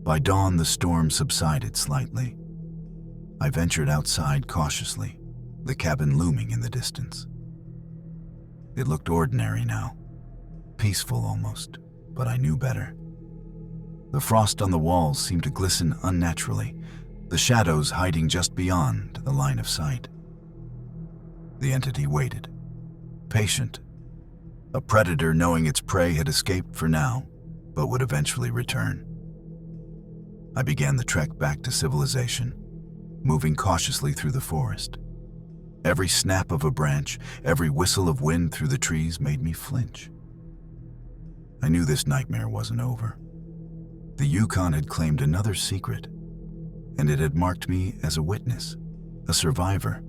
By dawn, the storm subsided slightly. I ventured outside cautiously, the cabin looming in the distance. It looked ordinary now, peaceful almost, but I knew better. The frost on the walls seemed to glisten unnaturally, the shadows hiding just beyond the line of sight. The entity waited, patient, a predator knowing its prey had escaped for now, but would eventually return. I began the trek back to civilization, moving cautiously through the forest. Every snap of a branch, every whistle of wind through the trees made me flinch. I knew this nightmare wasn't over. The Yukon had claimed another secret, and it had marked me as a witness, a survivor.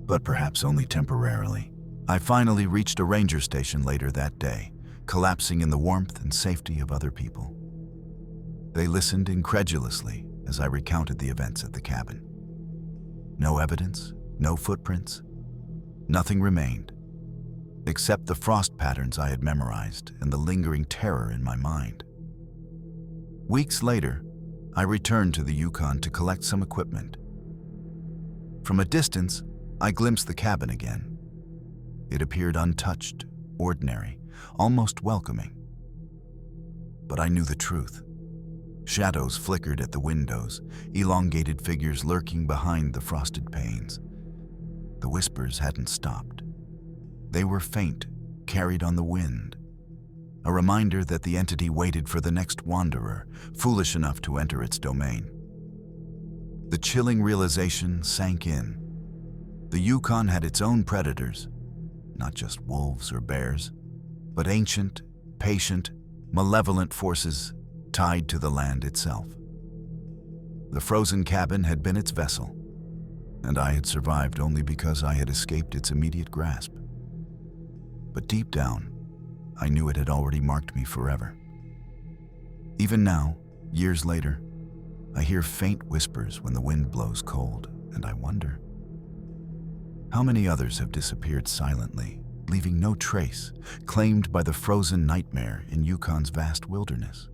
But perhaps only temporarily. I finally reached a ranger station later that day, collapsing in the warmth and safety of other people. They listened incredulously as I recounted the events at the cabin. No evidence, no footprints, nothing remained, except the frost patterns I had memorized and the lingering terror in my mind. Weeks later, I returned to the Yukon to collect some equipment. From a distance, I glimpsed the cabin again. It appeared untouched, ordinary, almost welcoming. But I knew the truth. Shadows flickered at the windows, elongated figures lurking behind the frosted panes. The whispers hadn't stopped. They were faint, carried on the wind, a reminder that the entity waited for the next wanderer, foolish enough to enter its domain. The chilling realization sank in. The Yukon had its own predators, not just wolves or bears, but ancient, patient, malevolent forces tied to the land itself. The frozen cabin had been its vessel, and I had survived only because I had escaped its immediate grasp. But deep down, I knew it had already marked me forever. Even now, years later, I hear faint whispers when the wind blows cold, and I wonder, how many others have disappeared silently, leaving no trace, claimed by the frozen nightmare in Yukon's vast wilderness?